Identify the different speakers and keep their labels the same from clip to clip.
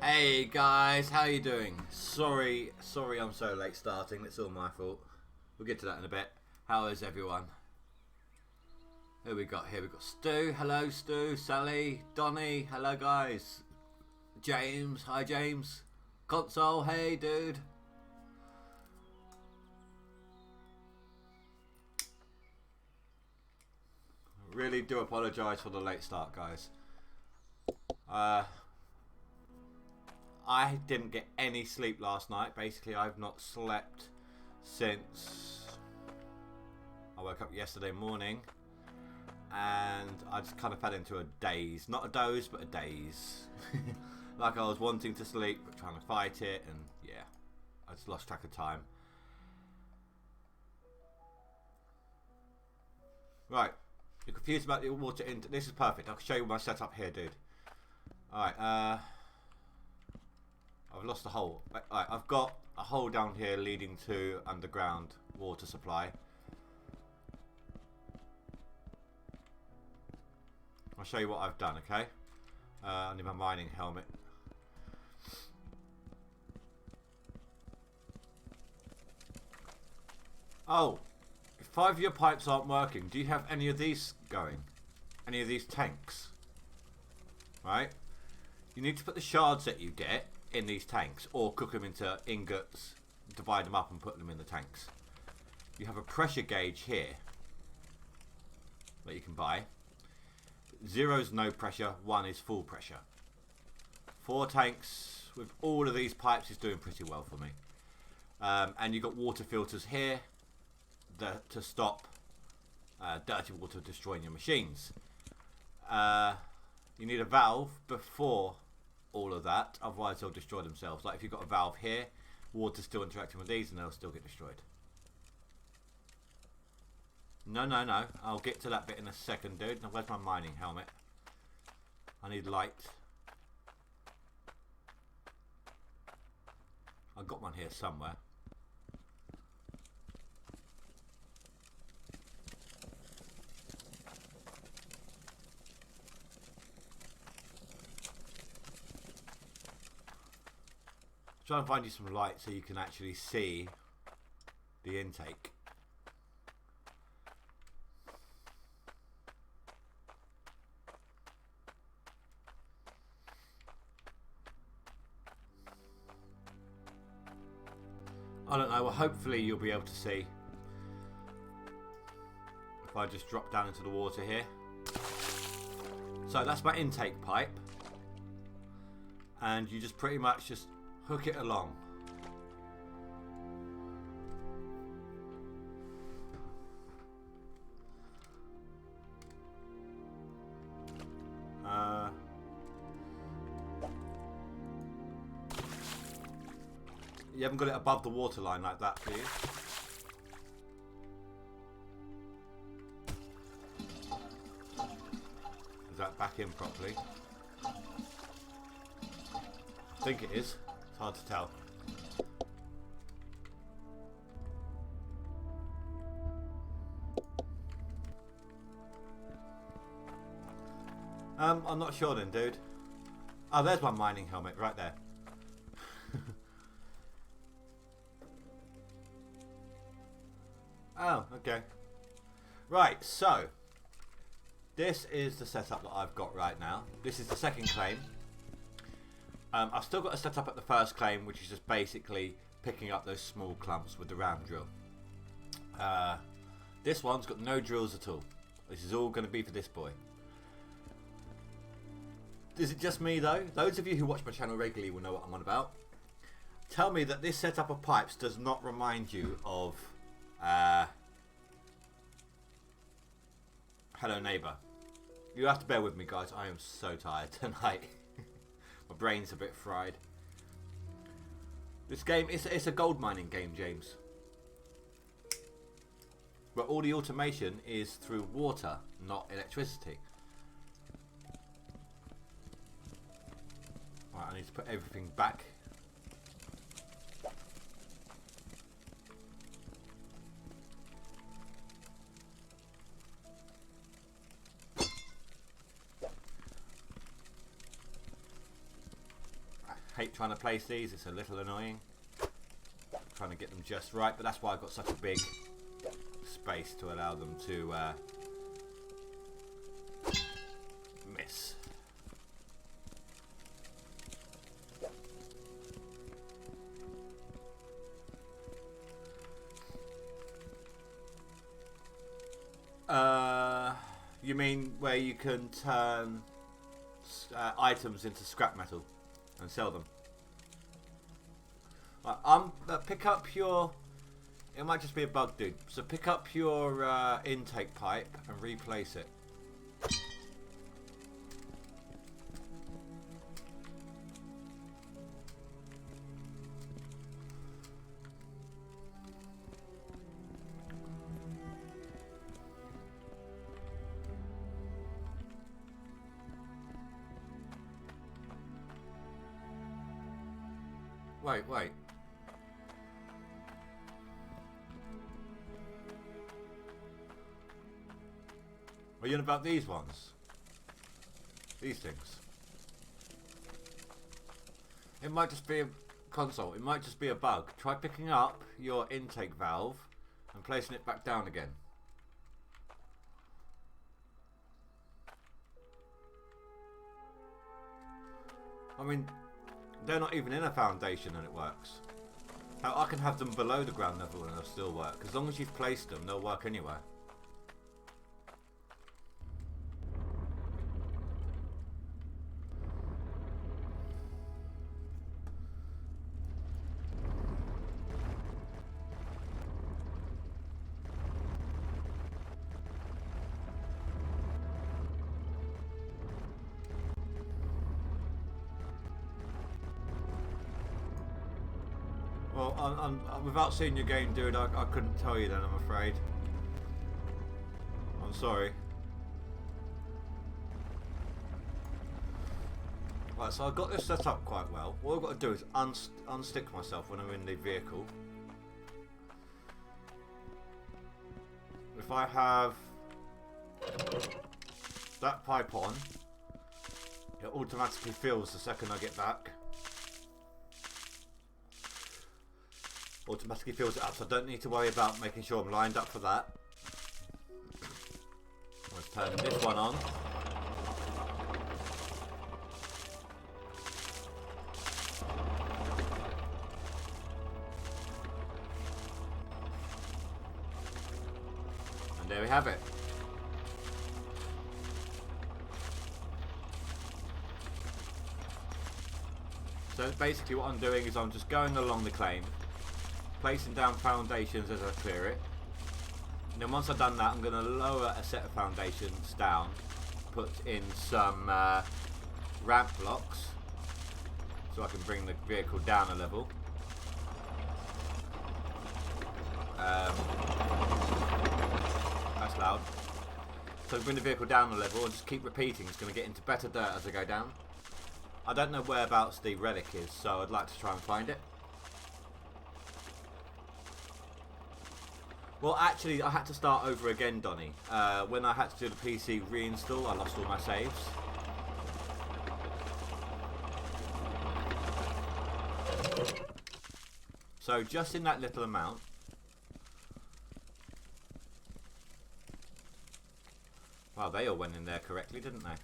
Speaker 1: Hey guys, how you doing? Sorry I'm so late starting. It's all my fault. We'll get to that in a bit. How is everyone? Who we got here? We got Stu. Hello Stu. Sally. Donny. Hello guys. James. Hi James. Console. Hey dude. Really do apologise for the late start, guys. I didn't get any sleep last night. Basically, I've not slept since I woke up yesterday morning, and I just kind of fell into a daze. Not a doze, but a daze. Like I was wanting to sleep, but trying to fight it, and yeah, I just lost track of time. Right, you're confused about the water intake. This is perfect. I can show you my setup here, dude. Alright, I've lost a hole. Right, I've got a hole down here leading to underground water supply. I'll show you what I've done, okay? I need my mining helmet. Oh, if 5 of your pipes aren't working, do you have any of these going? Any of these tanks? Right? You need to put the shards that you get in these tanks, or cook them into ingots, divide them up and put them in the tanks. You have a pressure gauge here that you can buy. 0 is no pressure, 1 is full pressure. 4 tanks with all of these pipes is doing pretty well for me. And you've got water filters here to stop dirty water destroying your machines. You need a valve before all of that, otherwise they'll destroy themselves. Like if you've got a valve here, water's still interacting with these and they'll still get destroyed. No, I'll get to that bit in a second, dude. Now where's my mining helmet? I need light. I've got one here somewhere. Try and find you some light so you can actually see the intake. I don't know, well hopefully you'll be able to see if I just drop down into the water here. So that's my intake pipe, and you just pretty much just hook it along. You haven't got it above the water line like that, do you? Is that back in properly? I think it is. It's hard to tell. I'm not sure then, dude. Oh, there's my mining helmet right there. Oh, okay. Right, so this is the setup that I've got right now. This is the second claim. I've still got a setup at the first claim, which is just basically picking up those small clumps with the round drill. This one's got no drills at all. This is all going to be for this boy. Is it just me though? Those of you who watch my channel regularly will know what I'm on about. Tell me that this setup of pipes does not remind you of Hello Neighbour. You have to bear with me, guys. I am so tired tonight. My brain's a bit fried. This game, it's a gold mining game, James. But all the automation is through water, not electricity. Right, I need to put everything back. hate trying to place these, it's a little annoying. Trying to get them just right, but that's why I've got such a big space to allow them to miss. You mean where you can turn items into scrap metal and sell them? Pick up your... It might just be a bug, dude. So pick up your intake pipe and replace it. Wait. Are you on about these ones? These things? It might just be a console. It might just be a bug. Try picking up your intake valve and placing it back down again. I mean, they're not even in a foundation and it works. Now, I can have them below the ground level and they'll still work. As long as you've placed them, they'll work anywhere. Well, without seeing your game, dude, I couldn't tell you then, I'm afraid. I'm sorry. Right, so I've got this set up quite well. What I've got to do is unstick myself when I'm in the vehicle. If I have that pipe on, it automatically fills the second I get back. Automatically fills it up, so I don't need to worry about making sure I'm lined up for that. Let's turn this one on. And there we have it. So basically what I'm doing is I'm just going along the claim, placing down foundations as I clear it, and then once I've done that I'm going to lower a set of foundations down, put in some ramp blocks so I can bring the vehicle down a level. That's loud. So bring the vehicle down a level and just keep repeating. It's going to get into better dirt as I go down. I don't know whereabouts the relic is, so I'd like to try and find it. Well, actually, I had to start over again, Donnie. When I had to do the PC reinstall, I lost all my saves. So, just in that little amount. Wow, they all went in there correctly, didn't they?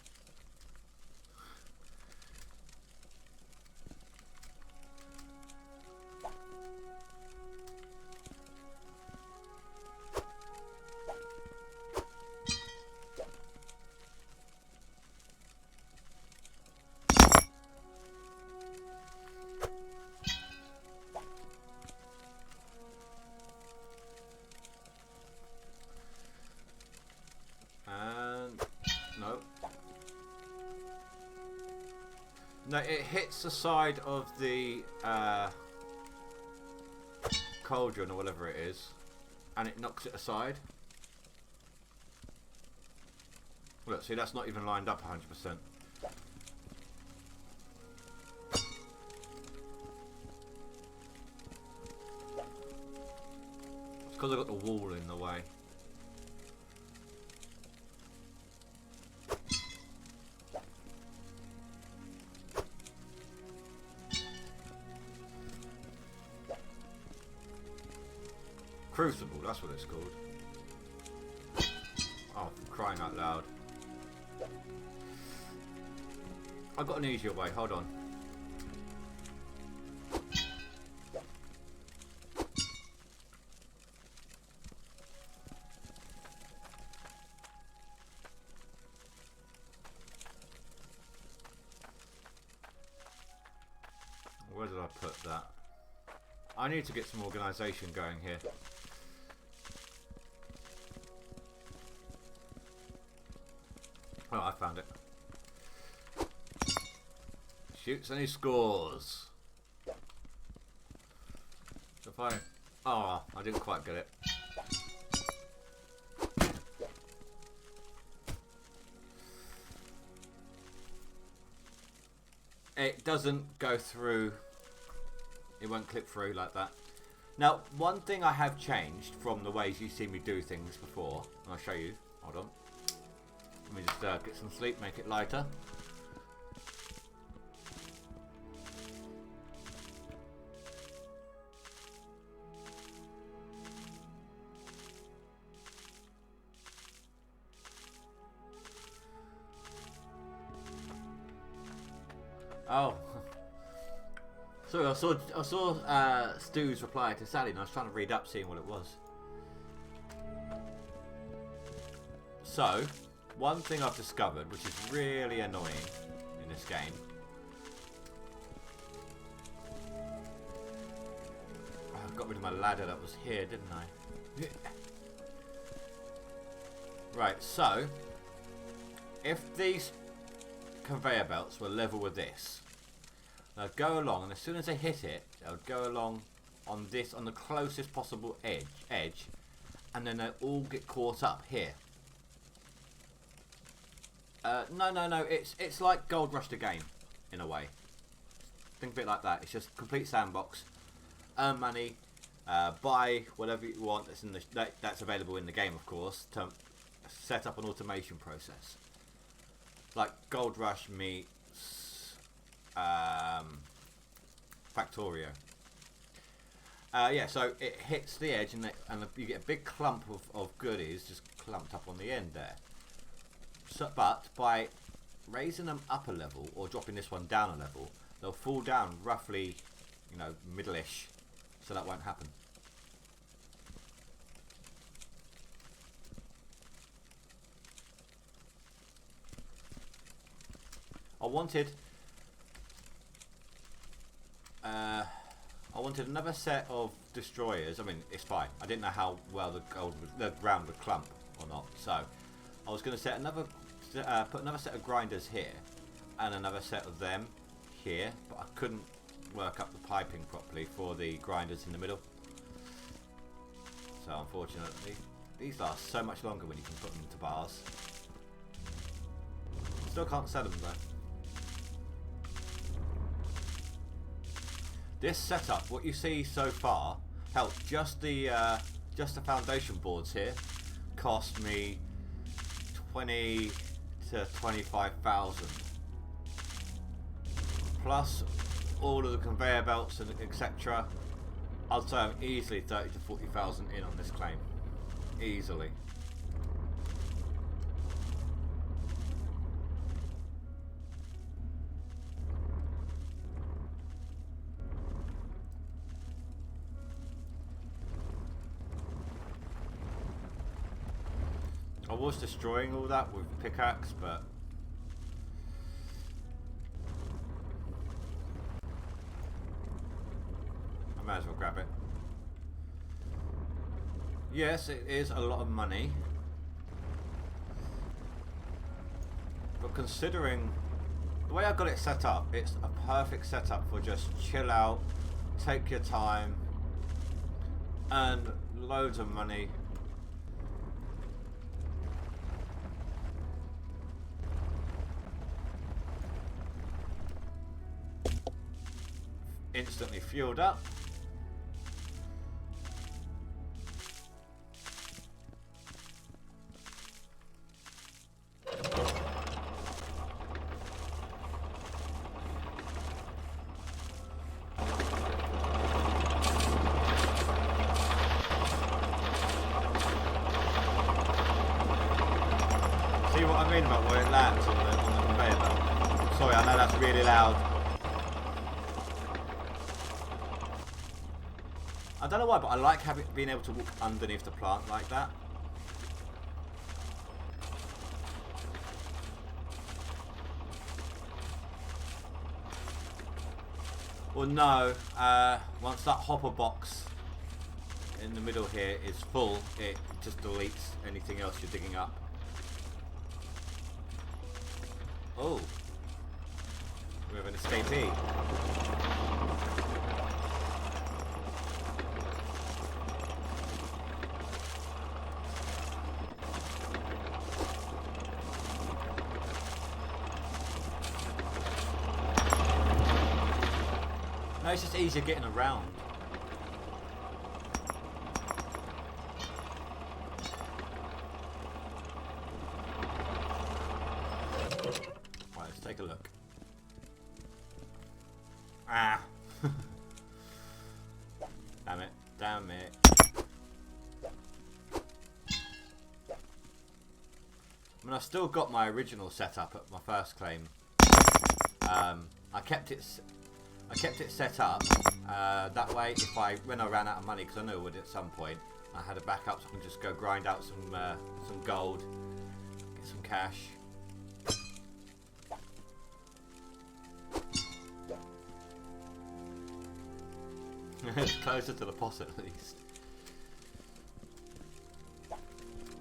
Speaker 1: No, it hits the side of the cauldron or whatever it is, and it knocks it aside. Look, see, that's not even lined up 100%. It's because I've got the wall in the way. Crucible, that's what it's called. Oh, for crying out loud. I've got an easier way, hold on. Where did I put that? I need to get some organisation going here. Oh, I found it. Shoots and he scores. If I... Oh, I didn't quite get it. It doesn't go through. It won't clip through like that. Now, one thing I have changed from the ways you see me do things before, and I'll show you. Hold on. Let me just get some sleep, make it lighter. Oh. Sorry, I saw Stu's reply to Sally and I was trying to read up seeing what it was. So, one thing I've discovered, which is really annoying in this game. Oh, I got rid of my ladder that was here, didn't I? Right, so, if these conveyor belts were level with this, they'll go along, and as soon as they hit it, they'll go along on this, on the closest possible edge, and then they'll all get caught up here. No, it's like Gold Rush the game, in a way. Think of it like that. It's just complete sandbox. Earn money, buy whatever you want that's, that's available in the game, of course, to set up an automation process. Like Gold Rush meets Factorio. Yeah, so it hits the edge and you get a big clump of goodies just clumped up on the end there. So, but by raising them up a level or dropping this one down a level, they'll fall down roughly, you know, middle-ish, so that won't happen. I wanted another set of destroyers. I mean, it's fine. I didn't know how well the ground would clump or not, so I was going to set another, put another set of grinders here, and another set of them here, but I couldn't work up the piping properly for the grinders in the middle. So unfortunately, these last so much longer when you can put them into bars. Still can't sell them though. This setup, what you see so far, hell, just the foundation boards here cost me 20 to 25,000, plus all of the conveyor belts and etc. I'd say I'm easily 30 to 40,000 in on this claim, easily. I was destroying all that with pickaxe, but I might as well grab it. Yes, it is a lot of money, but considering the way I got it set up, it's a perfect setup for just chill out, take your time, earn loads of money. Instantly fueled up. mean about where it lands on the conveyor belt? Sorry, I know that's really loud. I don't know why, but I like being able to walk underneath the plant like that. Well, no. Once that hopper box in the middle here is full, it just deletes anything else you're digging up. Oh, we have an escapee. No, it's just easier getting around. Right, let's take a look. Ah! Damn it, damn it. I mean, I've still got my original setup at my first claim. I kept it set up that way. When I ran out of money, because I knew I would at some point, I had a backup, so I can just go grind out some gold, get some cash. It's closer to the boss at least.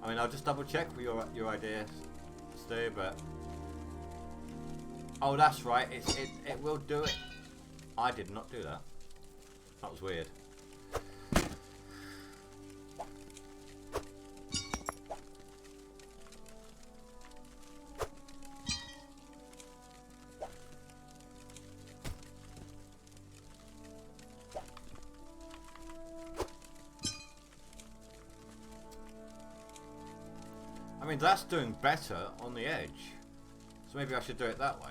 Speaker 1: I mean, I'll just double check for your idea, Stu, but oh, that's right. It will do it. I did not do that. That was weird. I mean, that's doing better on the edge. So maybe I should do it that way.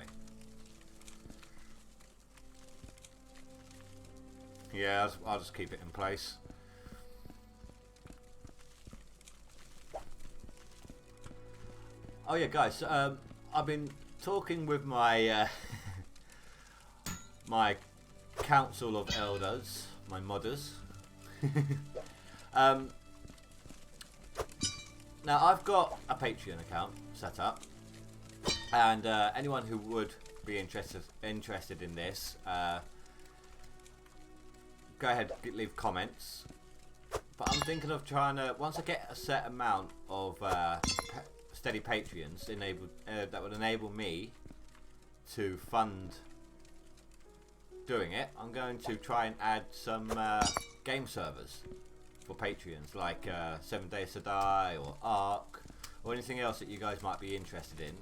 Speaker 1: Yeah, I'll just keep it in place. Oh yeah, guys, I've been talking with my my council of elders, my modders. Now I've got a Patreon account set up, and anyone who would be interested in this, go ahead, leave comments. But I'm thinking of trying to, once I get a set amount of steady Patreons that would enable me to fund doing it, I'm going to try and add some game servers for Patreons, like 7 Days to Die or Ark or anything else that you guys might be interested in.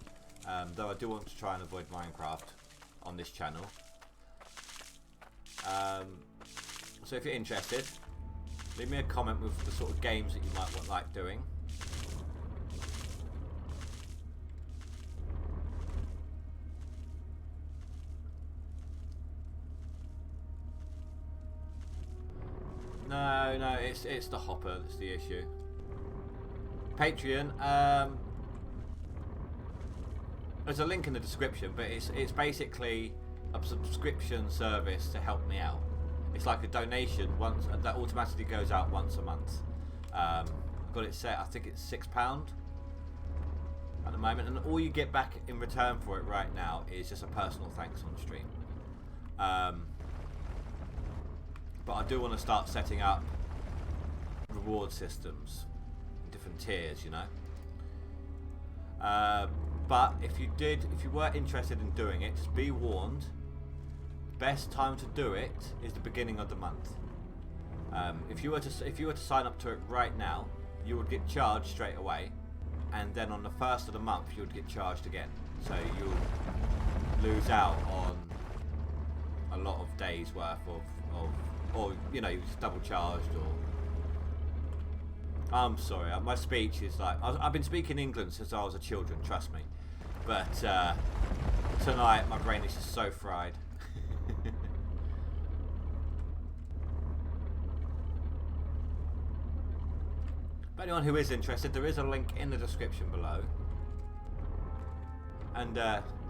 Speaker 1: Though I do want to try and avoid Minecraft on this channel. So if you're interested, leave me a comment with the sort of games that you might like doing. No, it's the hopper that's the issue. Patreon, there's a link in the description, but it's basically a subscription service to help me out. It's like a donation that automatically goes out once a month. I've got it set, I think it's £6 at the moment, and all you get back in return for it right now is just a personal thanks on stream. But I do want to start setting up reward systems, different tiers, you know. But if you were interested in doing it, just be warned. Best time to do it is the beginning of the month. If you were to sign up to it right now, you would get charged straight away, and then on the first of the month you would get charged again. So you'll lose out on a lot of days worth of or you know, you're just double charged. Or I'm sorry, my speech is like, I've been speaking England since I was a children, trust me. But tonight my brain is just so fried. But anyone who is interested, there is a link in the description below. And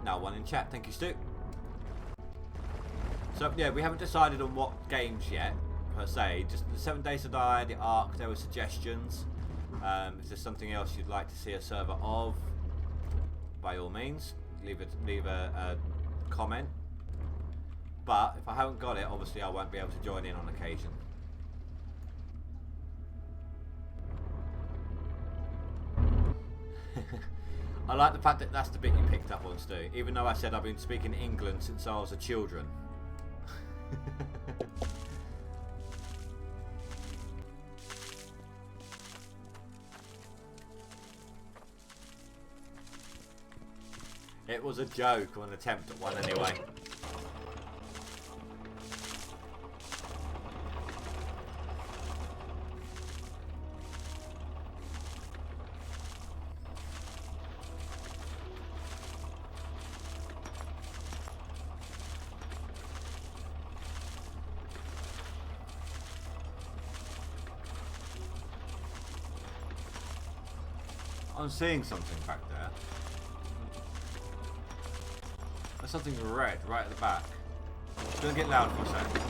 Speaker 1: now one in chat. Thank you, Stu. So yeah, we haven't decided on what games yet, per se. Just the 7 Days to Die, the Ark, there were suggestions. If there's something else you'd like to see a server of, by all means, leave a comment. But if I haven't got it, obviously I won't be able to join in on occasion. I like the fact that that's the bit you picked up on, Stu. Even though I said I've been speaking England since I was a children. It was a joke or an attempt at one anyway. I'm seeing something back there. There's something red right at the back. It's gonna get loud for a second.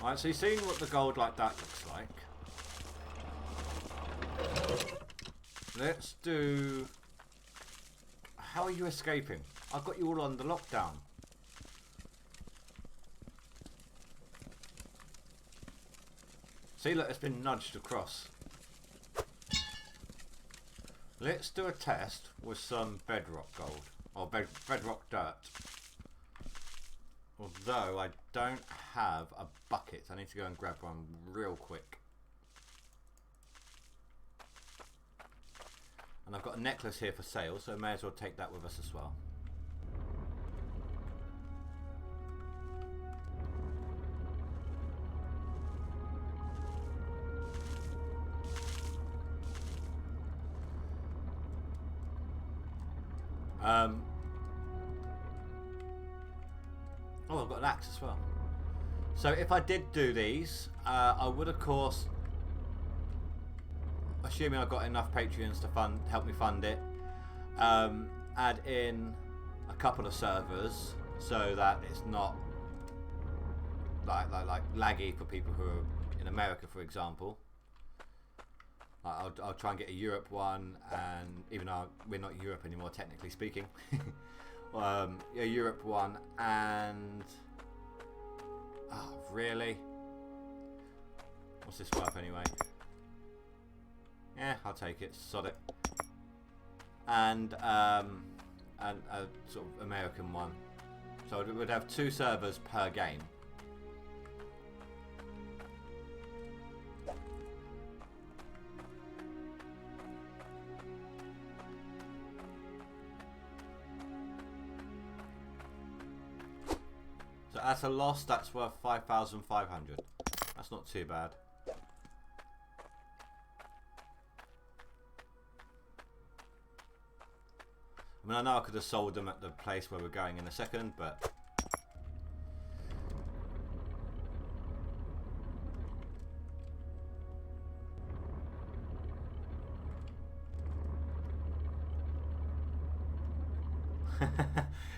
Speaker 1: Alright, so you've seen what the gold like that looks like. Let's do... How are you escaping? I've got you all under lockdown. See, look, it's been nudged across. Let's do a test with some bedrock gold. Or bedrock dirt. Although I don't have a bucket. I need to go and grab one real quick. And I've got a necklace here for sale, so I may as well take that with us as well. Oh, I've got an axe as well. So if I did do these, I would of course, assuming I've got enough Patreons to help me fund it, add in a couple of servers so that it's not like laggy for people who are in America, for example. I'll try and get a Europe one, and even though we're not Europe anymore, technically speaking, a Europe one, and oh really? What's this worth anyway? Yeah, I'll take it. Sod it. And a sort of American one. So we would have 2 servers per game. So that's a loss. That's worth 5,500. That's not too bad. I mean, I know I could have sold them at the place where we're going in a second, but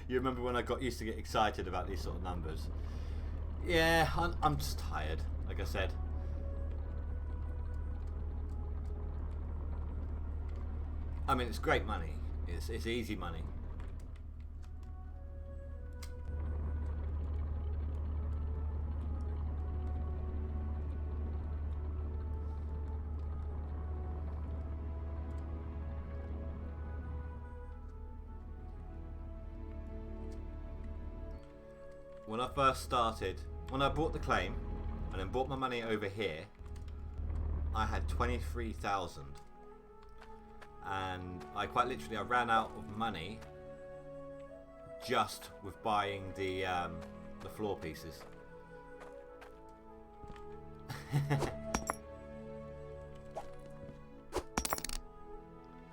Speaker 1: you remember when I used to get excited about these sort of numbers? Yeah, I'm just tired, like I said. I mean, it's great money. It's easy money. When I first started, when I bought the claim and then bought my money over here, I had 23,000. And I quite literally, I ran out of money just with buying the floor pieces.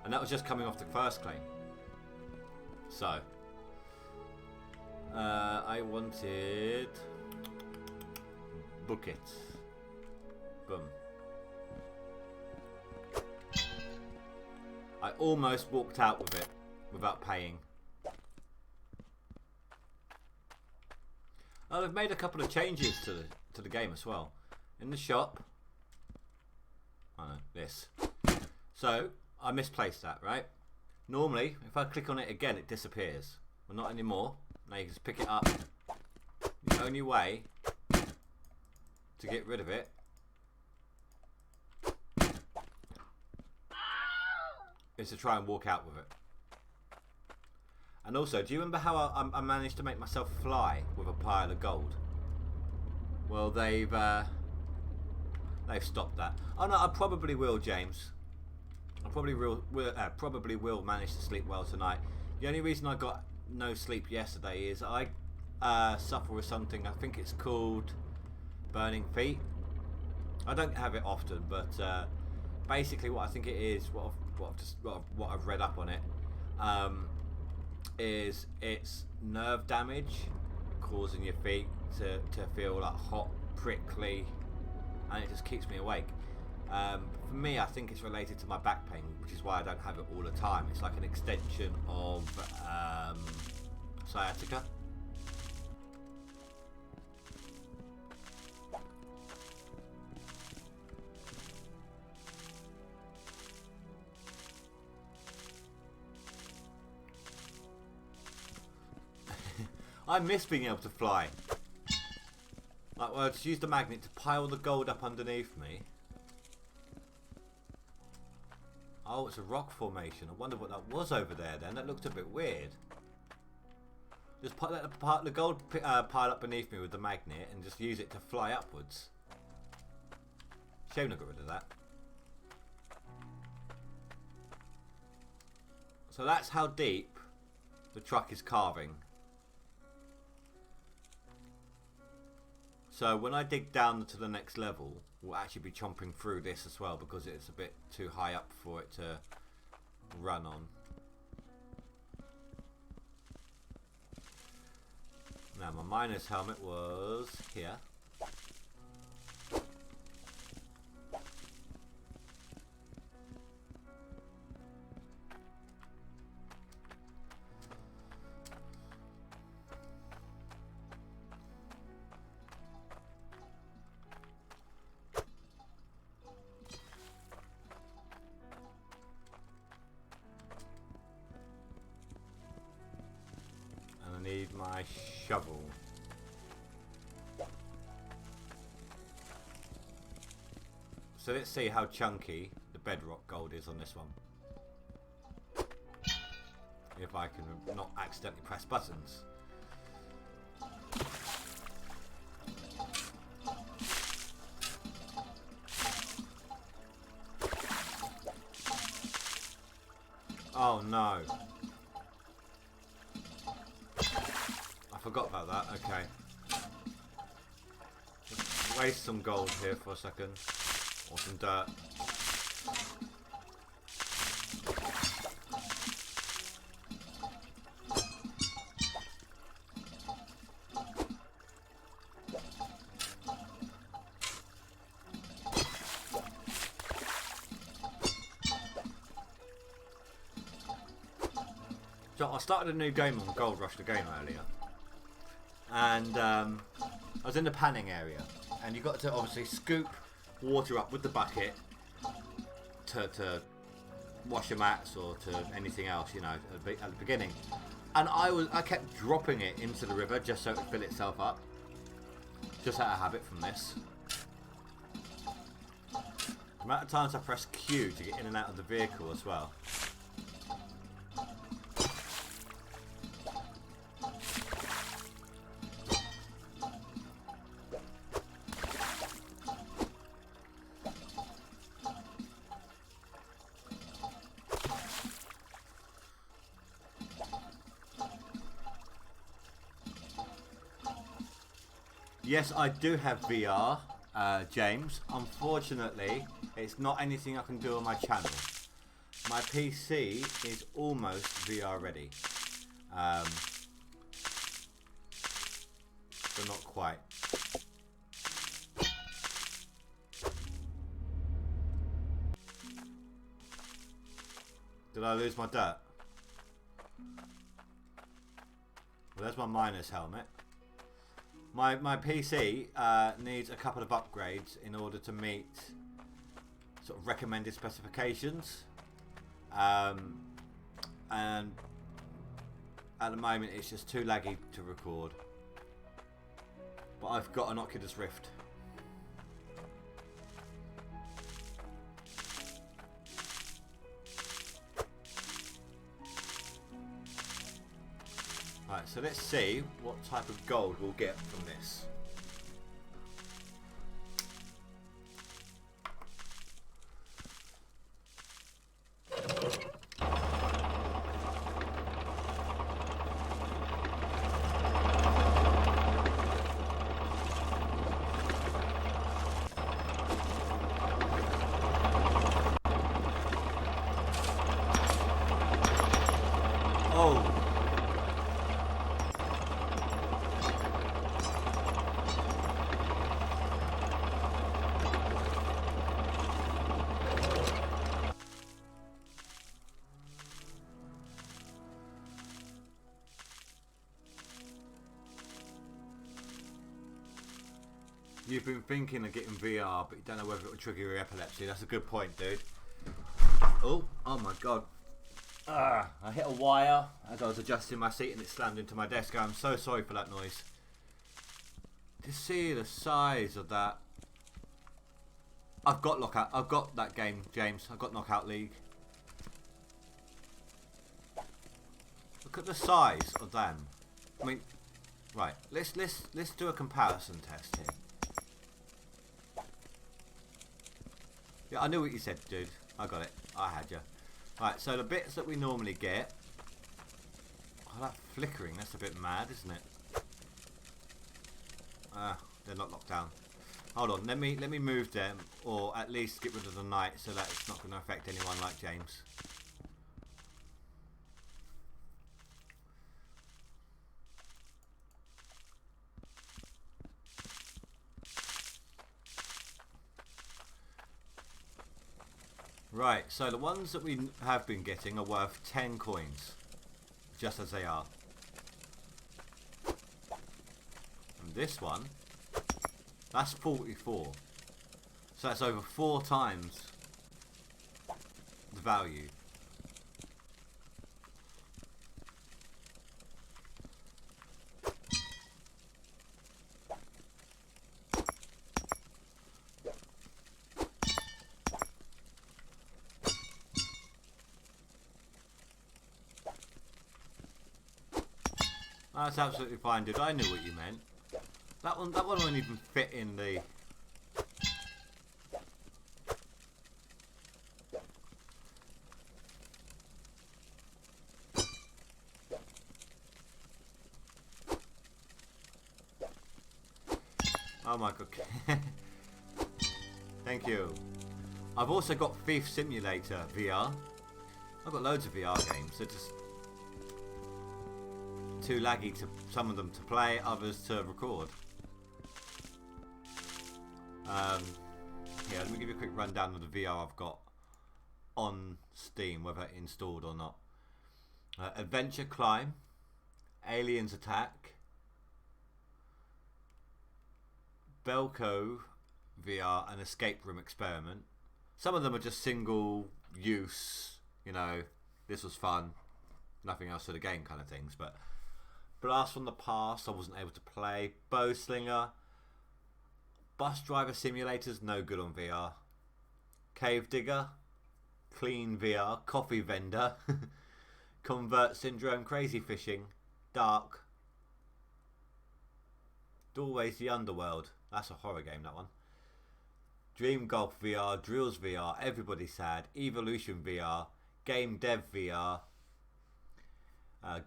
Speaker 1: And that was just coming off the first claim. So I wanted buckets. Boom. I almost walked out with it without paying. Oh, they've made a couple of changes to the game as well. In the shop, I know this. So I misplaced that, right? Normally, if I click on it again, it disappears. Well, not anymore. Now you can just pick it up. The only way to get rid of it is to try and walk out with it. And also, do you remember how I managed to make myself fly with a pile of gold? Well, they've stopped that. Oh no, I probably will, James. I probably will manage to sleep well tonight. The only reason I got no sleep yesterday is I suffer with something. I think it's called burning feet. I don't have it often, but basically what I think it is, what I've read up on it, is it's nerve damage causing your feet to feel like hot, prickly, and it just keeps me awake. For me, I think it's related to my back pain, which is why I don't have it all the time. It's like an extension of sciatica. I miss being able to fly. Like, well, just use the magnet to pile the gold up underneath me. Oh, it's a rock formation. I wonder what that was over there then. That looked a bit weird. Just put the gold pile up beneath me with the magnet and just use it to fly upwards. Shame I got rid of that. So that's how deep the truck is carving. So when I dig down to the next level, we'll actually be chomping through this as well because it's a bit too high up for it to run on. Now my miner's helmet was here. Need my shovel. So let's see how chunky the bedrock gold is on this one. If I can not accidentally press buttons. Oh no. Forgot about that, okay. Let's waste some gold here for a second. Or some dirt. So I started a new game on Gold Rush the game earlier. And I was in the panning area, and you got to obviously scoop water up with the bucket to wash your mats or to anything else, you know, at the beginning. And I kept dropping it into the river just so it would fill itself up, just out of habit from this. The amount of times I press Q to get in and out of the vehicle as well. Yes, I do have VR, James. Unfortunately, it's not anything I can do on my channel. My PC is almost VR ready, but not quite. Did I lose my dirt? Well, there's my miner's helmet. My PC needs a couple of upgrades in order to meet sort of recommended specifications. And at the moment it's just too laggy to record. But I've got an Oculus Rift. Right, so let's see what type of gold we'll get from this. Oh! You've been thinking of getting VR, but you don't know whether it will trigger your epilepsy. That's a good point, dude. Oh my god. I hit a wire as I was adjusting my seat and it slammed into my desk. I'm so sorry for that noise. To see the size of that. I've got Lockout. I've got that game, James. I've got Knockout League. Look at the size of them. I mean, right. Let's do a comparison test here. Yeah, I knew what you said, dude. I got it. I had you. Right, so the bits that we normally get. Oh, that flickering. That's a bit mad, isn't it? They're not locked down. Hold on. Let me move them, or at least get rid of the night, so that it's not going to affect anyone like James. Right, so the ones that we have been getting are worth 10 coins, just as they are. And this one, that's 44. So that's over 4 times the value. That's absolutely fine, dude. I knew what you meant. That one won't even fit in the. Oh my god. Thank you. I've also got Thief Simulator VR. I've got loads of VR games. They're just too laggy to some of them to play, others to record. Yeah, let me give you a quick rundown of the VR I've got on Steam, whether installed or not. Adventure Climb, Aliens Attack, Belko VR, and Escape Room Experiment. Some of them are just single use, you know, this was fun, nothing else to the game kind of things, but Blast from the Past I wasn't able to play. Bow Slinger, Bus Driver Simulators, no good on VR. Cave Digger, Clean VR, Coffee Vendor, Convert Syndrome, Crazy Fishing, Dark, Doorways the Underworld, that's a horror game, that one. Dream Golf VR, Drills VR, Everybody Sad, Evolution VR, Game Dev VR,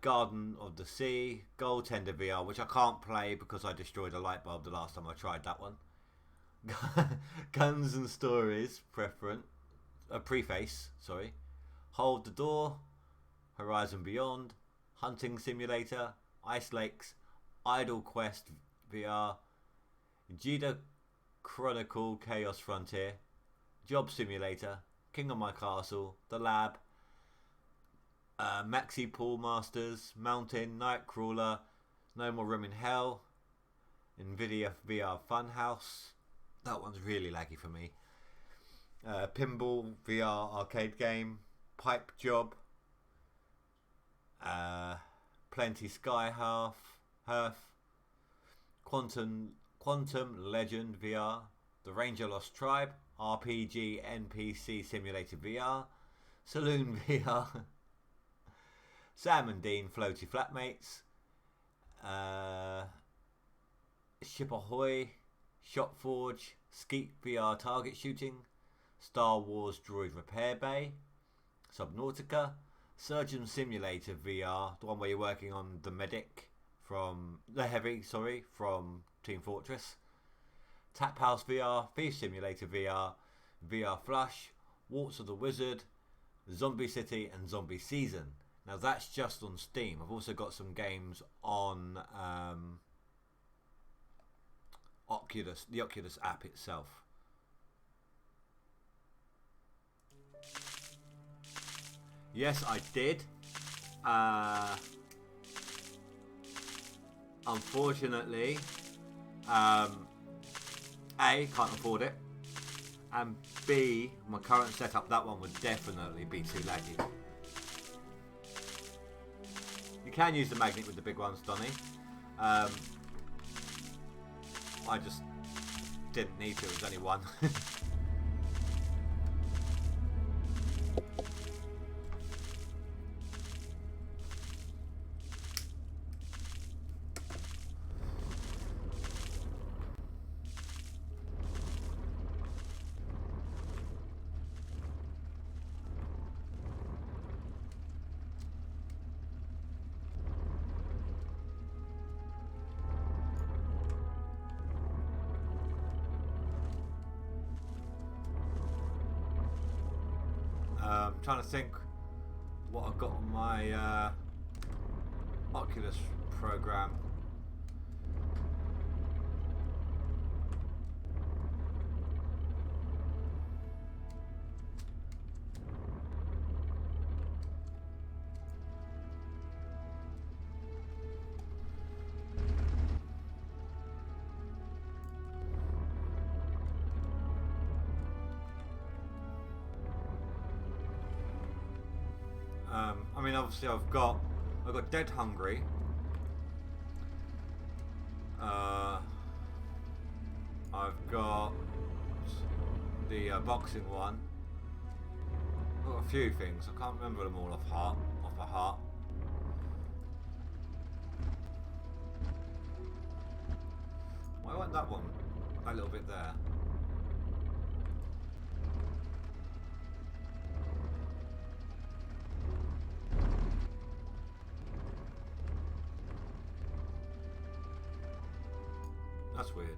Speaker 1: Garden of the Sea, Goaltender VR, which I can't play because I destroyed a light bulb the last time I tried that one. Guns and Stories, Preface, sorry. Hold the Door, Horizon Beyond, Hunting Simulator, Ice Lakes, Idle Quest VR, Jida Chronicle Chaos Frontier, Job Simulator, King of My Castle, The Lab, Maxi Pool Masters, Mountain, Nightcrawler, No More Room in Hell, Nvidia VR Funhouse. That one's really laggy for me. Pinball VR arcade game, Pipe Job, Plenty Sky Hearth, Quantum Legend VR, The Ranger Lost Tribe, RPG NPC Simulator VR, Saloon VR, Sam and Dean Floaty Flatmates, Ship Ahoy, Shot Forge, Skeet VR Target Shooting, Star Wars Droid Repair Bay, Subnautica, Surgeon Simulator VR, the one where you're working on the medic from Team Fortress, Tap House VR, Thief Simulator VR, VR Flush, Waltz of the Wizard, Zombie City and Zombie Season. Now that's just on Steam. I've also got some games on Oculus, the Oculus app itself. Yes, I did. Unfortunately, A, can't afford it, and B, my current setup, that one would definitely be too laggy. You can use the magnet with the big ones, Donny. I just didn't need to, it was only one. I'm trying to think what I've got on my Oculus program. I mean, obviously, I've got Dead Hungry. I've got the boxing one. I've got a few things. I can't remember them all off by heart. Why wasn't that one a little bit there? That's weird.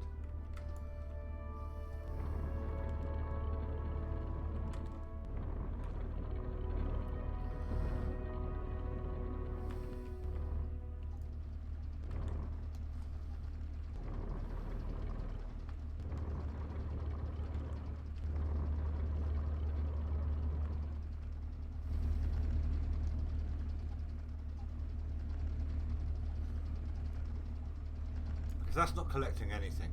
Speaker 1: Because that's not collecting anything.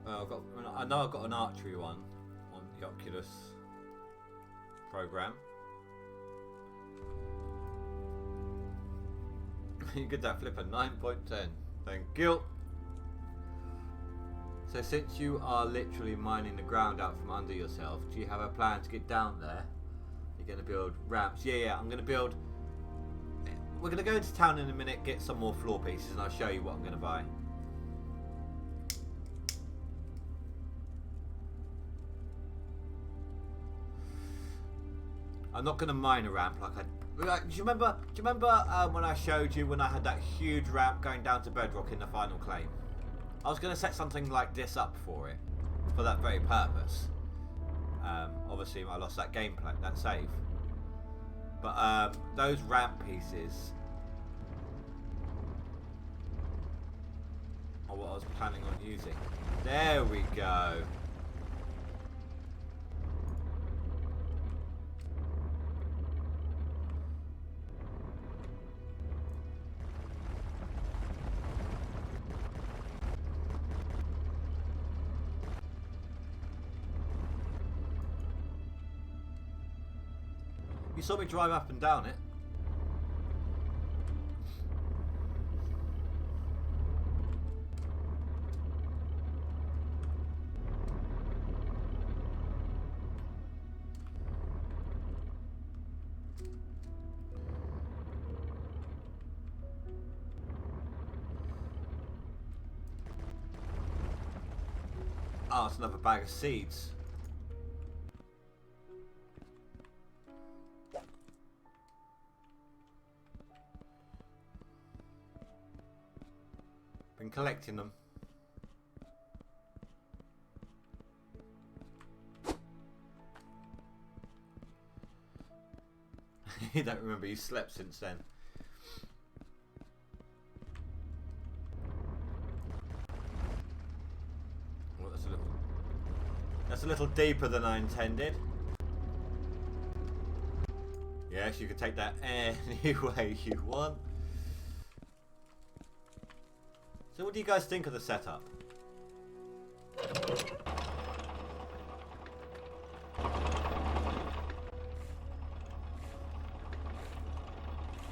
Speaker 1: I know I've got an archery one on the Oculus program. You get that flipper 9.10. Thank you. So since you are literally mining the ground out from under yourself, do you have a plan to get down there? You're going to build ramps? Yeah, I'm going to build we're going to go into town in a minute, get some more floor pieces, and I'll show you what I'm going to buy. I'm not going to mine a ramp like I... Like, do you remember when I showed you when I had that huge ramp going down to bedrock in the final claim? I was going to set something like this up for it, for that very purpose. Obviously, I lost that gameplay, that save. But those ramp pieces are what I was planning on using. There we go. You saw me drive up and down it. Oh, it's another bag of seeds. Been collecting them. You don't remember you slept since then. Well, that's a little deeper than I intended. Yes, you can take that any way you want. So what do you guys think of the setup?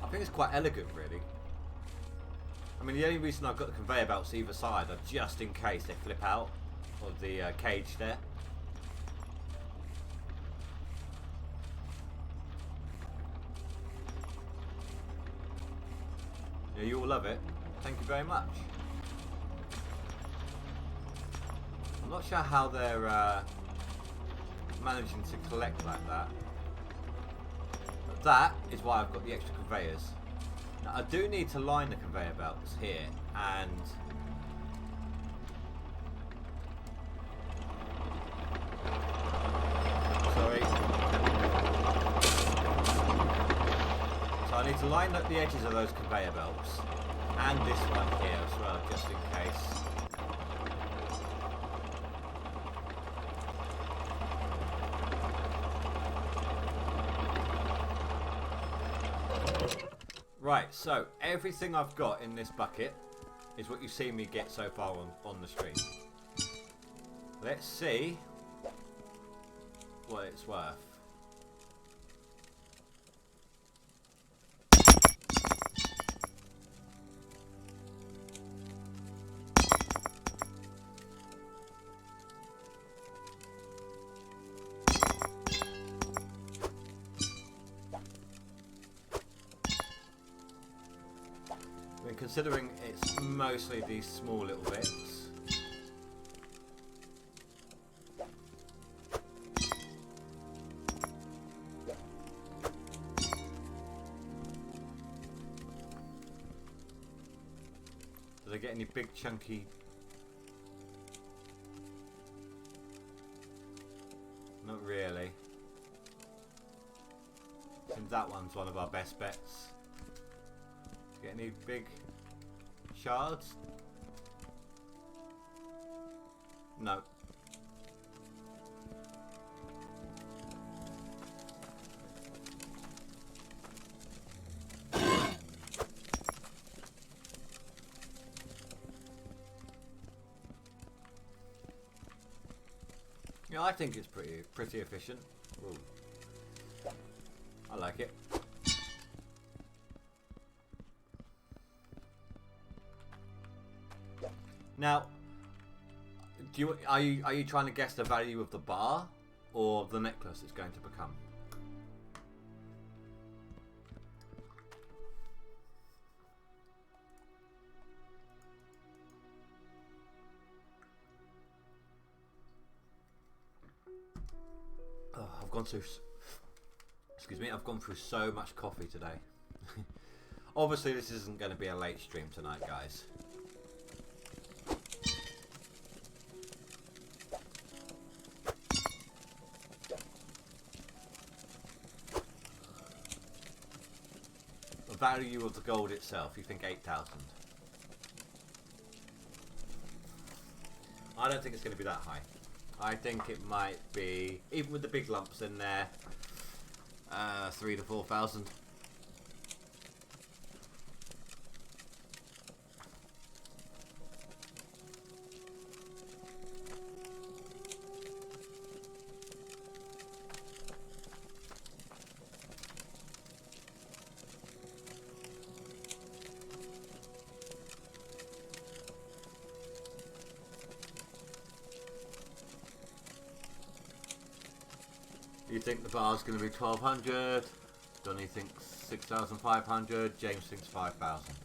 Speaker 1: I think it's quite elegant, really. I mean, the only reason I've got the conveyor belts either side are just in case they flip out of the cage there. Yeah, you all love it. Thank you very much. I'm not sure how they're managing to collect like that. But that is why I've got the extra conveyors. Now, I do need to line the conveyor belts here and... Sorry. So I need to line up the edges of those conveyor belts and this one here as well, just in case. Right, so everything I've got in this bucket is what you've seen me get so far on the stream. Let's see what it's worth. Considering it's mostly these small little bits. Do they get any big chunky? Not really. I think that one's one of our best bets. Get any big shards? No. Yeah, I think it's pretty efficient. Ooh. I like it. Now, are you trying to guess the value of the bar or the necklace it's going to become? gone through. Excuse me, I've gone through so much coffee today. Obviously, this isn't going to be a late stream tonight, guys. The value of the gold itself, you think 8,000? I don't think it's going to be that high. I think it might be, even with the big lumps in there, 3,000 to 4,000. You think the bar's going to be 1,200? Donny thinks 6,500. James thinks 5,000.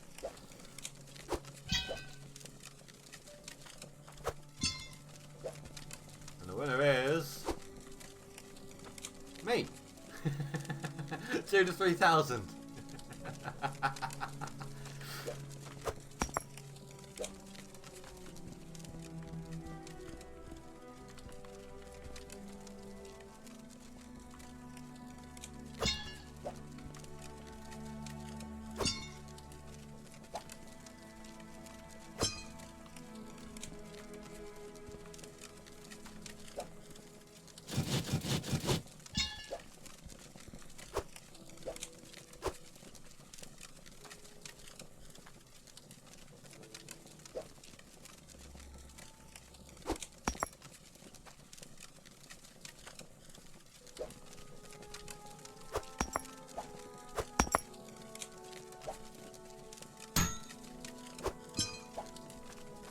Speaker 1: And the winner is me. 2 to 3,000.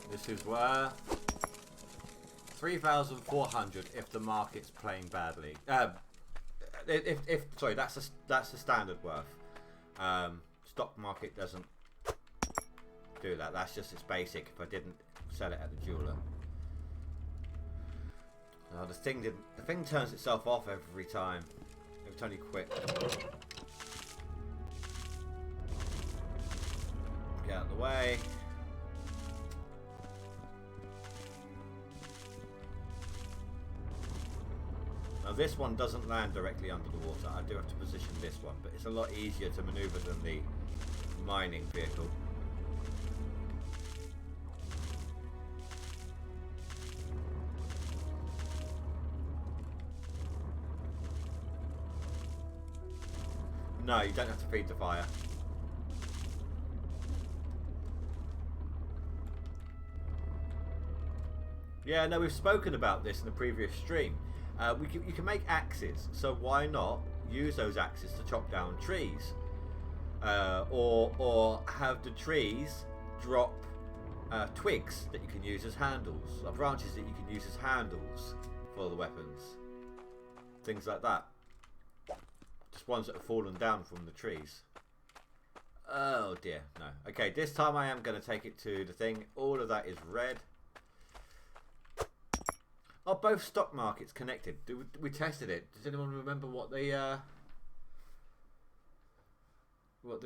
Speaker 1: This is worth 3,400 if the market's playing badly. Sorry, that's the standard worth. Stock market doesn't do that. That's just its basic. If I didn't sell it at the jeweler, the thing turns itself off every time. Every time you quit. Get out of the way. Now this one doesn't land directly under the water. I do have to position this one, but it's a lot easier to maneuver than the mining vehicle. No, you don't have to feed the fire. Yeah, no, we've spoken about this in the previous stream. You can make axes, so why not use those axes to chop down trees, or have the trees drop twigs that you can use as handles, or branches that you can use as handles for the weapons, things like that. Just ones that have fallen down from the trees. Oh dear, no. Okay, this time I am going to take it to the thing. All of that is red. Are both stock markets connected? We tested it. Does anyone remember what the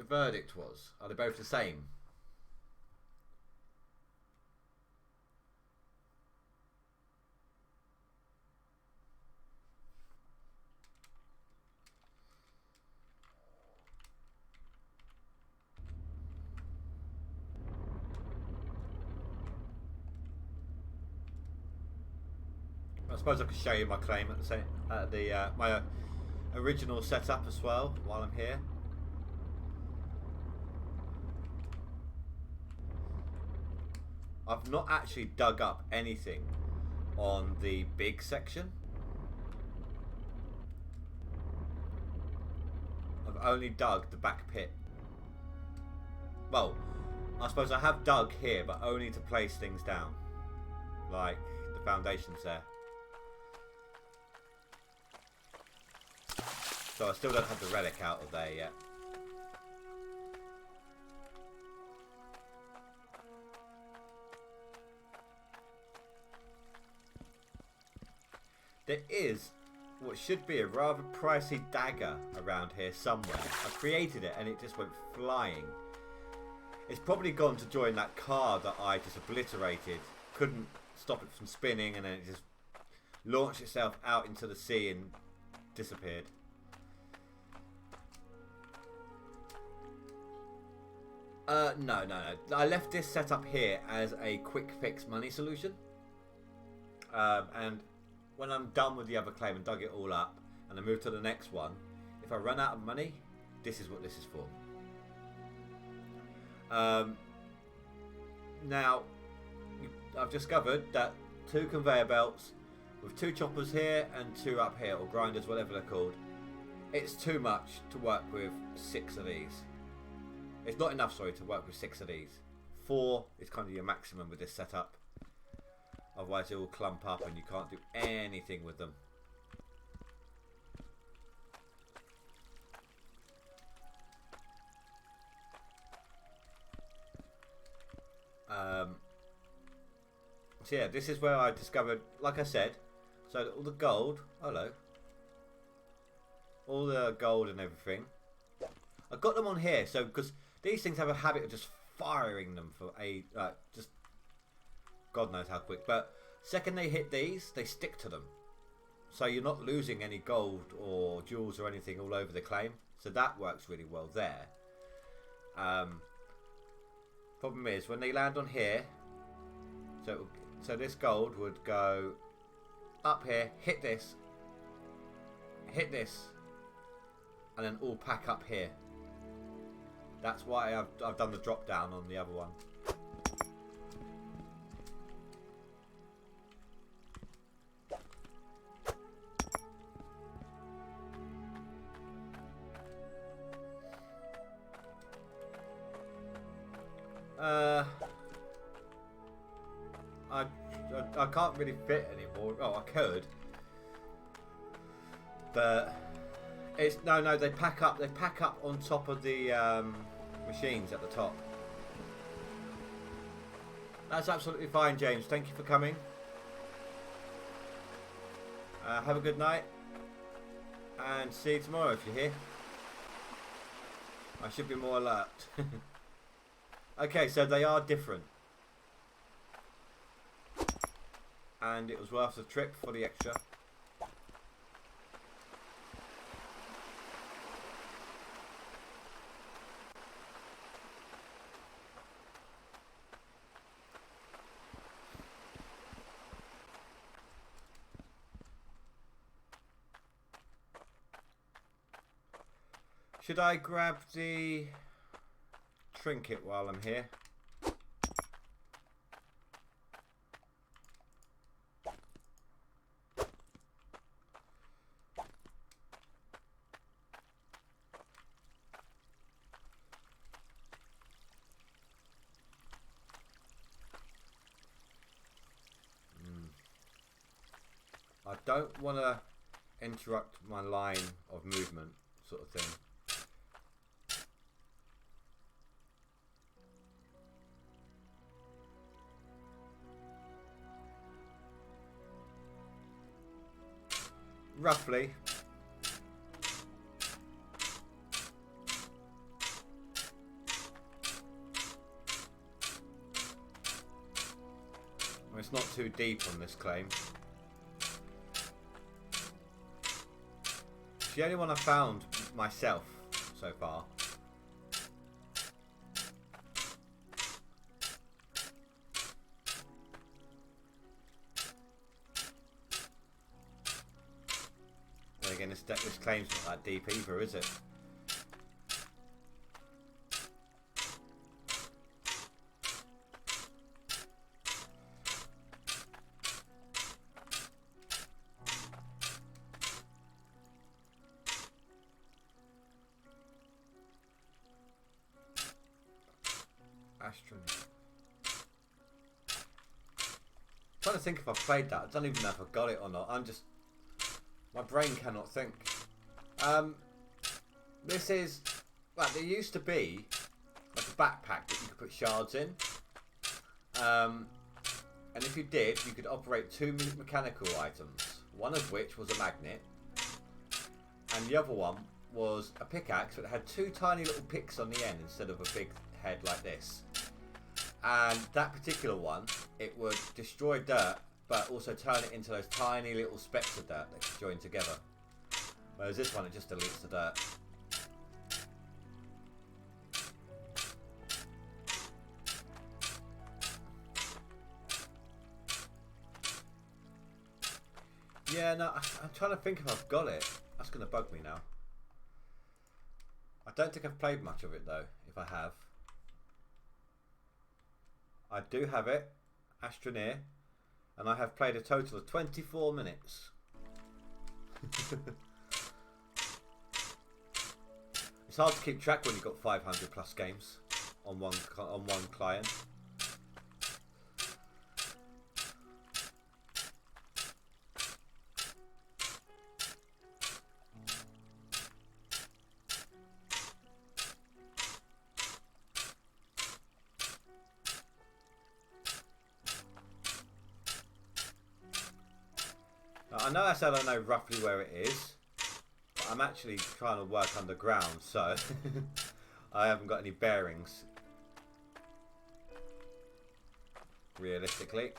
Speaker 1: verdict was? Are they both the same? I suppose I could show you my claim at the same, my original setup as well while I'm here. I've not actually dug up anything on the big section. I've only dug the back pit. Well, I suppose I have dug here, but only to place things down, like the foundations there. So I still don't have the relic out of there yet. There is what should be a rather pricey dagger around here somewhere. I created it and it just went flying. It's probably gone to join that car that I just obliterated. Couldn't stop it from spinning, and then it just launched itself out into the sea and disappeared. No. I left this set up here as a quick fix money solution. And when I'm done with the other claim and dug it all up, and I move to the next one, if I run out of money, this is what this is for. Now, I've discovered that 2 conveyor belts with 2 choppers here and 2 up here, or grinders, whatever they're called, it's too much to work with 6 of these. It's not enough, sorry, to work with 6 of these. 4 is kind of your maximum with this setup. Otherwise they will clump up and you can't do anything with them. So yeah, this is where I discovered, like I said, so all the gold, hello, all the gold and everything, I got them on here, so because these things have a habit of just firing them for a, just God knows how quick, but second they hit these, they stick to them. So you're not losing any gold or jewels or anything all over the claim. So that works really well there. Problem is, when they land on here, so this gold would go up here, hit this, and then all pack up here. That's why I've done the drop down on the other one. I can't really fit anymore. Oh, I could, but it's no. They pack up. They pack up on top of the machines at the top. That's absolutely fine, James. Thank you for coming. Have a good night, and see you tomorrow if you're here. I should be more alert. Okay, so they are different. And it was worth the trip for the extra. Should I grab the trinket while I'm here? I don't want to interrupt my line of movement, sort of thing. Roughly. Well, it's not too deep on this claim. It's the only one I've found myself so far. Then again, this claim's not that deep either, is it? I'm trying to think if I played that. I don't even know if I got it or not. My brain cannot think. This is, well, there used to be like a backpack that you could put shards in. And if you did, you could operate 2 mechanical items. One of which was a magnet, and the other one was a pickaxe, but it had two tiny little picks on the end instead of a big head like this. And that particular one, it would destroy dirt, but also turn it into those tiny little specks of dirt that could join together. Whereas this one, it just deletes the dirt. Yeah, no, I'm trying to think if I've got it. That's going to bug me now. I don't think I've played much of it though, if I have. I do have it, Hydroneer, and I have played a total of 24 minutes. It's hard to keep track when you've got 500 plus games on one client. I know I said I know roughly where it is, but I'm actually trying to work underground, so I haven't got any bearings, realistically.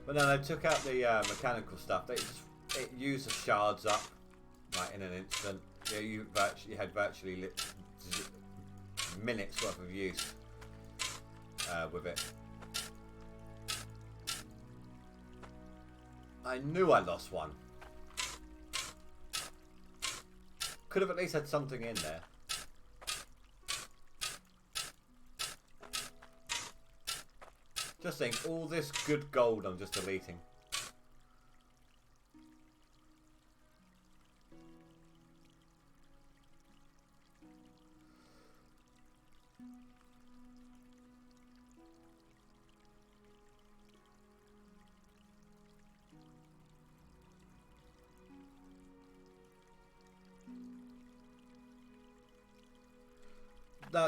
Speaker 1: But no, they took out the mechanical stuff. It used the shards up. Like in an instant, yeah, you had virtually minutes worth of use with it. I knew I lost one. Could have at least had something in there. Just think, all this good gold I'm just deleting.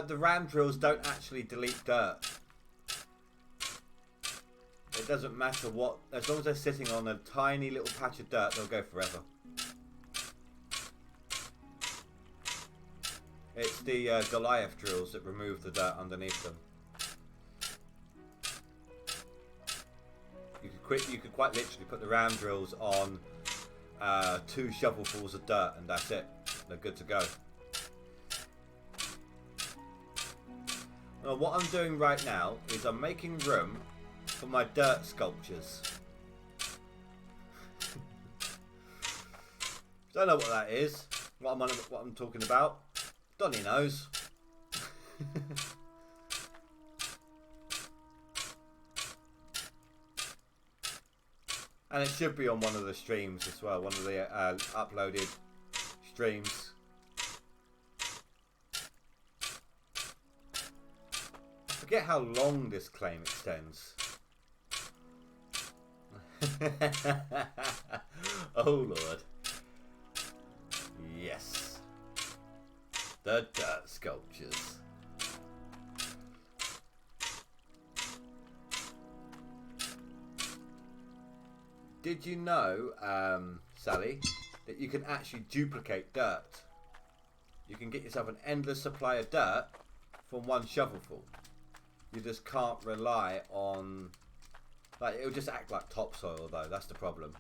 Speaker 1: The ram drills don't actually delete dirt. It doesn't matter what, as long as they're sitting on a tiny little patch of dirt, they'll go forever. It's the Goliath drills that remove the dirt underneath them. You could quite literally put the ram drills on 2 shovelfuls of dirt, and that's it. They're good to go. Well, what I'm doing right now is I'm making room for my dirt sculptures. Don't know what that is. What I'm talking about. Donnie knows. And it should be on one of the streams as well. One of the uploaded streams. I forget how long this claim extends. Oh Lord. Yes. The dirt sculptures. Did you know, Sally, that you can actually duplicate dirt? You can get yourself an endless supply of dirt from one shovelful. You just can't rely on... Like, it'll just act like topsoil though, that's the problem.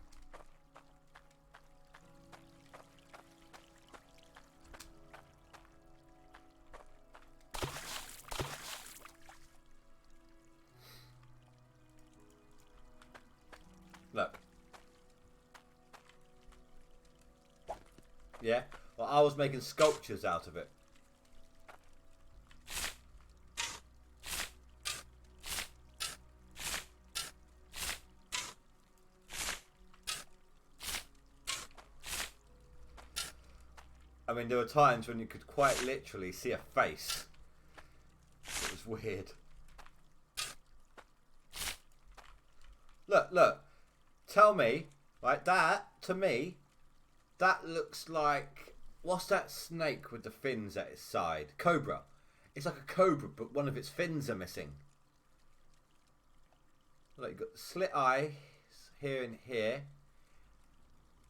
Speaker 1: Look. Yeah? Well, I was making sculptures out of it. I mean, there were times when you could quite literally see a face. It was weird. Look, look. Tell me, like that, to me, that looks like What's that snake with the fins at its side? Cobra. It's like a cobra, but one of its fins are missing. Look, you've got the slit eyes here and here.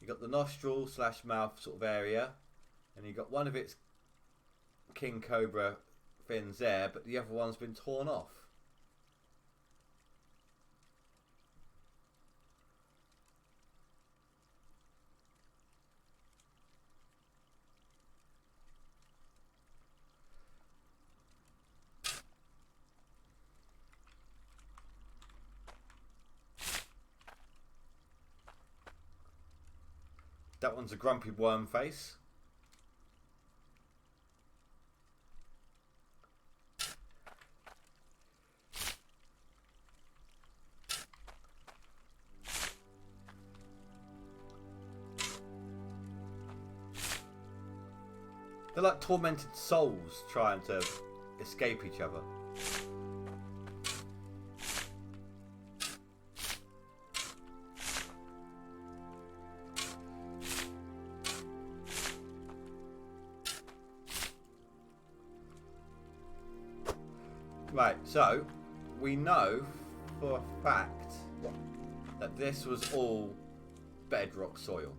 Speaker 1: You've got the nostril / mouth sort of area. And you've got one of its king cobra fins there, but the other one's been torn off. That one's a grumpy worm face. They're like tormented souls trying to escape each other. Right, so we know for a fact that this was all bedrock soil.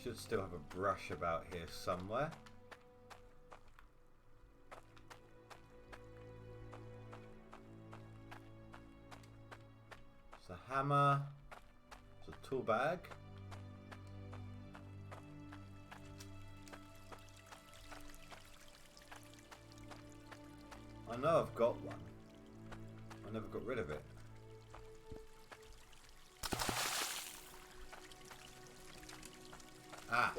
Speaker 1: Should still have a brush about here somewhere. It's a hammer. It's a tool bag. I know I've got one. I never got rid of it. Ah.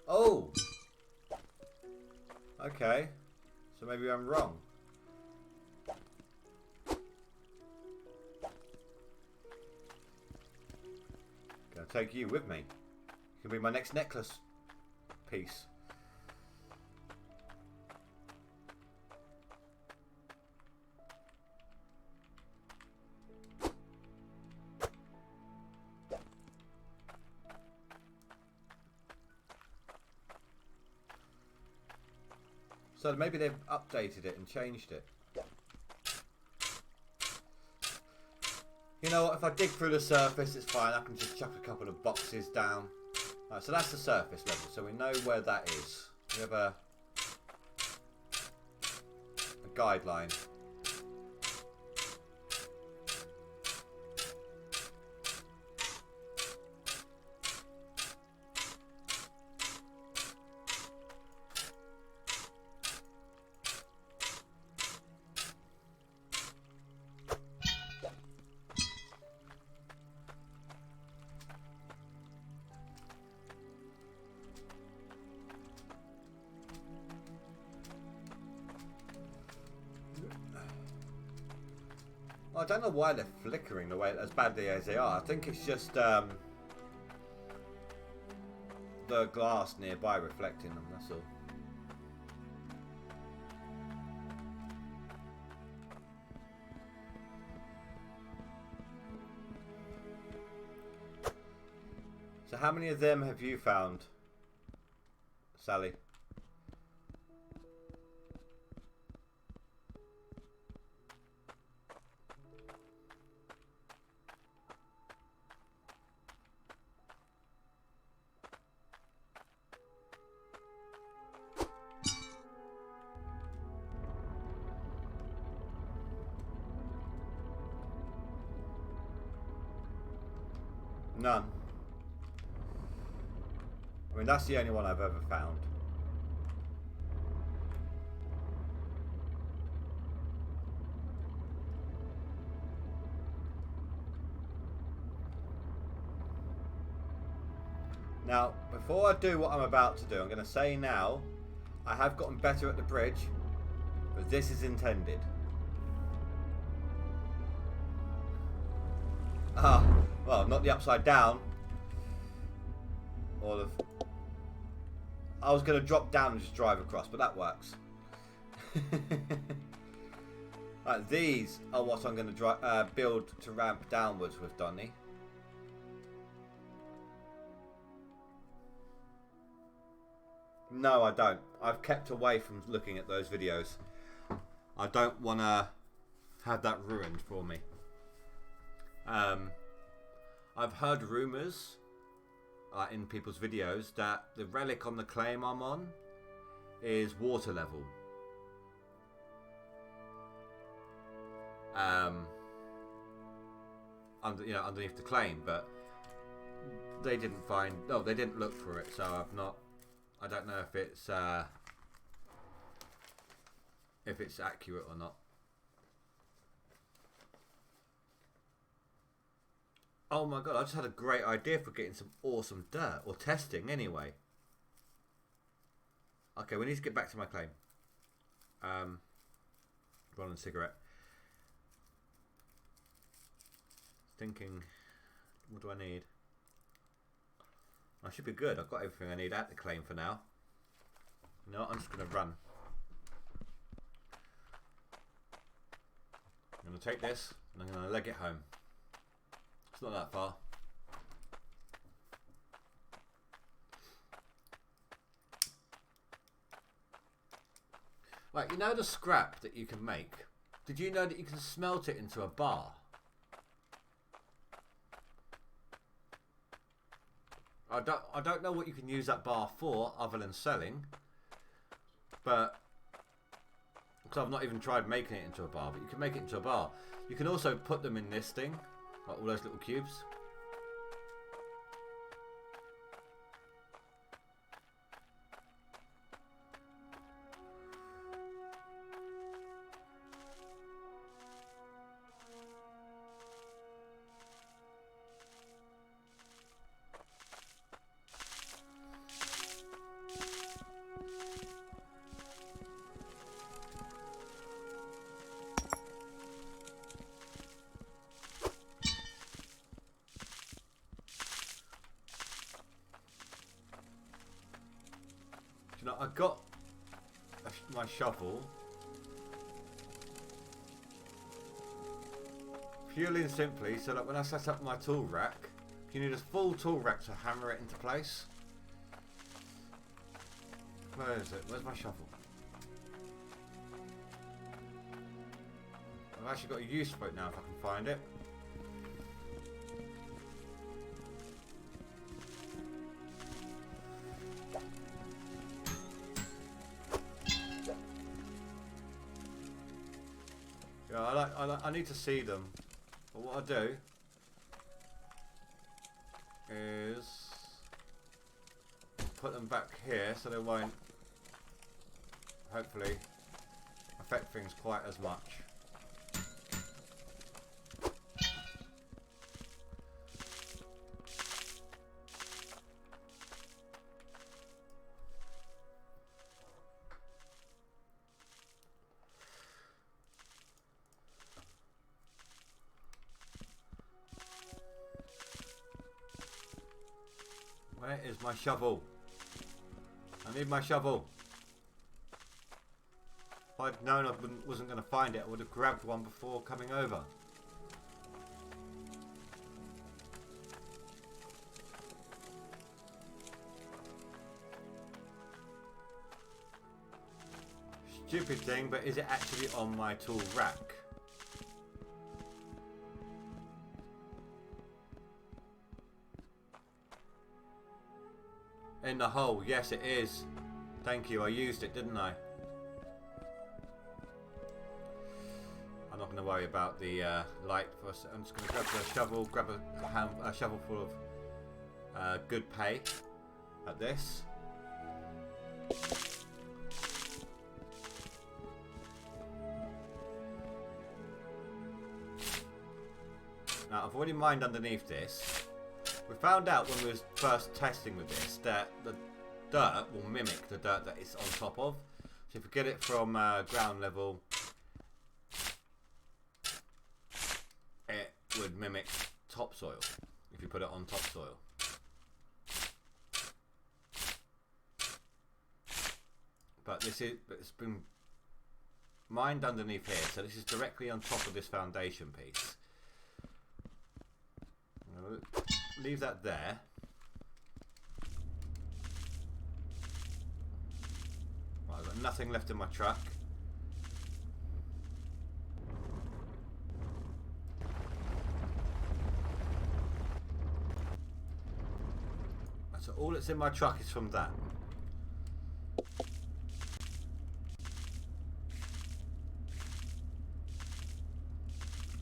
Speaker 1: Oh. Okay. So maybe I'm wrong. Gonna take you with me. You can be my next necklace piece. So maybe they've updated it and changed it. You know what, if I dig through the surface, it's fine. I can just chuck a couple of boxes down. Right, so that's the surface level, so we know where that is. We have a guideline. I don't know why they're flickering the way as badly as they are. I think it's just the glass nearby reflecting them, that's all. So how many of them have you found, Sally? None. I mean, that's the only one I've ever found. Now, before I do what I'm about to do, I'm going to say now, I have gotten better at the bridge, but this is intended. Ah, well, not the upside down. All of. I was going to drop down and just drive across, but that works. Right, these are what I'm going to build to ramp downwards with, Donny. No, I don't. I've kept away from looking at those videos. I don't want to have that ruined for me. I've heard rumours in people's videos that the relic on the claim I'm on is water level. Underneath the claim, but they didn't find. No, they didn't look for it, so I've not. I don't know if it's accurate or not. Oh my god, I just had a great idea for getting some awesome dirt, or testing anyway. Okay, we need to get back to my claim. Rolling a cigarette. Thinking, what do I need? I should be good. I've got everything I need at the claim for now. You know what? I'm just going to run. I'm going to take this and I'm going to leg it home. It's not that far. Right, you know the scrap that you can make? Did you know that you can smelt it into a bar? I don't know what you can use that bar for other than selling, but because I've not even tried making it into a bar, but you can make it into a bar. You can also put them in this thing, like all those little cubes. You know, I got my shovel purely and simply so that when I set up my tool rack, you need a full tool rack to hammer it into place. Where is it? Where's my shovel? I've actually got a use for it now if I can find it. I need to see them, but what I do is put them back here so they won't hopefully affect things quite as much. Where is my shovel? I need my shovel. If I'd known I wasn't going to find it, I would have grabbed one before coming over. Stupid thing, but is it actually on my tool rack? In the hole, yes it is. Thank you, I used it, didn't I? I'm not going to worry about the light for a second. I'm just going to grab the shovel, grab a shovel full of good pay at this. Now I've already mined underneath this, We found out when we were first testing with this that the dirt will mimic the dirt that it's on top of. So if you get it from ground level, it would mimic topsoil if you put it on topsoil. But it's been mined underneath here, so this is directly on top of this foundation piece. I'm gonna leave that there. Right, I've got nothing left in my truck. So all that's in my truck is from that.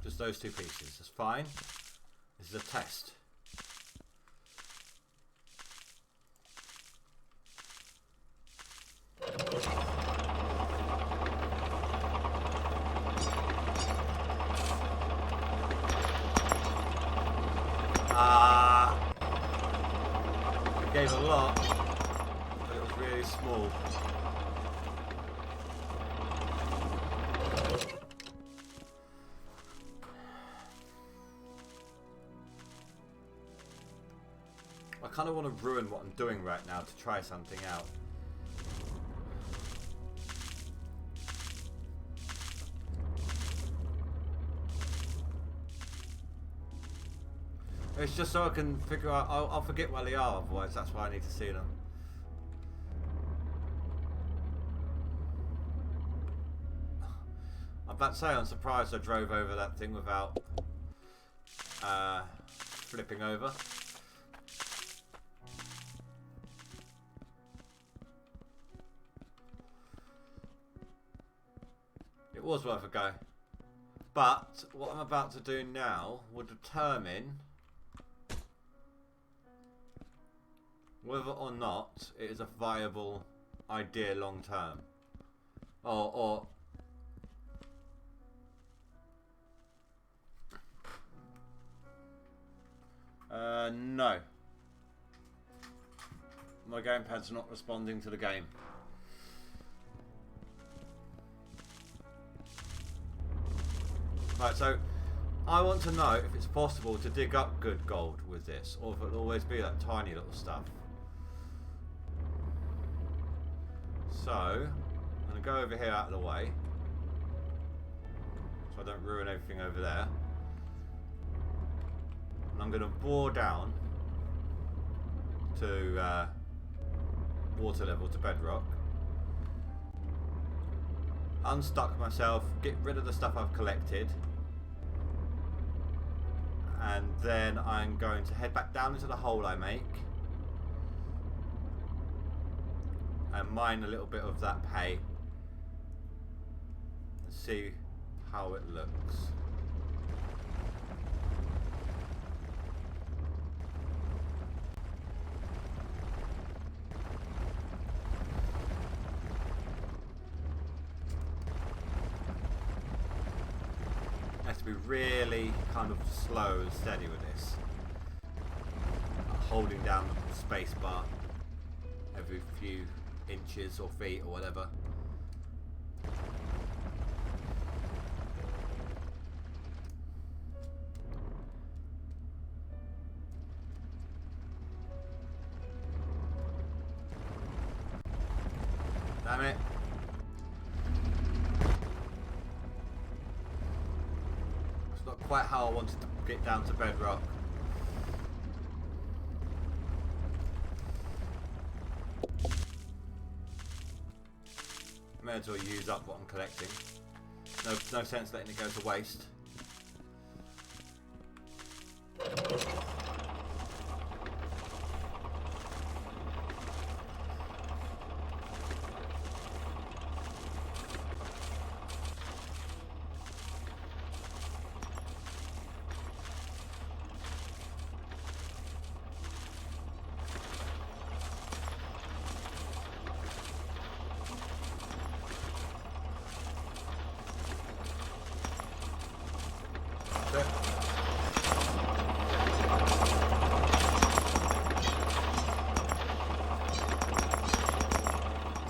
Speaker 1: Just those two pieces. That's fine. This is a test. It gave a lot, but it was really small. I kind of want to ruin what I'm doing right now to try something out. It's just so I can figure out. I'll forget where they are, otherwise that's why I need to see them. I'm about to say I'm surprised I drove over that thing without flipping over. It was worth a go. But what I'm about to do now will determine whether or not it is a viable idea long term. Or no. My gamepad's not responding to the game. Right, so I want to know if it's possible to dig up good gold with this, or if it'll always be that tiny little stuff. So, I'm going to go over here out of the way, so I don't ruin everything over there. And I'm going to bore down to water level, to bedrock. Unstuck myself, get rid of the stuff I've collected. And then I'm going to head back down into the hole I make and mine a little bit of that pay and see how it looks. Be really kind of slow and steady with this, holding down the space bar every few inches or feet or whatever. Damn it. Quite how I wanted to get down to bedrock. May as well use up what I'm collecting. No sense letting it go to waste.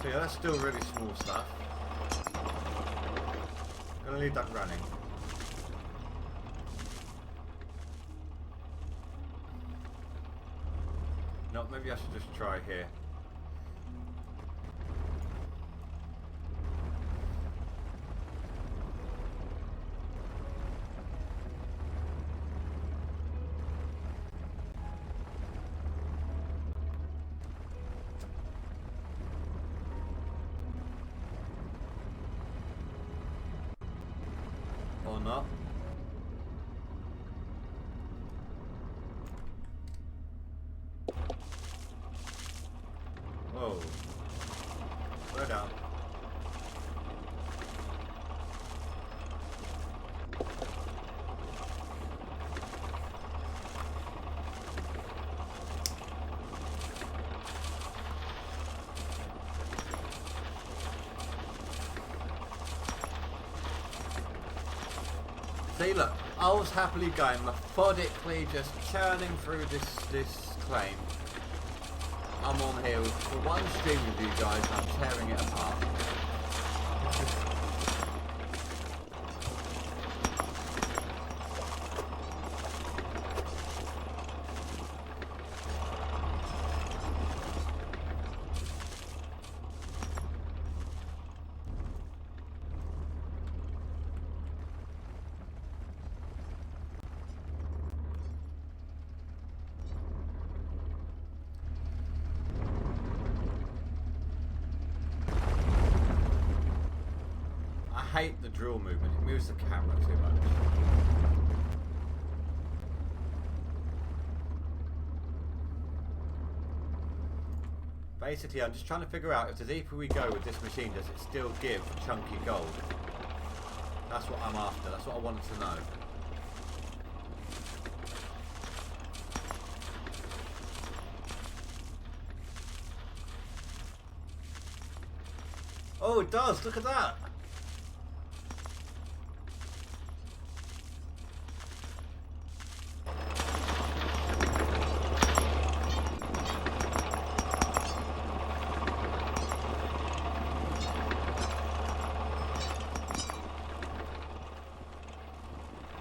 Speaker 1: So yeah, that's still really small stuff. I'm gonna leave that running. No, maybe I should just try here. Or not. Whoa. Slow down. See, look, I was happily going, methodically just churning through this claim. I'm on here for one stream with you guys, and I'm tearing it apart. I hate the drill movement, it moves the camera too much. Basically, I'm just trying to figure out if the deeper we go with this machine, does it still give chunky gold? That's what I'm after, that's what I wanted to know. Oh, it does, look at that!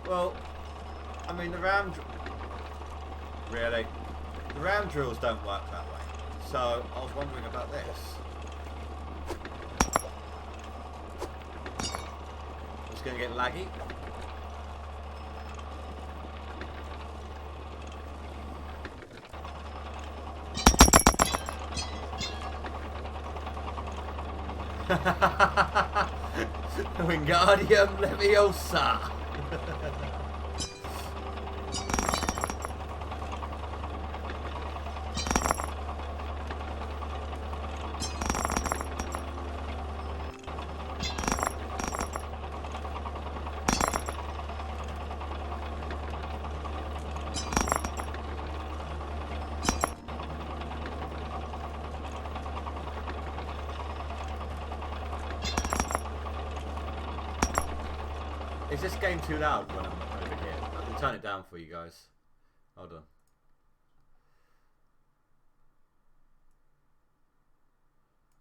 Speaker 1: Well, I mean the really, the round drills don't work that way. So I was wondering about this. It's going to get laggy. Wingardium Leviosa. Is this game too loud when I'm over here? I can turn it down for you guys. Hold on.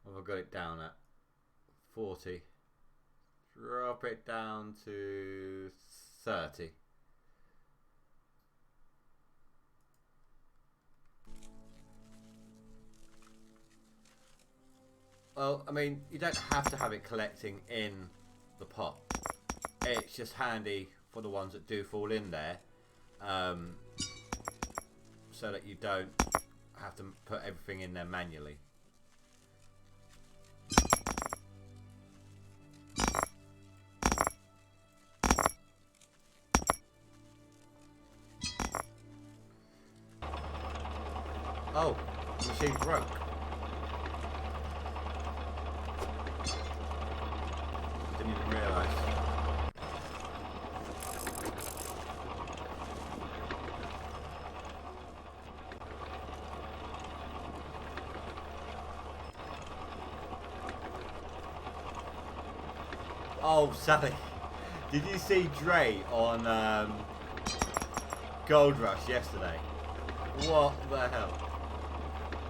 Speaker 1: I've got it down at 40. Drop it down to 30. Well, I mean, you don't have to have it collecting in the pot. It's just handy for the ones that do fall in there, so that you don't have to put everything in there manually. Oh, the machine broke. Didn't even realise. Oh, Sally, did you see Dre on Gold Rush yesterday? What the hell?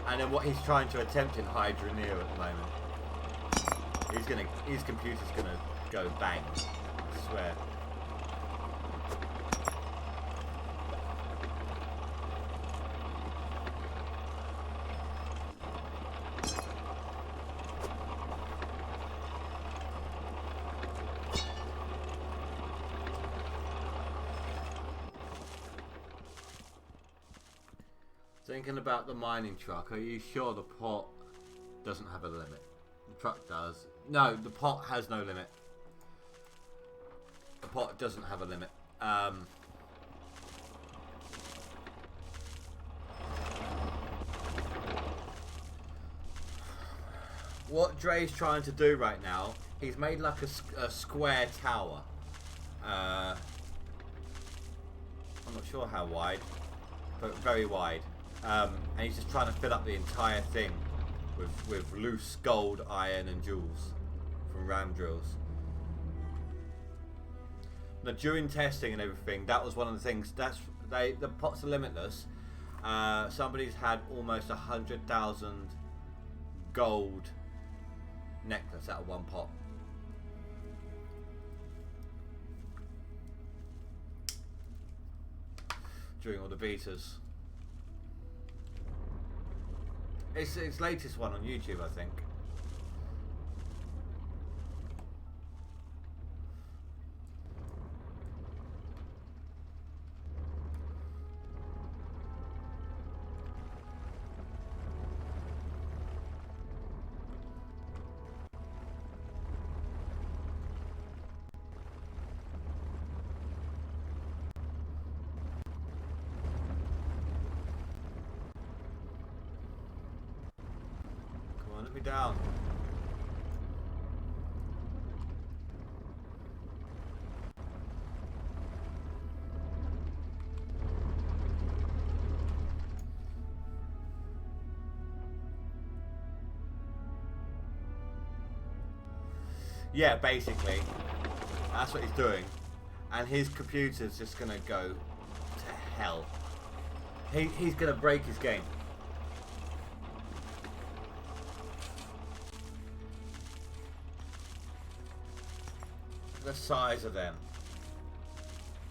Speaker 1: And then what he's trying to attempt in Hydroneer at the moment. His computer's gonna go bang. I swear. Thinking about the mining truck, are you sure the pot doesn't have a limit? The truck does. No, the pot has no limit. The pot doesn't have a limit. What Dre's trying to do right now, he's made like a square tower. I'm not sure how wide, but very wide. And he's just trying to fill up the entire thing with loose gold, iron and jewels from ram drills. Now during testing and everything, that was one of the things. The pots are limitless. Somebody's had almost 100,000 gold necklace out of one pot. During all the betas. It's its latest one on YouTube, I think. Me down. Yeah, basically that's what he's doing, and his computer's just gonna go to hell. He's gonna break his game. The size of them.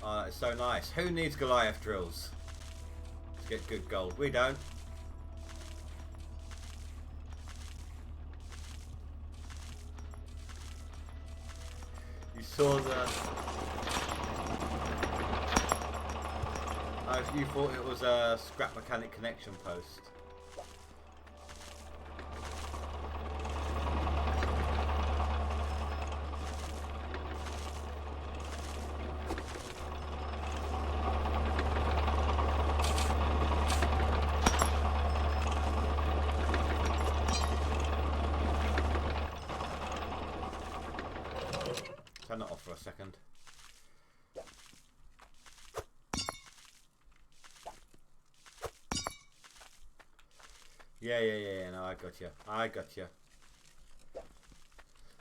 Speaker 1: Oh, it's so nice. Who needs Goliath drills to get good gold? We don't. You saw the... Oh, you thought it was a scrap mechanic connection post. Turn that off for a second. Yeah, no, I got you.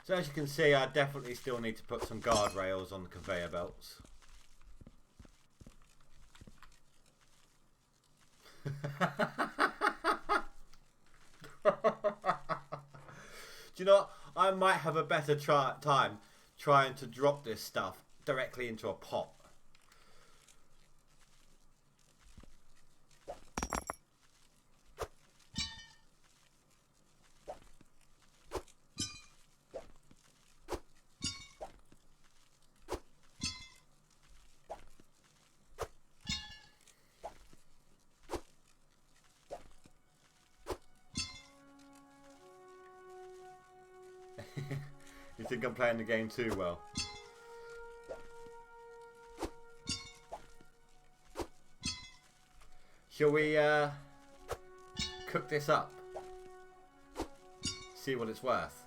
Speaker 1: So as you can see, I definitely still need to put some guardrails on the conveyor belts. Do you know what? I might have a better time trying to drop this stuff directly into a pot. You think I'm playing the game too well? Shall we cook this up? See what it's worth.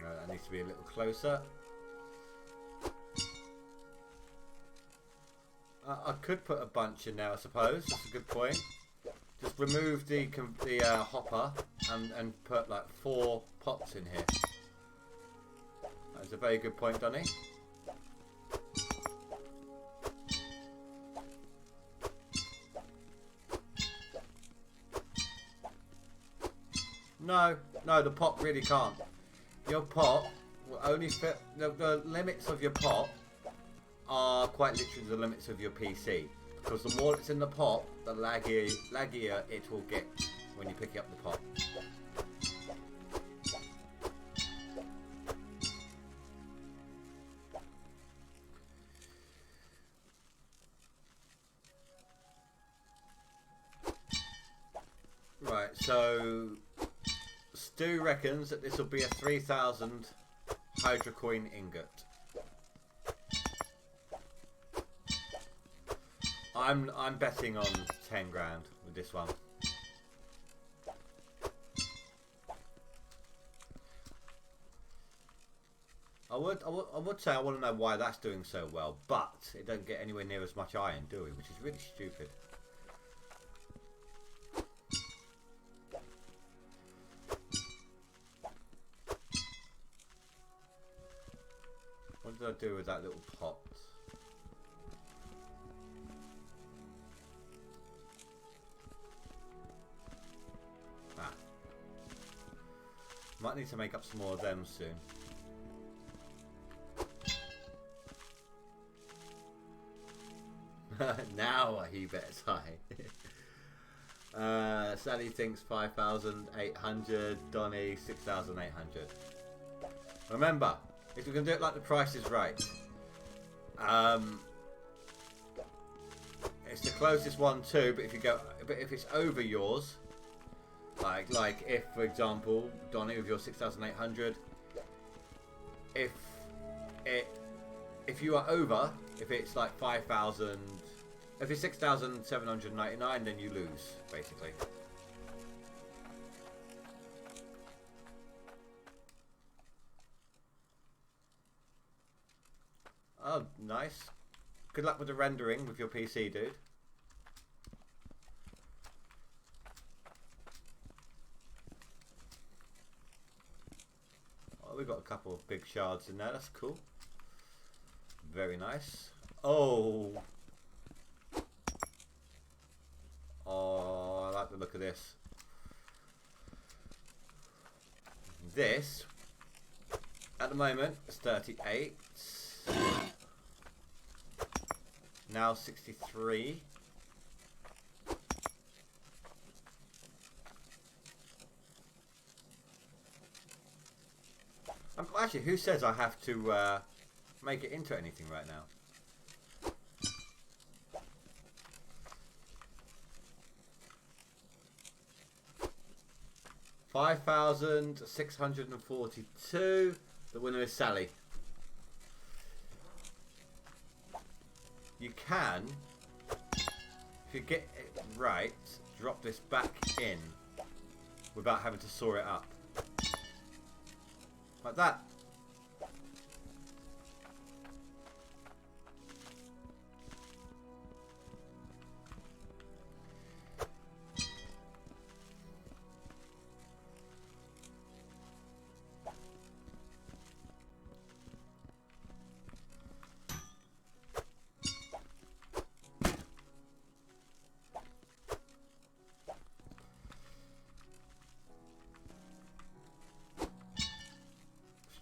Speaker 1: Right, that needs to be a little closer. I could put a bunch in there, I suppose. That's a good point. Just remove the hopper and put like 4 pots in here. That's a very good point, Donny. No, no, the pot really can't. Your pot will only fit... The limits of your pot are quite literally the limits of your PC. Because the more it's in the pot, the laggier it will get when you pick up the pot. Right, so Stu reckons that this will be a 3,000 Hydrocoin ingot. I'm betting on 10 grand with this one. I would say I want to know why that's doing so well, but it don't get anywhere near as much iron, do we? Which is really stupid. What did I do with that little pot? Ah. Might need to make up some more of them soon. Now he bets high. Sally thinks 5,800. Donny 6,800. Remember, if we can do it like the Price is Right, it's the closest one too. But if it's over yours, like if for example Donny with your 6,800, if you are over, if it's like 5,000, if it's 6,799, then you lose basically. Oh, nice. Good luck with the rendering with your PC, dude. Oh, we've got a couple of big shards in there. That's cool. Very nice. Oh. Oh, I like the look of this. This, at the moment, is 38. Now 63. Actually, who says I have to make it into anything right now? $5,642. The winner is Sally. You can, if you get it right, drop this back in without having to saw it up. Like that.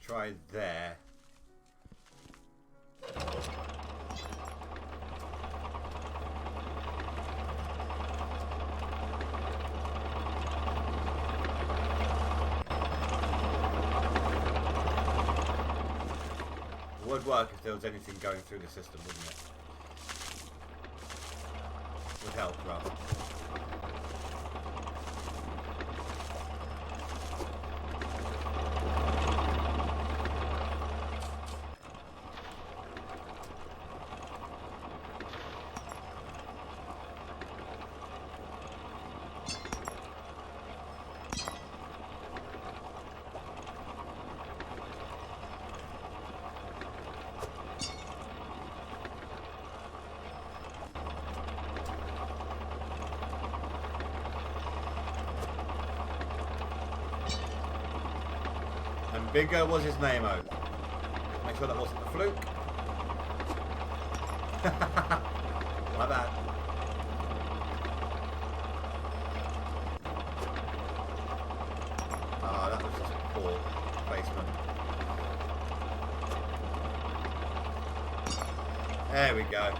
Speaker 1: Try there. It would work if there was anything going through the system, wouldn't it? Would help, rather. Bigger was his name-o. Make sure that wasn't a fluke. My bad. There we go.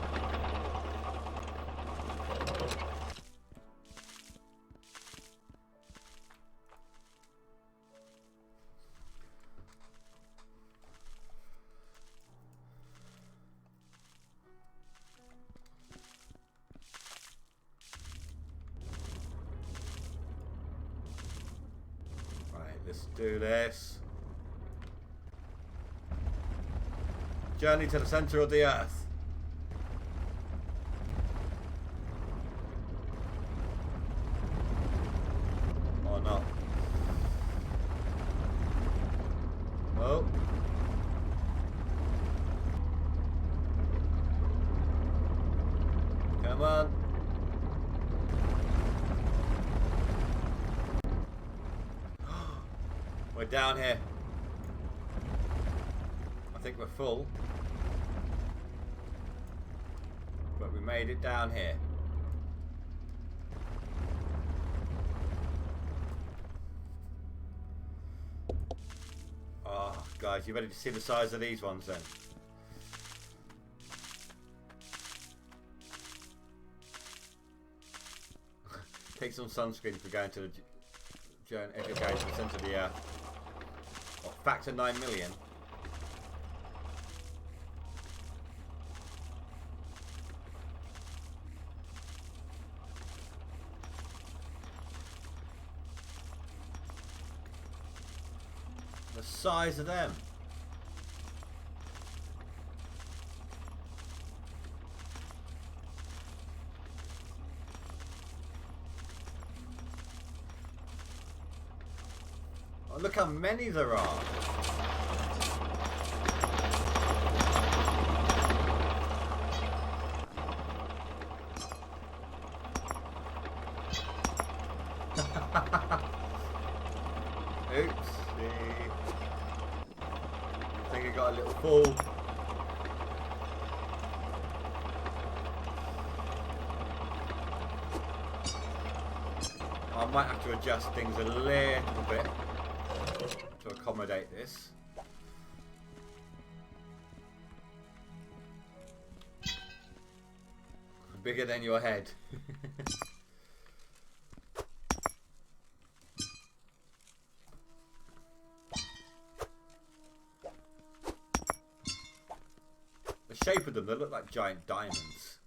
Speaker 1: Right, let's do this. Journey to the center of the earth. Or not. Oh. Come on. We're down here. I think we're full. But we made it down here. Oh, guys, you ready to see the size of these ones then? Take some sunscreen if you're going to the journey, if you're going to the centre of the earth. Or factor 9 million. The size of them. Oh, look how many there are. Oopsie. I think I got a little full. I might have to adjust things a little bit to accommodate this. Bigger than your head. The shape of them, they look like giant diamonds.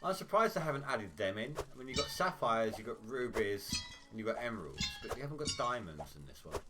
Speaker 1: I'm surprised they haven't added them in. I mean, you've got sapphires, you've got rubies, and you've got emeralds, but you haven't got diamonds in this one.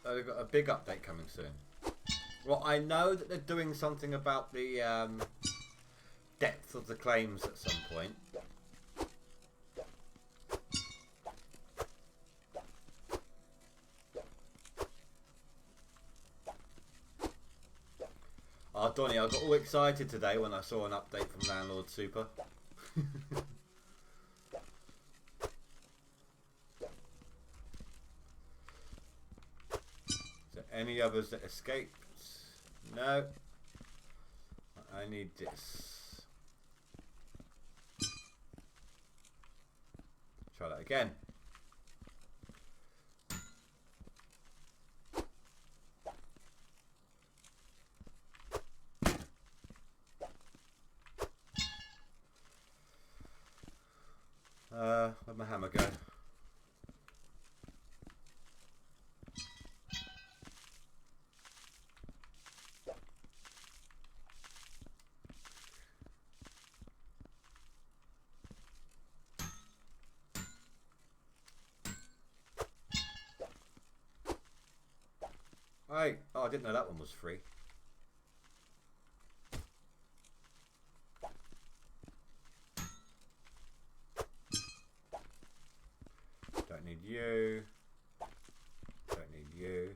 Speaker 1: They've got a big update coming soon. Well, I know that they're doing something about the depth of the claims at some point. Oh, Donny, I got all excited today when I saw an update from Landlord Super. Any others that escaped? No. I need this. Try that again. Where'd my hammer go? Right. Oh, I didn't know that one was free. you. Don't need you.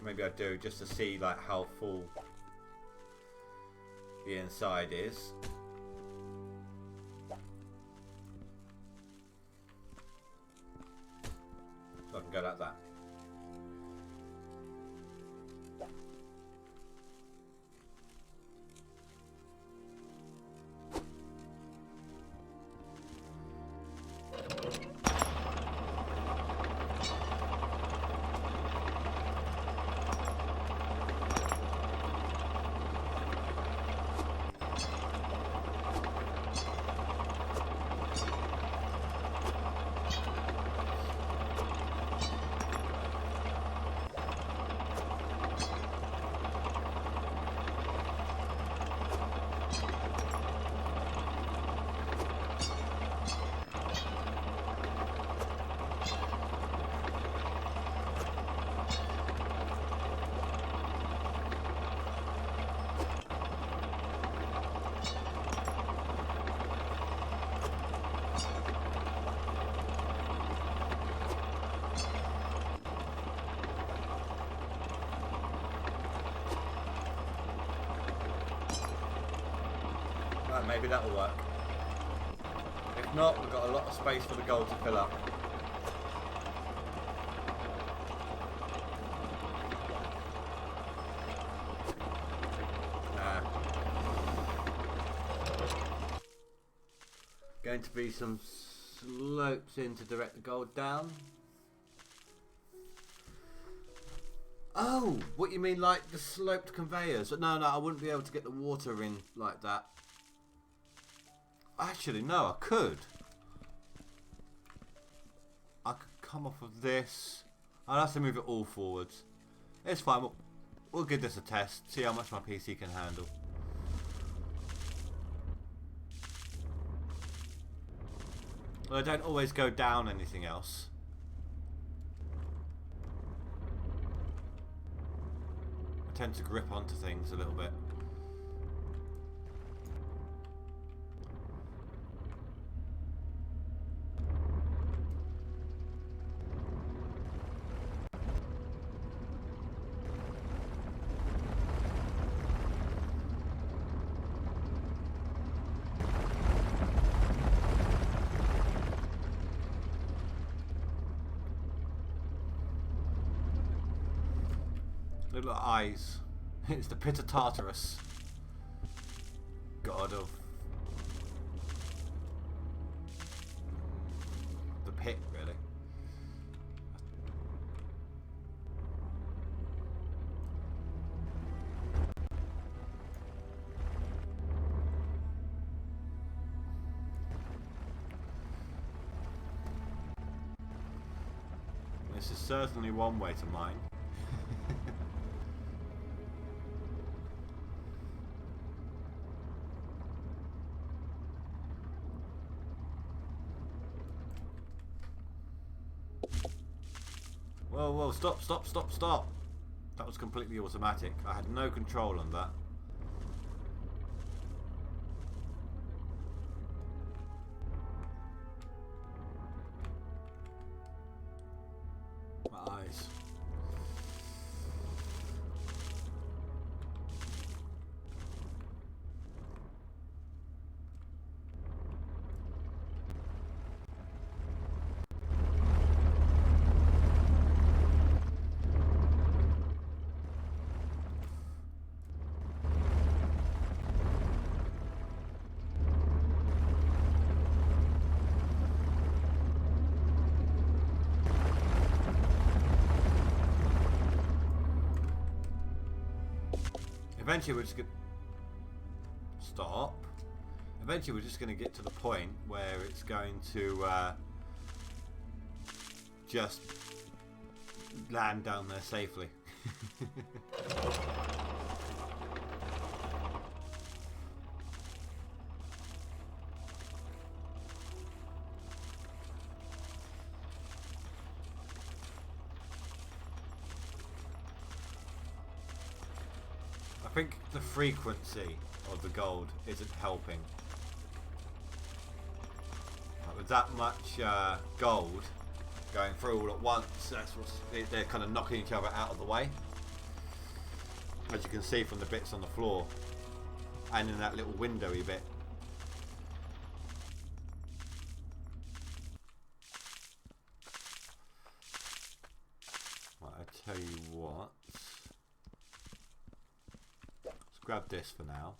Speaker 1: Maybe I do just to see like how full the inside is. So I can go like that. Maybe that'll work. If not, we've got a lot of space for the gold to fill up. Going to be some slopes in to direct the gold down. Oh, what you mean like the sloped conveyors? No, I wouldn't be able to get the water in like that. Actually, no, I could. I could come off of this. I'll have to move it all forwards. It's fine. We'll give this a test. See how much my PC can handle. Well, I don't always go down anything else. I tend to grip onto things a little bit. Little eyes. It's the pit of Tartarus. God of the pit, really. This is certainly one way to mine. Whoa, stop. That was completely automatic. I had no control on that. My eyes. Eventually we're just going to stop. Eventually we're just going to get to the point where it's going to just land down there safely. think the frequency of the gold isn't helping. Like with that much gold going through all at once, that's what's, they're kind of knocking each other out of the way. As you can see from the bits on the floor and in that little windowy bit. Right, I tell you what. Let's grab this for now.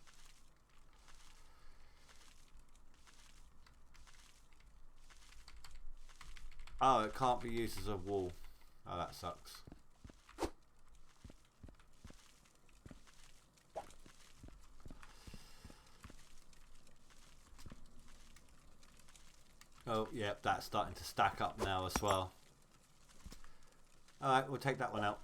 Speaker 1: Oh, it can't be used as a wall. Oh, that sucks. Oh, yep, that's starting to stack up now as well. Alright, we'll take that one out.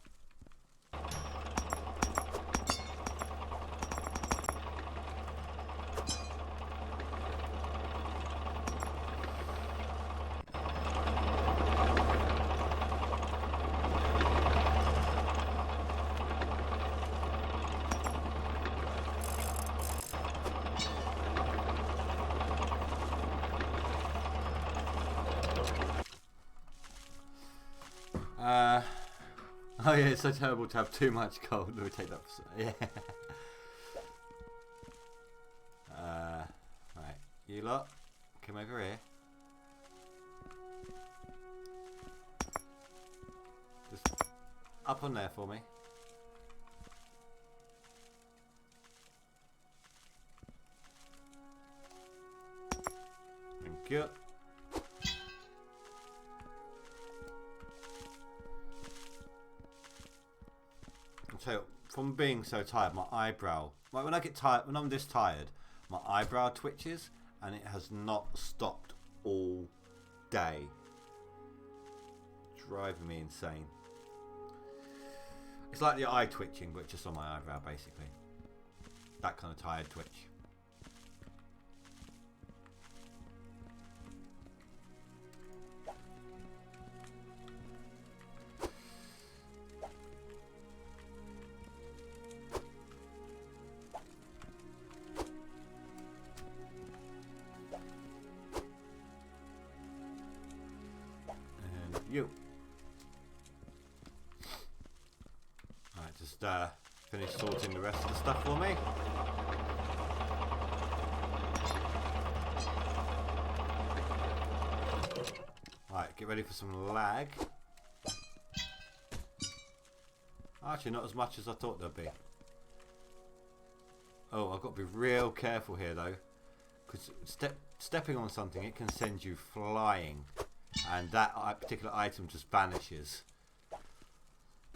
Speaker 1: Oh yeah, it's so terrible to have too much gold. Let me take that. Yeah. Right, you lot, come over here. Just up on there for me. Thank you. So from being so tired, my eyebrow, like when I get tired, when I'm this tired, my eyebrow twitches and it has not stopped all day. Driving me insane. It's like the eye twitching, but just on my eyebrow basically. That kind of tired twitch. You. Alright, just finish sorting the rest of the stuff for me. Alright, get ready for some lag. Actually, not as much as I thought there'd be. Oh, I've got to be real careful here though, because stepping on something, it can send you flying. And that particular item just vanishes.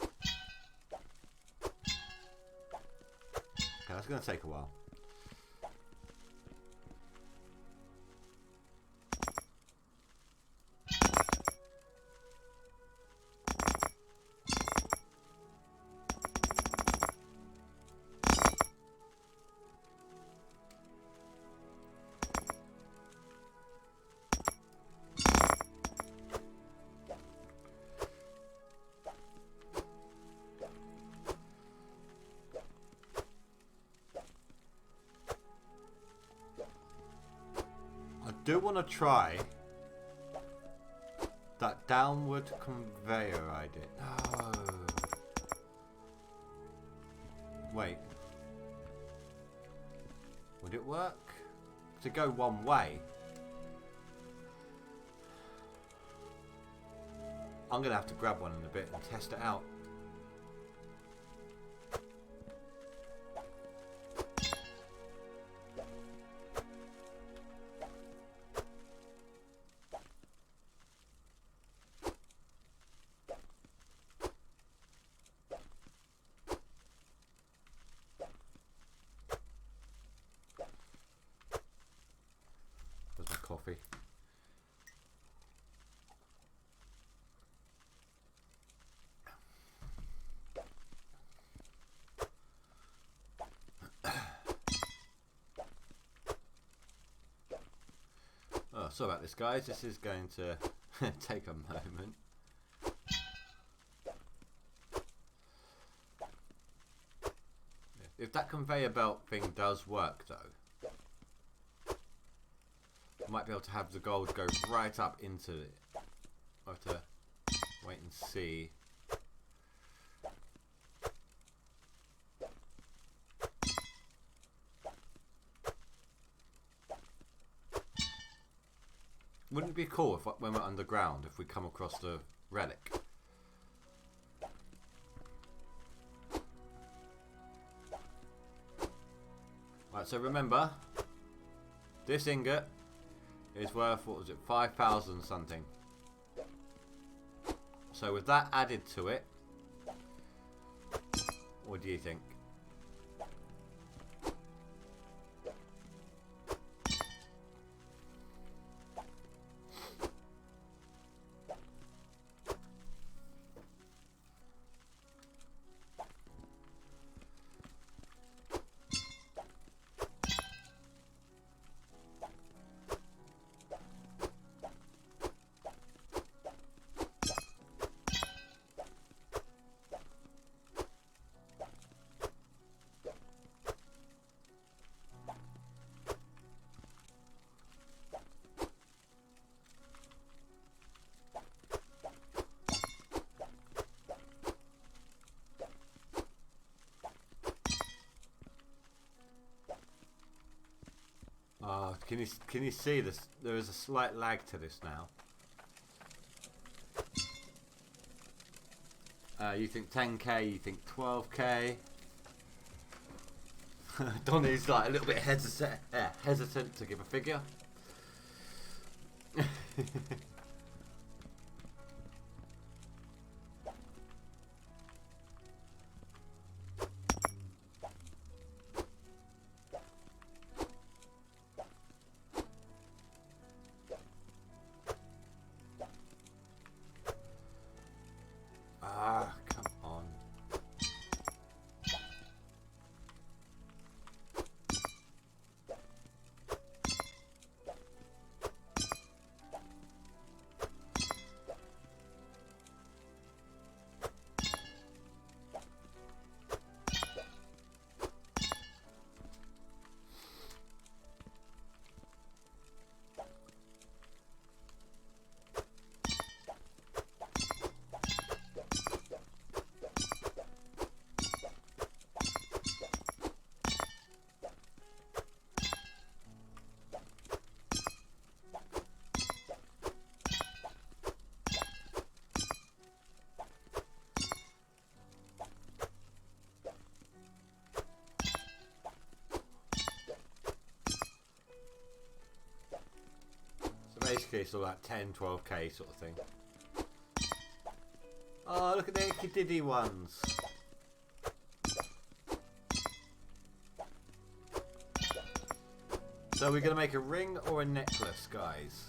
Speaker 1: Okay, that's going to take a while. I do want to try that downward conveyor I did. No. Wait. Would it work? To go one way? I'm going to have to grab one in a bit and test it out. Coffee. Oh, sorry about this, guys. This is going to take a moment. Yeah. If that conveyor belt thing does work though, I might be able to have the gold go right up into it. I'll have to wait and see. Wouldn't it be cool if, when we're underground, if we come across the relic? Right, so remember, this ingot is worth, what was it, 5,000 something. So with that added to it, what do you think? Can you see this? There is a slight lag to this now. You think 10k? You think 12k? Donnie's like a little bit hesitant to give a figure. Come on. Basically it's all like 10, 12k sort of thing. Oh, look at the inky diddy ones. So we're going to make a ring or a necklace, guys.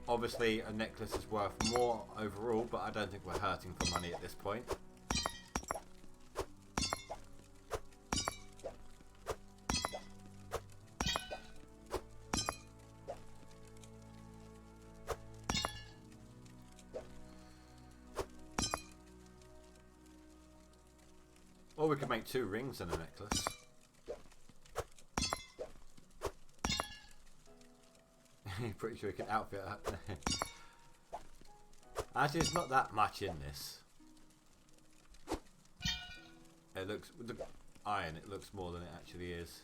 Speaker 1: Obviously a necklace is worth more overall, but I don't think we're hurting for money at this point. Or we could make 2 rings and a necklace. Pretty sure we can outfit that. Actually, it's not that much in this. It looks, with the iron, it looks more than it actually is.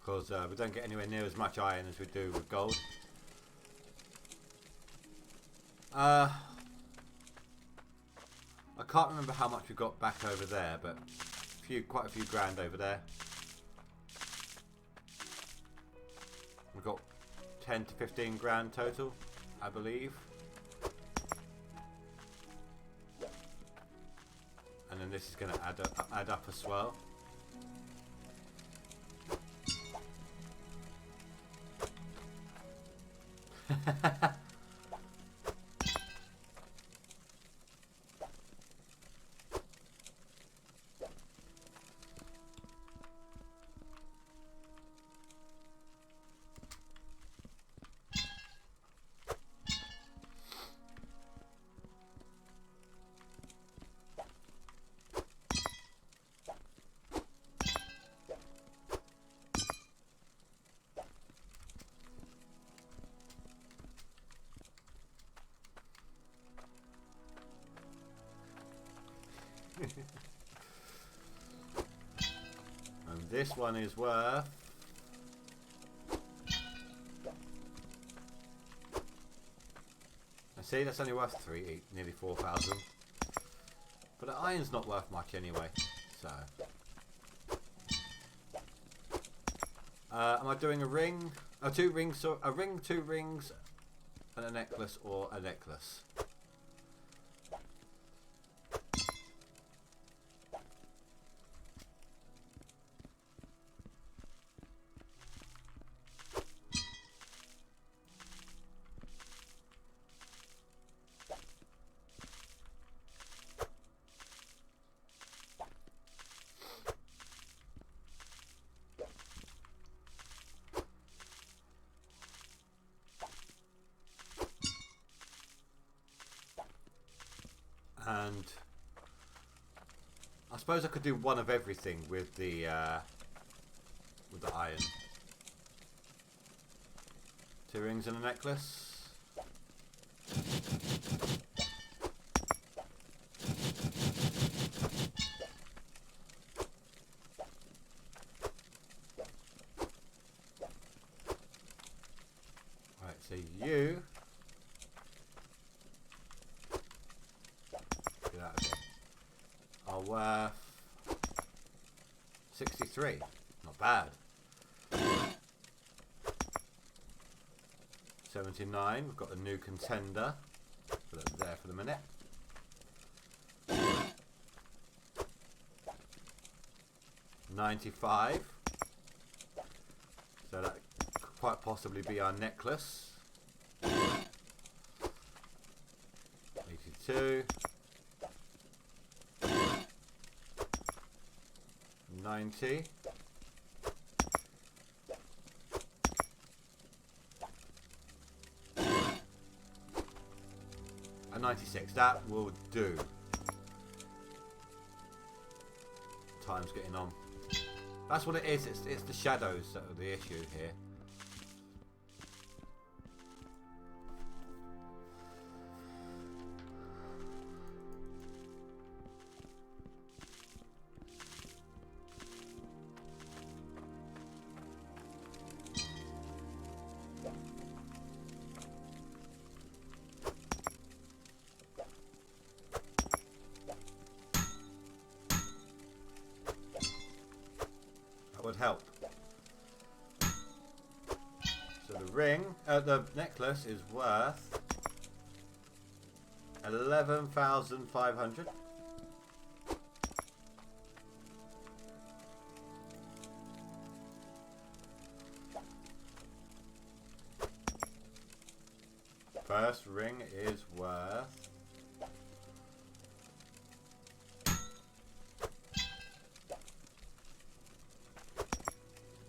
Speaker 1: Because we don't get anywhere near as much iron as we do with gold. I can't remember how much we got back over there, but quite a few grand over there. We've got 10 to 15 grand total, I believe. And then this is going to add up as well. And this one is worth... I see, that's only worth nearly 4,000. But the iron's not worth much anyway, so... am I doing a ring? Oh, 2 rings, so a ring, 2 rings, and a necklace, or a necklace? And I suppose I could do one of everything with the iron. 2 rings and a necklace. Right, so you... are worth 63. Not bad. 79. We've got a new contender. Put it there for the minute. 95. So that could quite possibly be our necklace. 82. 90. And 96. That will do. Time's getting on. That's what it is. It's the shadows that are the issue here. Would help. So the necklace is worth 11,500. First ring is worth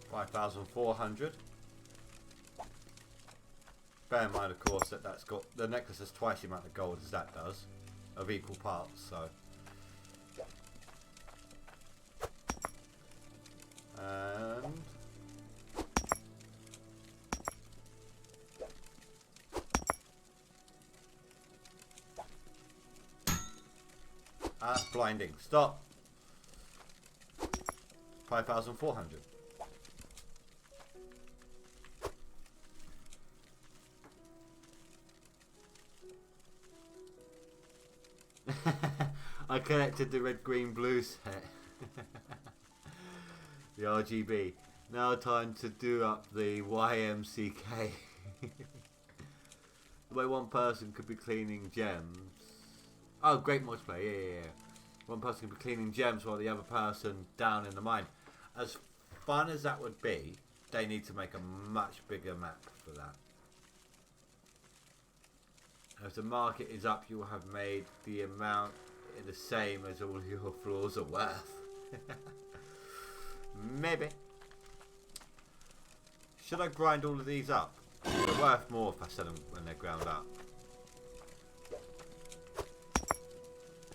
Speaker 1: 5,400. Bear in mind, of course, that that's got the necklace has twice the amount of gold as that does, of equal parts. So, and blinding. Stop. 5,400. I collected the red, green, blue set. The RGB. Now time to do up the YMCK. The way one person could be cleaning gems. Oh, great multiplayer. Yeah. One person could be cleaning gems while the other person down in the mine. As fun as that would be, they need to make a much bigger map for that. If the market is up, you will have made the amount the same as all your floors are worth. Maybe. Should I grind all of these up? They're worth more if I sell them when they're ground up.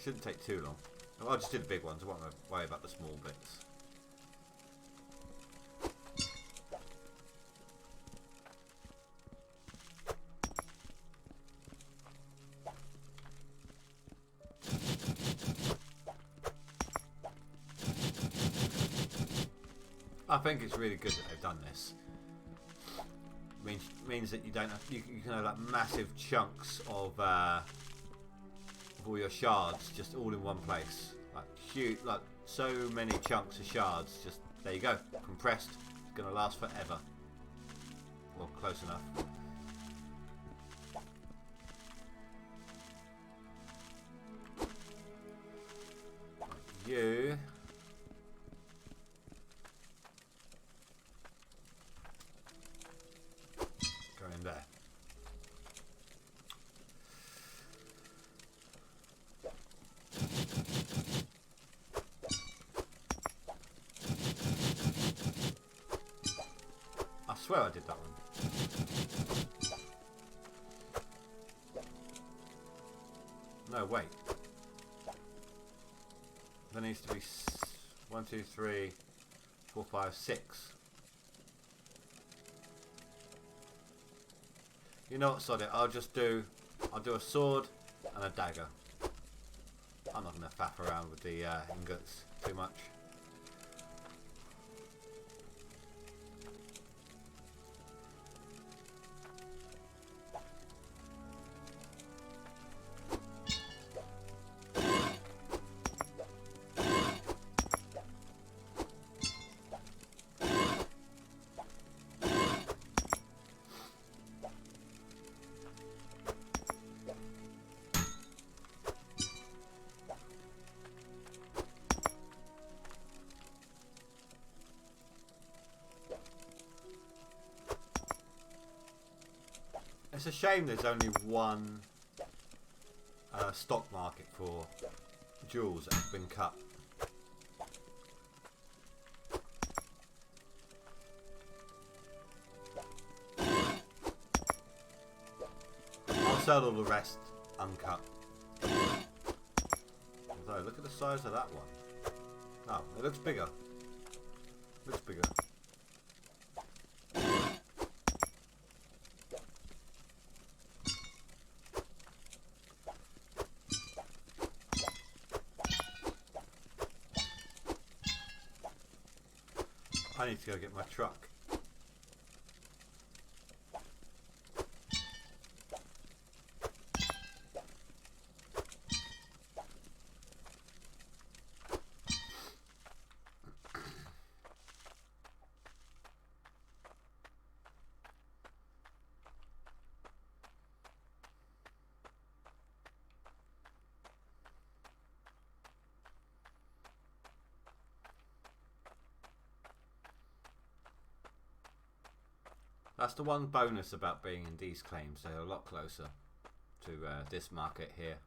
Speaker 1: Shouldn't take too long. I'll just do the big ones. I won't worry about the small bits. I think it's really good that they've done this. Means that you don't have, you can have like massive chunks of all your shards just all in one place. Like huge, like so many chunks of shards. Just there you go, compressed. It's gonna last forever. Well, close enough. You. Go in there. I swear I did that one. No, wait. There needs to be 1, 2, 3, 4, 5, 6. You know what, sod it. I'll do a sword and a dagger. I'm not going to faff around with the ingots too much. It's a shame there's only one stock market for jewels that have been cut. I'll sell all the rest uncut. Although, look at the size of that one. Oh, it looks bigger. Looks bigger. I need to go get my truck. That's the one bonus about being in these claims. They're a lot closer to this market here.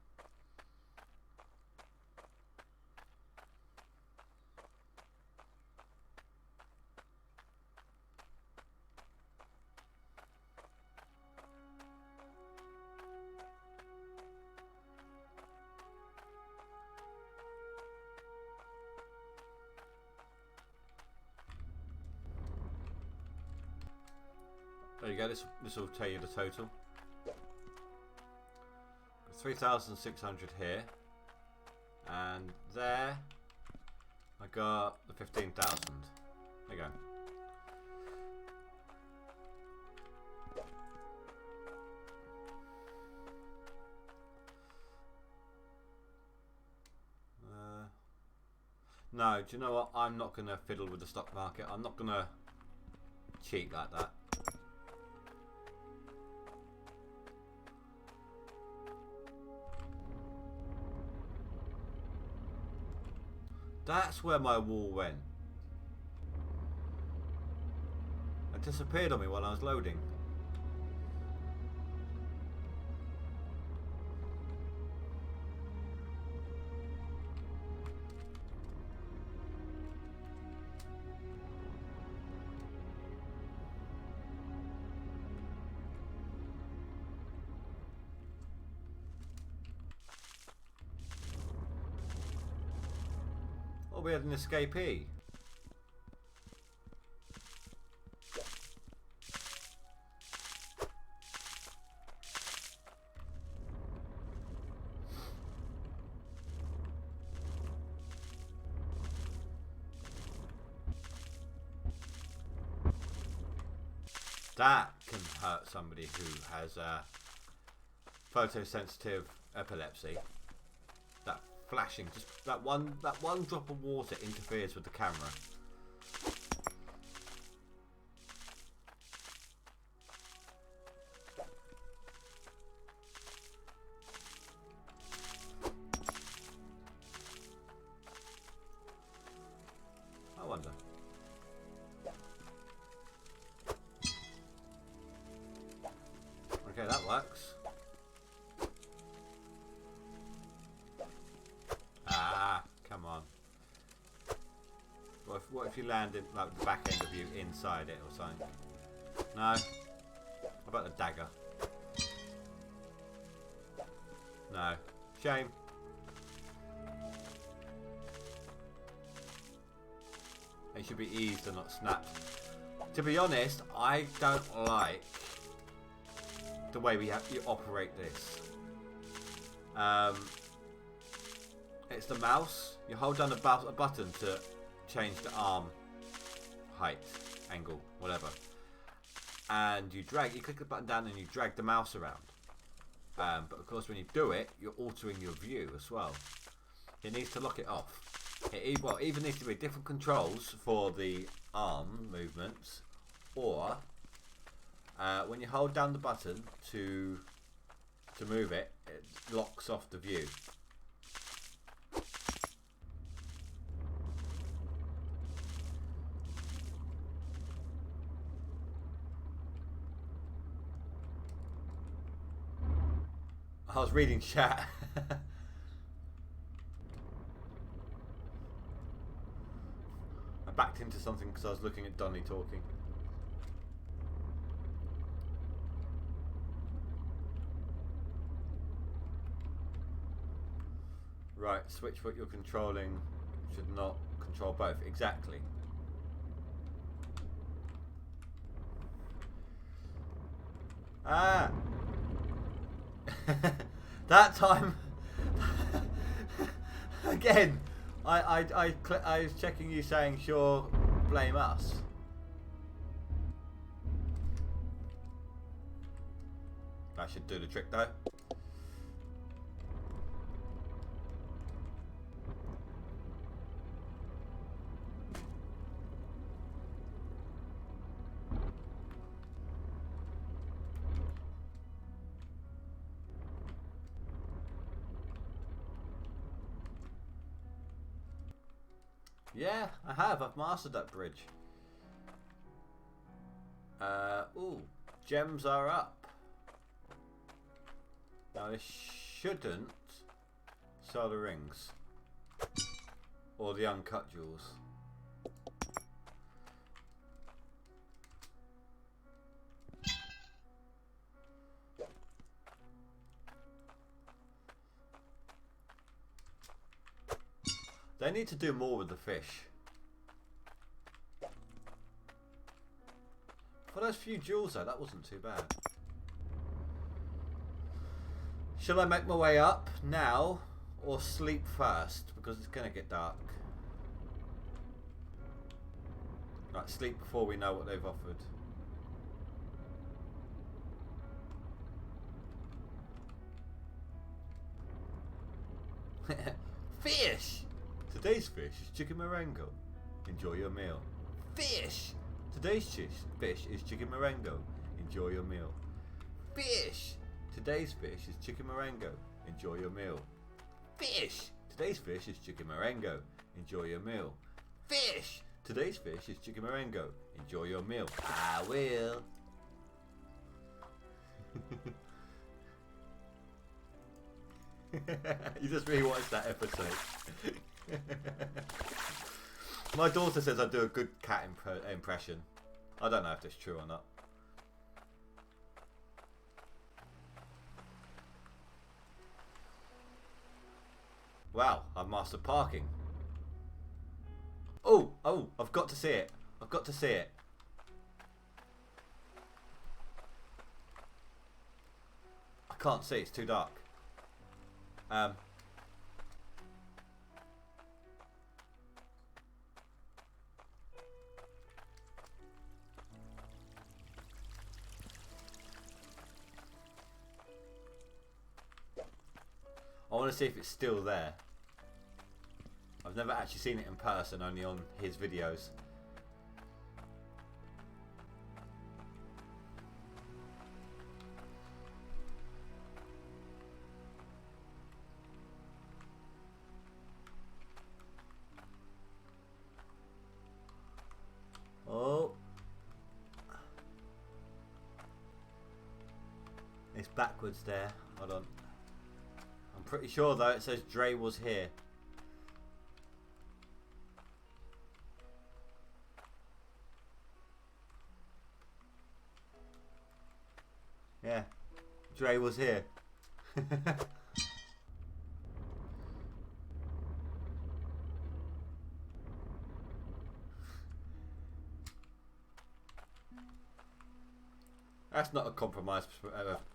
Speaker 1: There you go, this will tell you the total. 3,600 here. And there I got the 15,000. There you go. No, do you know what? I'm not going to fiddle with the stock market. I'm not going to cheat like that. That's where my wall went. It disappeared on me while I was loading. Oh, we had an escapee. That can hurt somebody who has photosensitive epilepsy. That flashing, just that one drop of water interferes with the camera. I wonder. Okay, that works. Ah, come on. What if you land in like the back end of you inside it or something? No. How about the dagger? No. Shame. It should be eased and not snapped. To be honest, I don't like the way you operate this. It's the mouse. You hold down a button to change the arm height, angle, whatever. And you click the button down and you drag the mouse around. But of course when you do it, you're altering your view as well. It needs to lock it off. It even needs to be different controls for the arm movements, or when you hold down the button to move it, it locks off the view. I was reading chat. I backed into something because I was looking at Donny talking. Right, switch what you're controlling should not control both. Exactly. Ah! That time again I was checking you saying sure blame us. That should do the trick though. Yeah, I have. I've mastered that bridge. Ooh, gems are up. Now this shouldn't sell the rings or the uncut jewels. They need to do more with the fish. For those few jewels though, that wasn't too bad. Shall I make my way up now or sleep first? Because it's going to get dark. Right, sleep before we know what they've offered. Fish! Today's fish is chicken marengo. Enjoy your meal. Fish! Today's fish is chicken marengo. Enjoy your meal. Fish! Today's fish is chicken marengo. Enjoy your meal. Fish! Today's fish is chicken marengo. Enjoy your meal. Fish! Today's fish is chicken marengo. Enjoy your meal. I will. You just rewatched that episode. My daughter says I do a good cat impression. I don't know if that's true or not. Wow, I've mastered parking. Oh, I've got to see it. I've got to see it. I can't see, it's too dark. want to see if it's still there. I've never actually seen it in person, only on his videos. Oh. It's backwards there. Hold on. I'm pretty sure though it says Dre was here. Yeah, Dre was here. That's not a compromised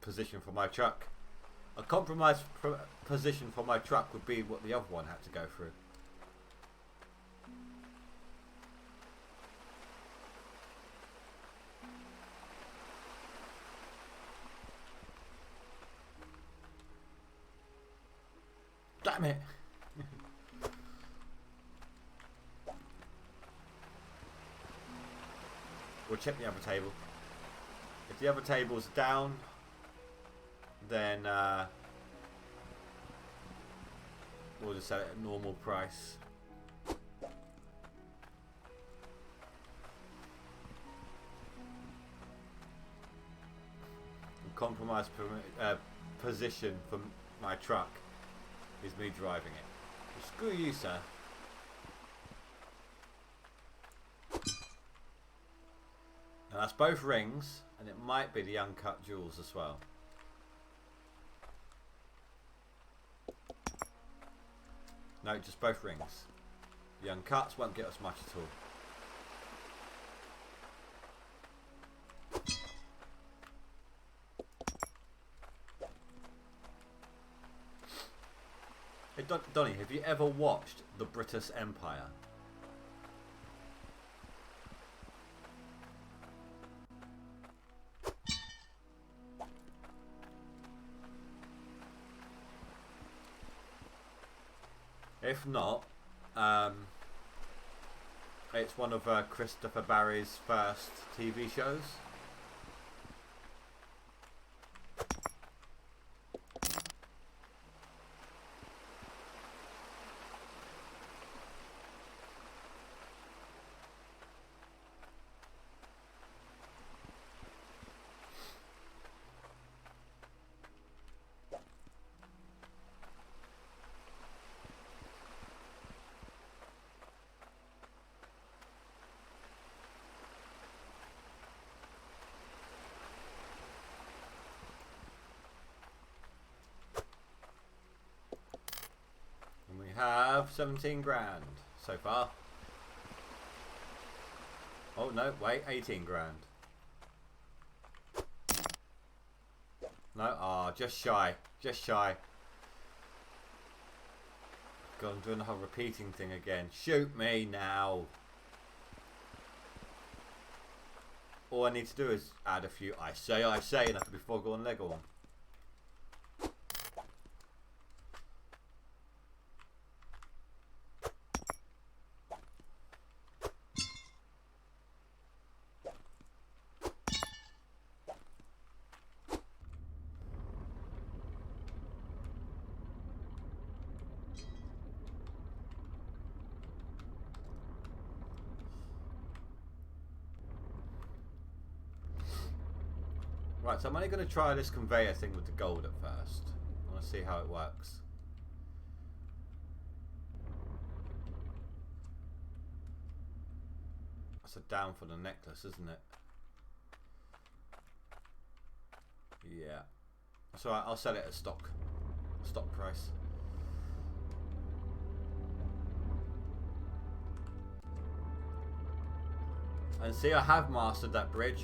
Speaker 1: position for my truck. A compromised position for my truck would be what the other one had to go through. Damn it! We'll check the other table. If the other table's down, then we'll just sell it at normal price. The compromised position for my truck is me driving it. Well, screw you, sir. Now that's both rings, and it might be the uncut jewels as well. No, just both rings. The uncuts won't get us much at all. Hey, Donnie, have you ever watched the British Empire? If not, it's one of Christopher Barry's first TV shows. Have 17 grand so far. Oh no, wait, 18 grand. No, just shy, just shy. God, I'm doing the whole repeating thing again. Shoot me now. All I need to do is add a few I say, and I could be foghorn Leghorn. Right, so I'm only going to try this conveyor thing with the gold at first. I want to see how it works. That's a down for the necklace, isn't it? Yeah. That's alright, I'll sell it at stock price. And see, I have mastered that bridge.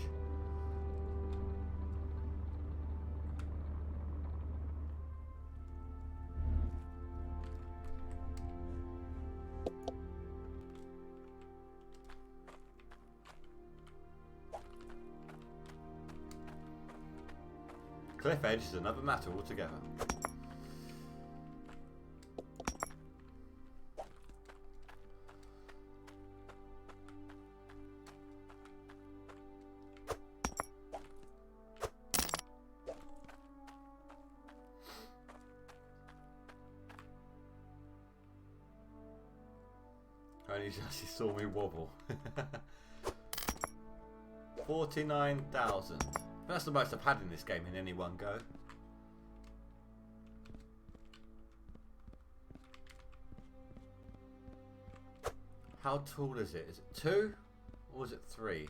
Speaker 1: Cliff edge is another matter altogether. Only just saw me wobble. 49,000. That's the most I've had in this game in any one go. How tall is it? Is it 2 or is it 3?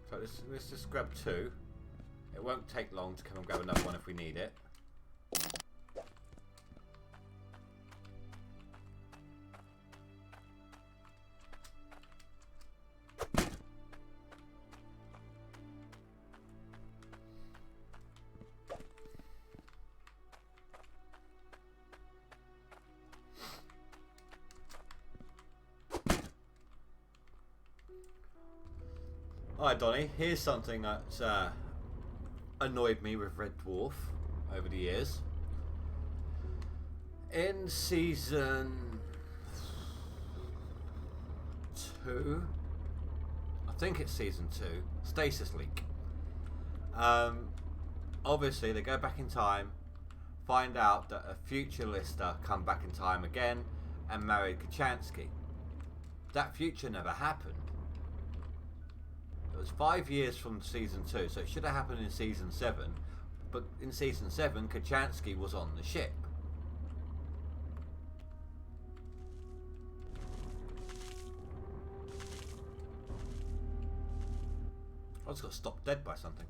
Speaker 1: So let's just grab 2. It won't take long to come and grab another one if we need it. Alright, Donnie, here's something that's annoyed me with Red Dwarf over the years. In season 2, I think it's season 2, stasis leak. Obviously, they go back in time, find out that a future lister come back in time again and married Kachansky. That future never happened. It was 5 years from season 2, so it should have happened in season 7. But in season 7, Kachansky was on the ship. I just got stopped dead by something.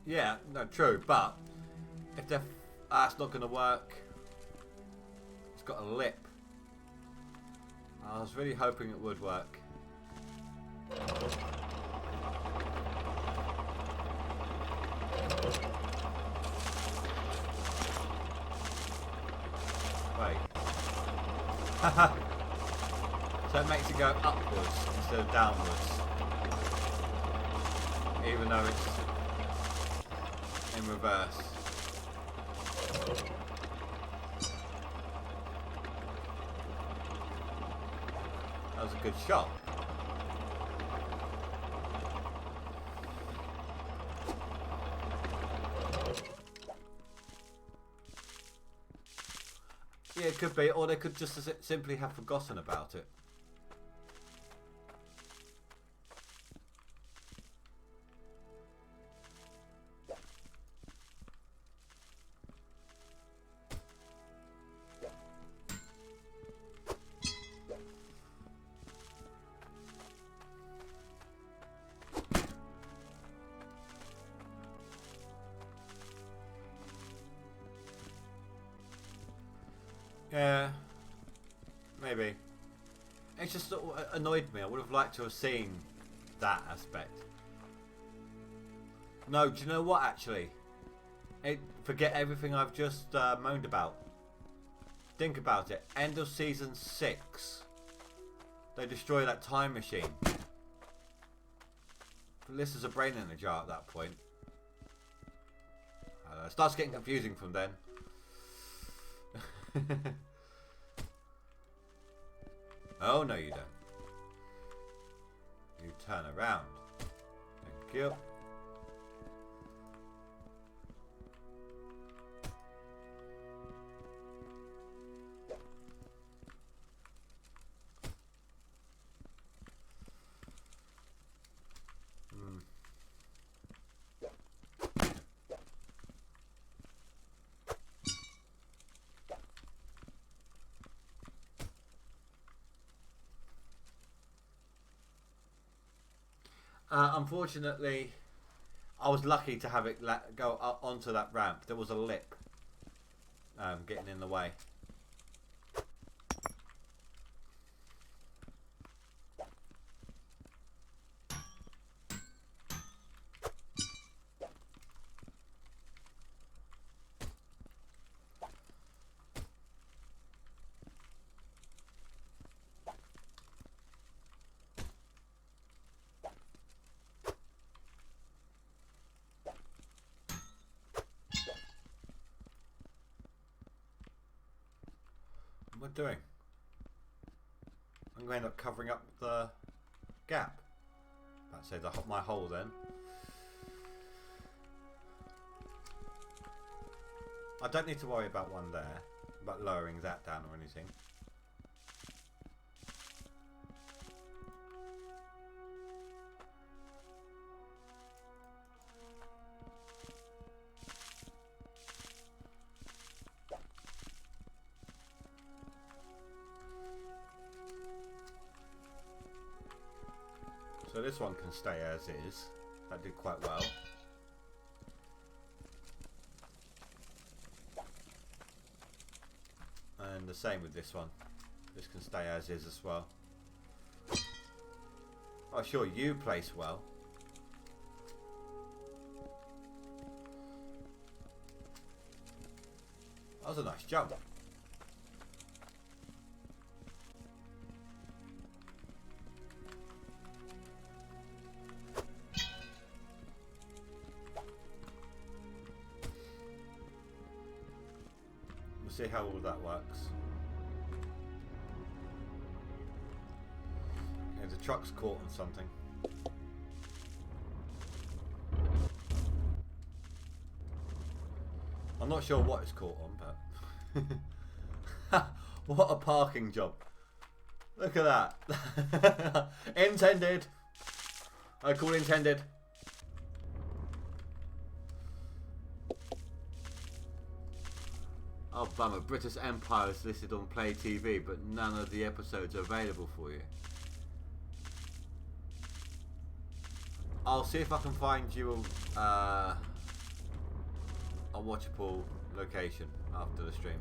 Speaker 1: Yeah, no, true, but if that's not going to work, it's got a lip. I was really hoping it would work. Wait. So it makes it go upwards instead of downwards. Even though it's in reverse. That was a good shot. Yeah, it could be, or they could just simply have forgotten about it. Yeah, maybe. It's just sort of annoyed me. I would have liked to have seen that aspect. No, do you know what actually? Forget everything I've just moaned about. Think about it. End of season 6. They destroy that time machine. This is a brain in a jar at that point. It starts getting confusing from then. Oh, no you don't. You turn around. Thank you. Unfortunately, I was lucky to have it go up onto that ramp. There was a lip getting in the way. am I doing? I'm going to end up covering up the gap. I'd say my hole then. I don't need to worry about one there, about lowering that down or anything. So this one can stay as is. That did quite well. And the same with this one. This can stay as is as well. Oh sure, you place well. That was a nice jump. See how all that works. Okay, the truck's caught on something. I'm not sure what it's caught on, but what a parking job. Look at that. Intended. I call intended. Oh bummer, British Empire is listed on Play TV, but none of the episodes are available for you. I'll see if I can find you a watchable location after the stream.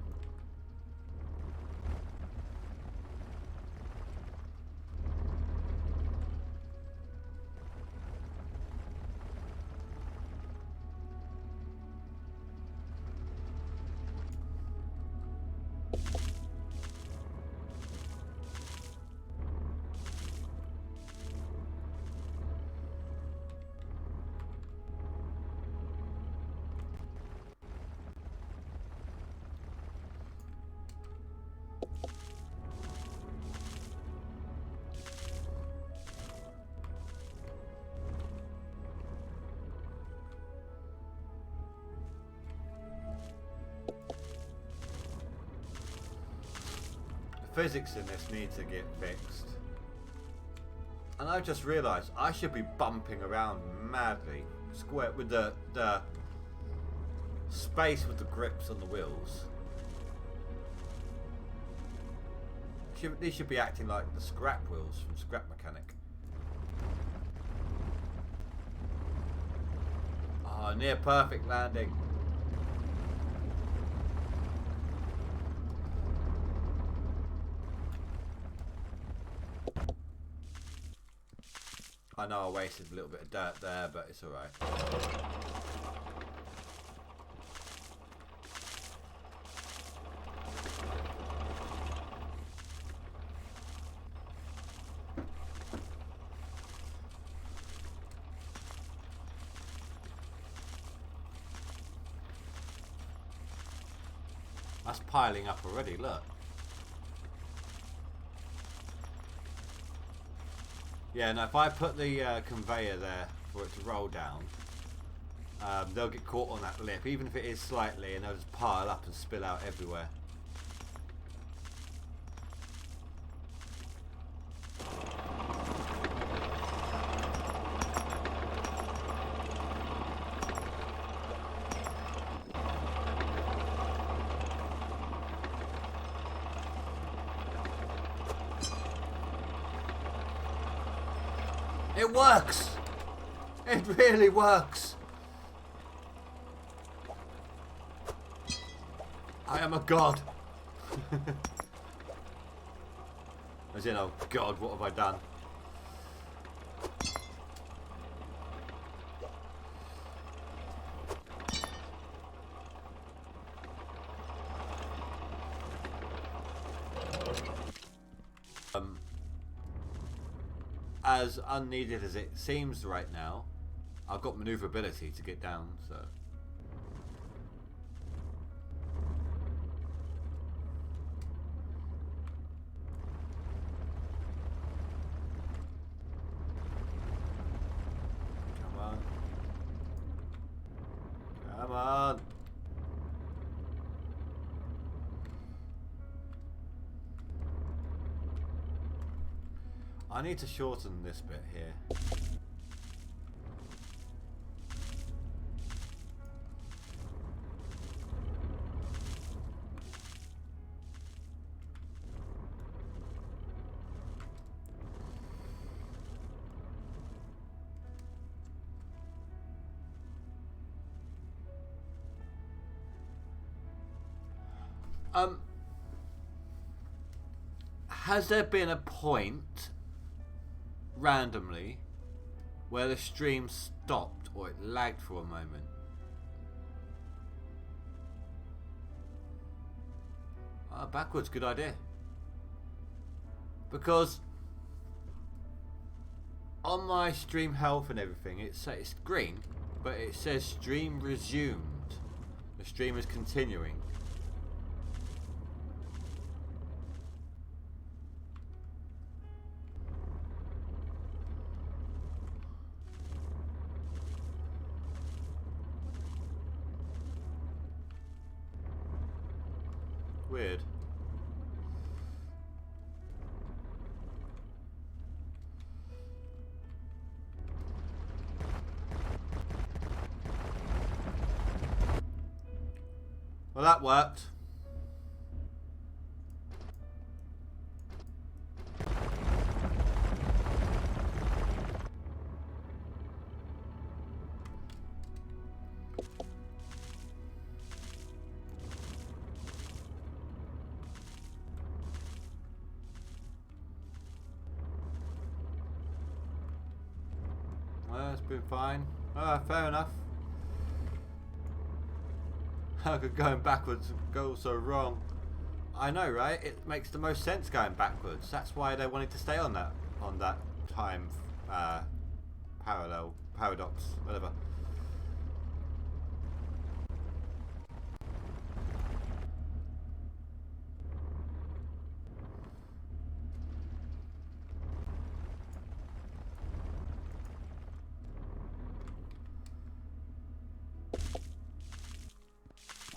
Speaker 1: Physics in this need to get fixed. And I just realised I should be bumping around madly. Square with the space with the grips on the wheels. These should be acting like the scrap wheels from Scrap Mechanic. Ah, oh, near perfect landing. I know I wasted a little bit of dirt there, but it's alright. That's piling up already, look. Yeah, no, if I put the conveyor there for it to roll down, they'll get caught on that lip, even if it is slightly, and they'll just pile up and spill out everywhere. It works! It really works! I am a god! As in, oh god, what have I done? As unneeded as it seems right now, I've got maneuverability to get down, so. I need to shorten this bit here. Has there been a point randomly where the stream stopped or it lagged for a moment? Backwards, good idea. Because on my stream health and everything, it's green, but it says stream resumed. The stream is continuing. Weird. Well, that worked. Well, it's been fine. Fair enough. How could going backwards go so wrong? I know, right? It makes the most sense going backwards. That's why they wanted to stay on that time paradox, whatever.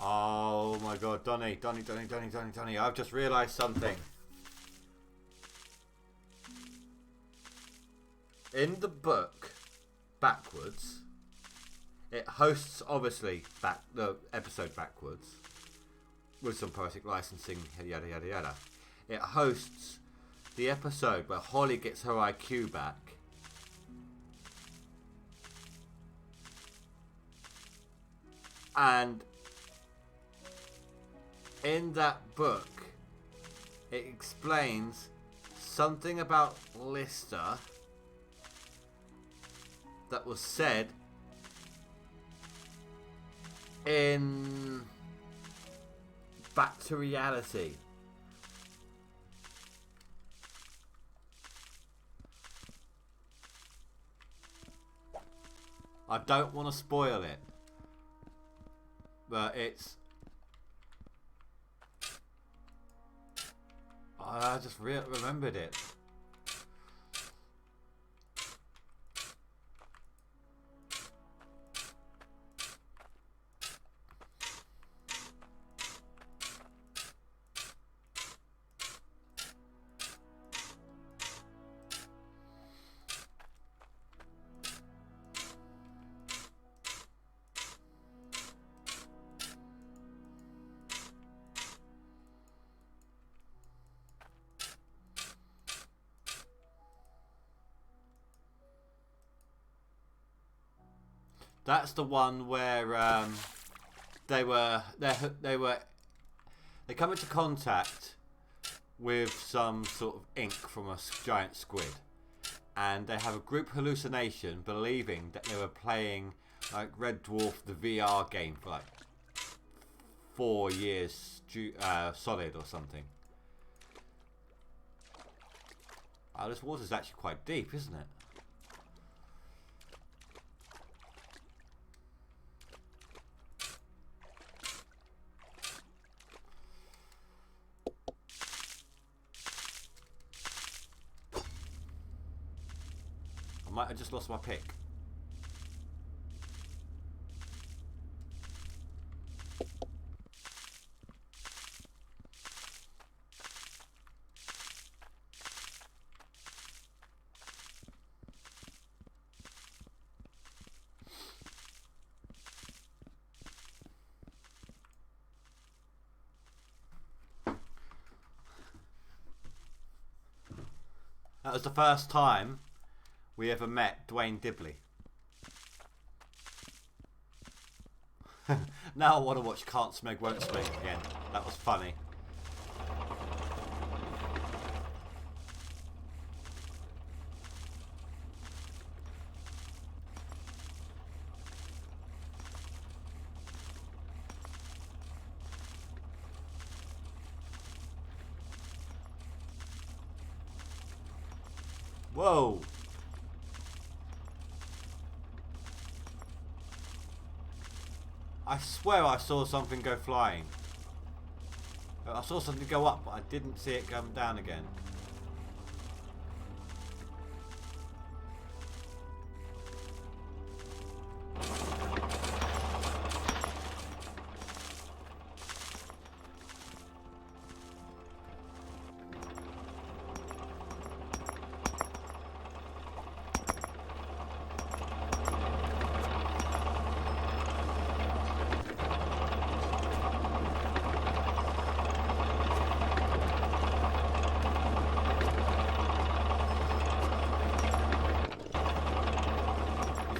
Speaker 1: Oh my god, Donny, I've just realised something. In the book, backwards, it hosts, obviously, the episode backwards, with some poetic licensing, yada yada yada. It hosts the episode where Holly gets her IQ back. And in that book, it explains something about Lister that was said in Back to Reality. I don't want to spoil it, but it's... I just remembered it. That's the one where they come into contact with some sort of ink from a giant squid, and they have a group hallucination, believing that they were playing like Red Dwarf, the VR game, for like 4 years solid or something. Oh, this water's actually quite deep, isn't it? I just lost my pick. That was the first time we ever met Dwayne Dibley. Now I want to watch Can't Smeg Won't Smeg again. That was funny. Whoa! I swear I saw something go flying. I saw something go up, but I didn't see it come down again.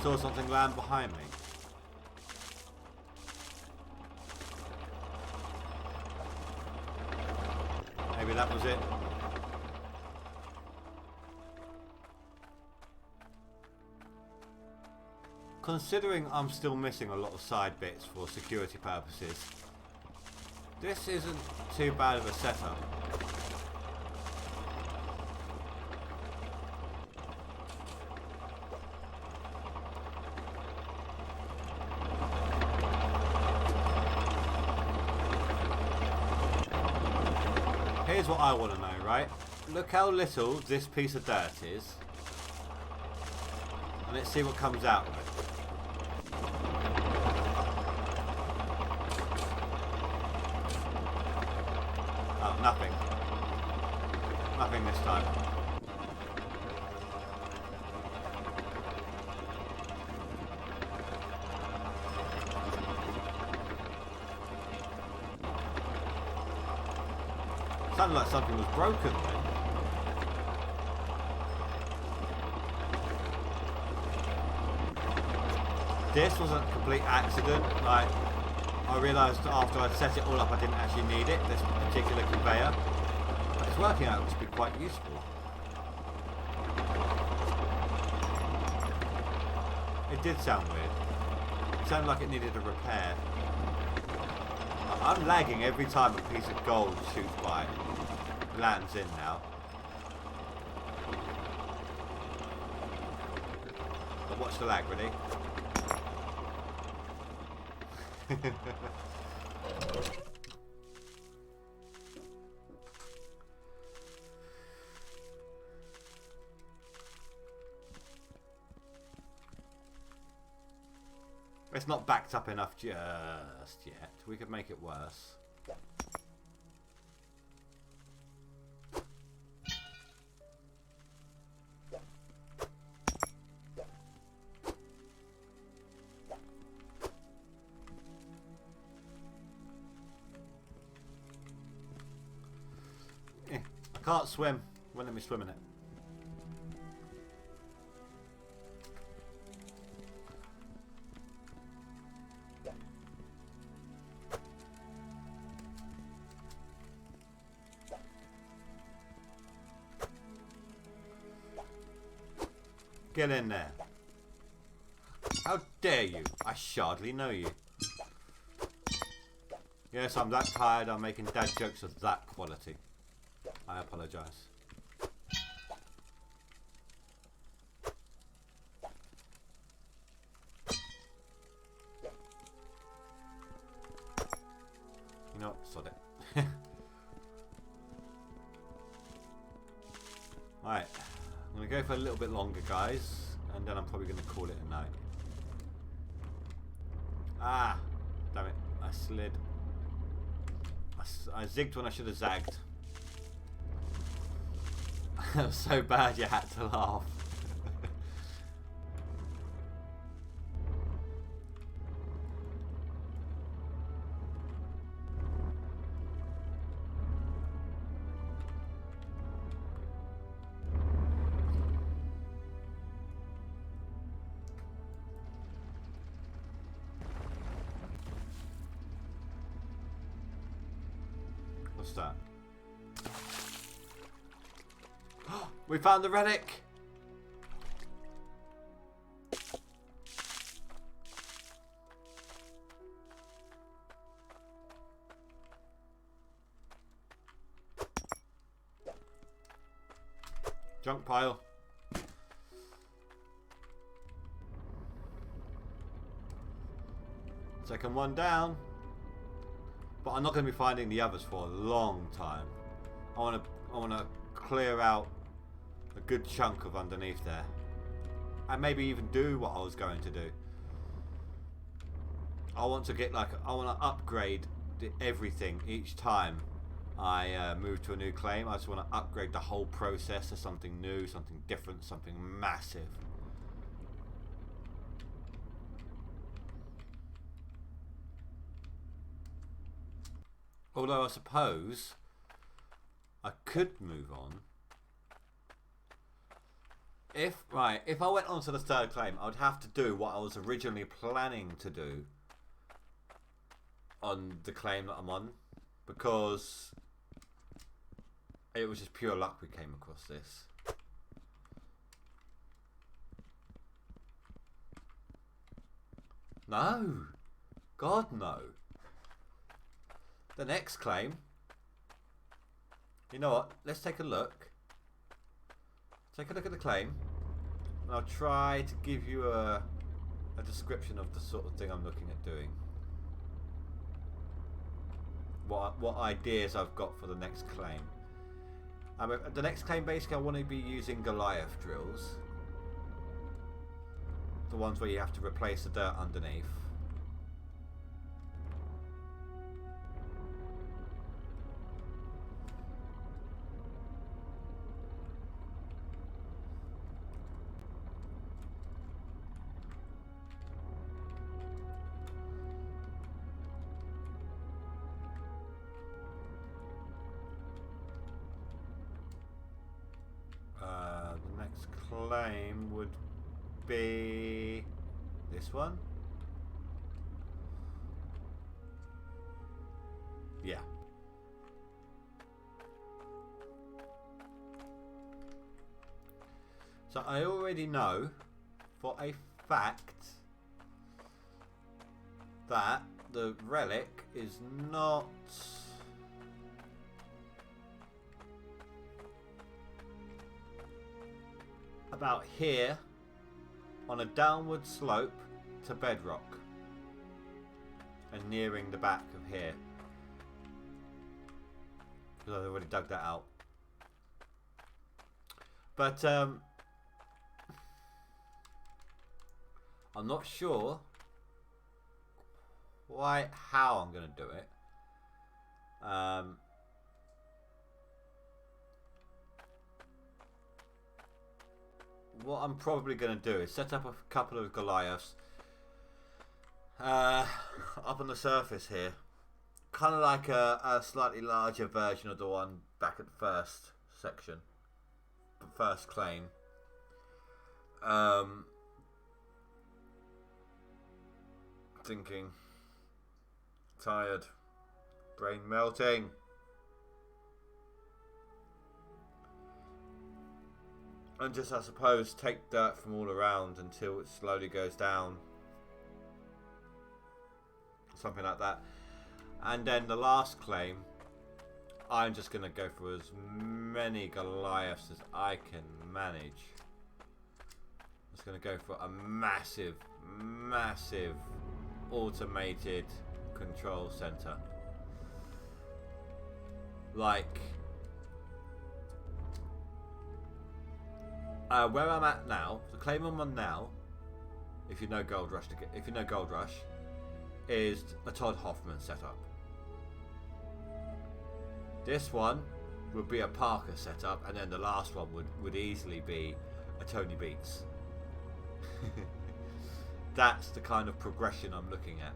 Speaker 1: Saw something land behind me. Maybe that was it. Considering I'm still missing a lot of side bits for security purposes, this isn't too bad of a setup. Here's what I want to know, right? Look how little this piece of dirt is. And let's see what comes out of it. Oh, nothing. Nothing this time. Sounded like something was broken then. This was a complete accident. Like, I realised after I'd set it all up I didn't actually need it, this particular conveyor. But it's working out to be quite useful. It did sound weird. It sounded like it needed a repair. I'm lagging every time a piece of gold shoots by. Lands in now. But watch the lag, ready? It's not backed up enough just yet. We could make it worse. I can't swim. Won't let me swim in it. Get in there. How dare you? I hardly know you. Yes, I'm that tired. I'm making dad jokes of that quality. I apologise. You know what? Sod it. Alright. I'm going to go for a little bit longer, guys. And then I'm probably going to call it a night. Ah! Damn it. I slid. I zigged when I should have zagged. That was so bad you had to laugh. What's that? We found the relic! Junk pile. Second one down. But I'm not going to be finding the others for a long time. I want to clear out a good chunk of underneath there. And maybe even do what I was going to do. I want to get like, I want to upgrade everything each time I move to a new claim. I just want to upgrade the whole process to something new, something different, something massive. Although I suppose I could move on. If I went on to the third claim, I would have to do what I was originally planning to do on the claim that I'm on, because it was just pure luck we came across this. No, God no. The next claim, you know what, let's take a look. Take a look at the claim, and I'll try to give you a description of the sort of thing I'm looking at doing. What ideas I've got for the next claim. The next claim, basically, I want to be using Goliath drills. The ones where you have to replace the dirt underneath. The next claim would be this one. Yeah. So I already know for a fact that the relic is not about here on a downward slope to bedrock and nearing the back of here, because I've already dug that out. But I'm not sure quite how I'm going to do it. What I'm probably going to do is set up a couple of Goliaths up on the surface here, kind of like a slightly larger version of the one back at the first section, the first claim. Thinking, tired, brain melting. And just, I suppose, take dirt from all around until it slowly goes down. Something like that. And then the last claim, I'm just going to go for as many Goliaths as I can manage. I'm just going to go for a massive, massive automated control center. Like... where I'm at now, the claim I'm on now, if you know Gold Rush, is a Todd Hoffman setup. This one would be a Parker setup, and then the last one would easily be a Tony Beats. That's the kind of progression I'm looking at.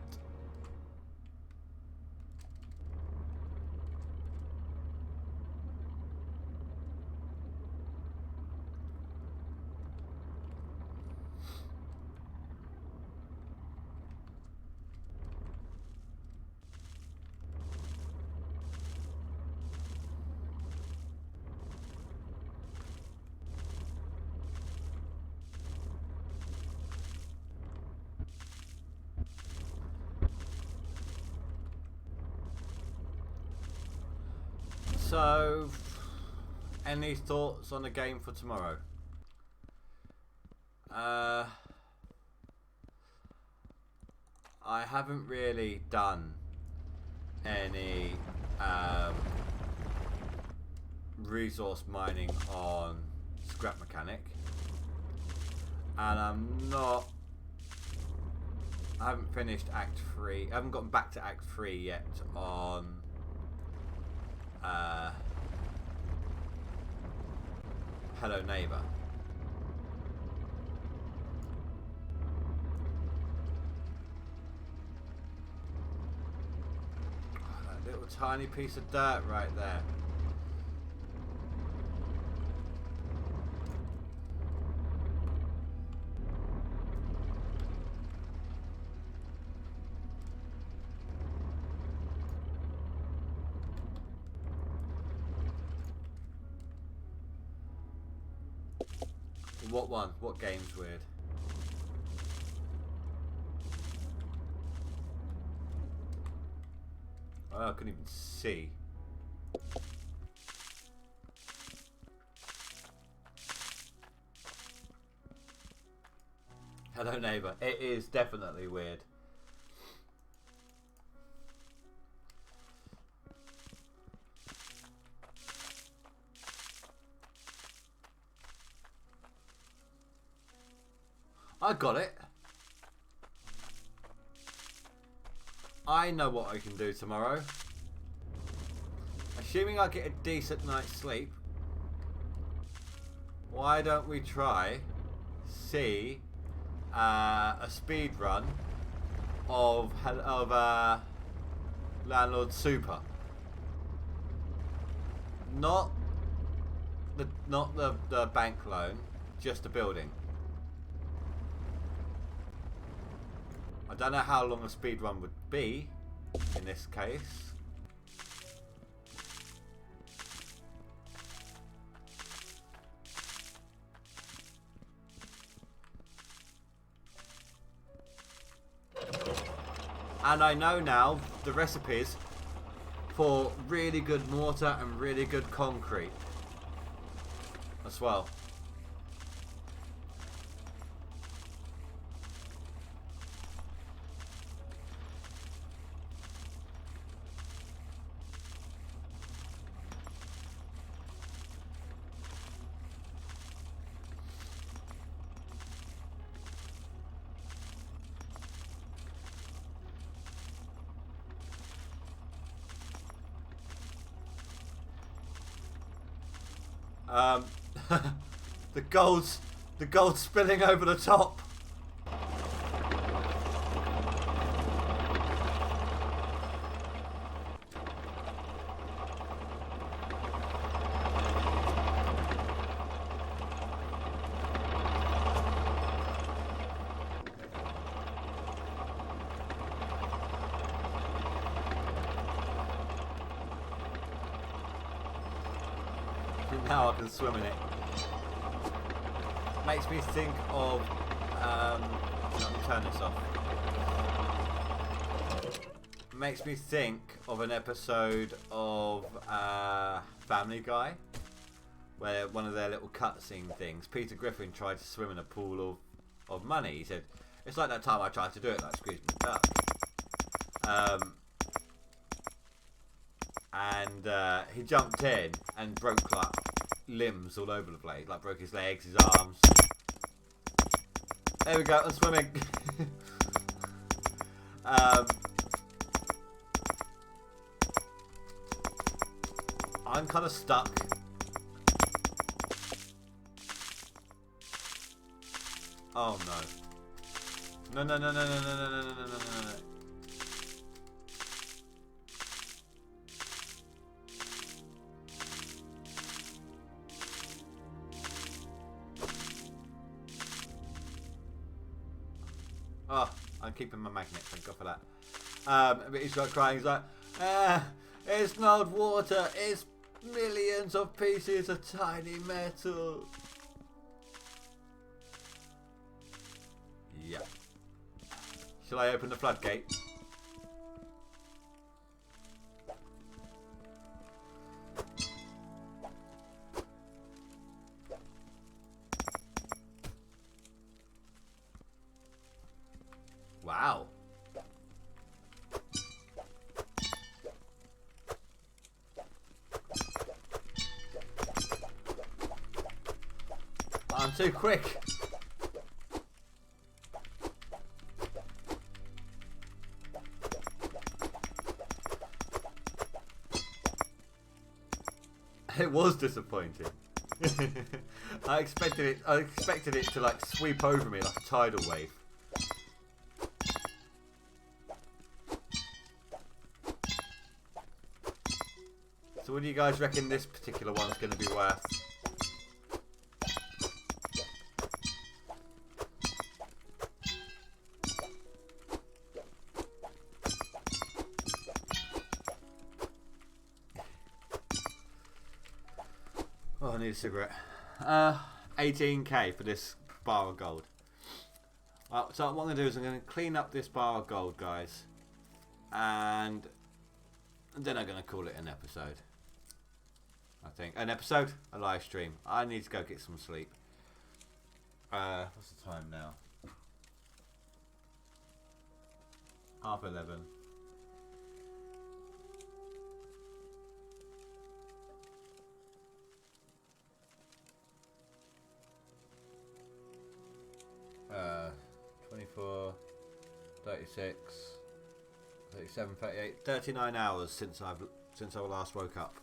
Speaker 1: So, any thoughts on the game for tomorrow? I haven't really done any resource mining on Scrap Mechanic, and I haven't finished Act 3. I haven't gotten back to Act 3 yet on Hello Neighbor. Oh, that little tiny piece of dirt right there. What one? What game's weird? Oh, I couldn't even see. Hello Neighbor. It is definitely weird. I got it. I know what I can do tomorrow. Assuming I get a decent night's sleep, why don't we try see a speed run of Landlord Super? Not the bank loan, just the building. I don't know how long a speed run would be in this case. And I know now the recipes for really good mortar and really good concrete as well. The gold's spilling over the top. Now I can swim in it. Makes me think of let me turn this off. Makes me think of an episode of Family Guy where one of their little cutscene things, Peter Griffin tried to swim in a pool of money. He said, "It's like that time I tried to do it and I squeezed my duck." And he jumped in and broke like limbs all over the place, like broke his legs, his arms. There we go, I'm swimming. I'm kind of stuck. Oh no. No. Oh, I'm keeping my magnet, thank God for that. But he's got crying, he's like, it's not water, it's millions of pieces of tiny metal. Yeah. Shall I open the floodgate? I'm too quick. It was disappointing. I expected it to like sweep over me like a tidal wave. So what do you guys reckon this particular one's going to be worth? Oh, I need a cigarette. 18k for this bar of gold. So what I'm going to do is I'm going to clean up this bar of gold, guys. And then I'm going to call it an episode. I think. An episode? A live stream. I need to go get some sleep. What's the time now? 11:30. Uh, 24, 36, 37, 38, 39 hours since I last woke up.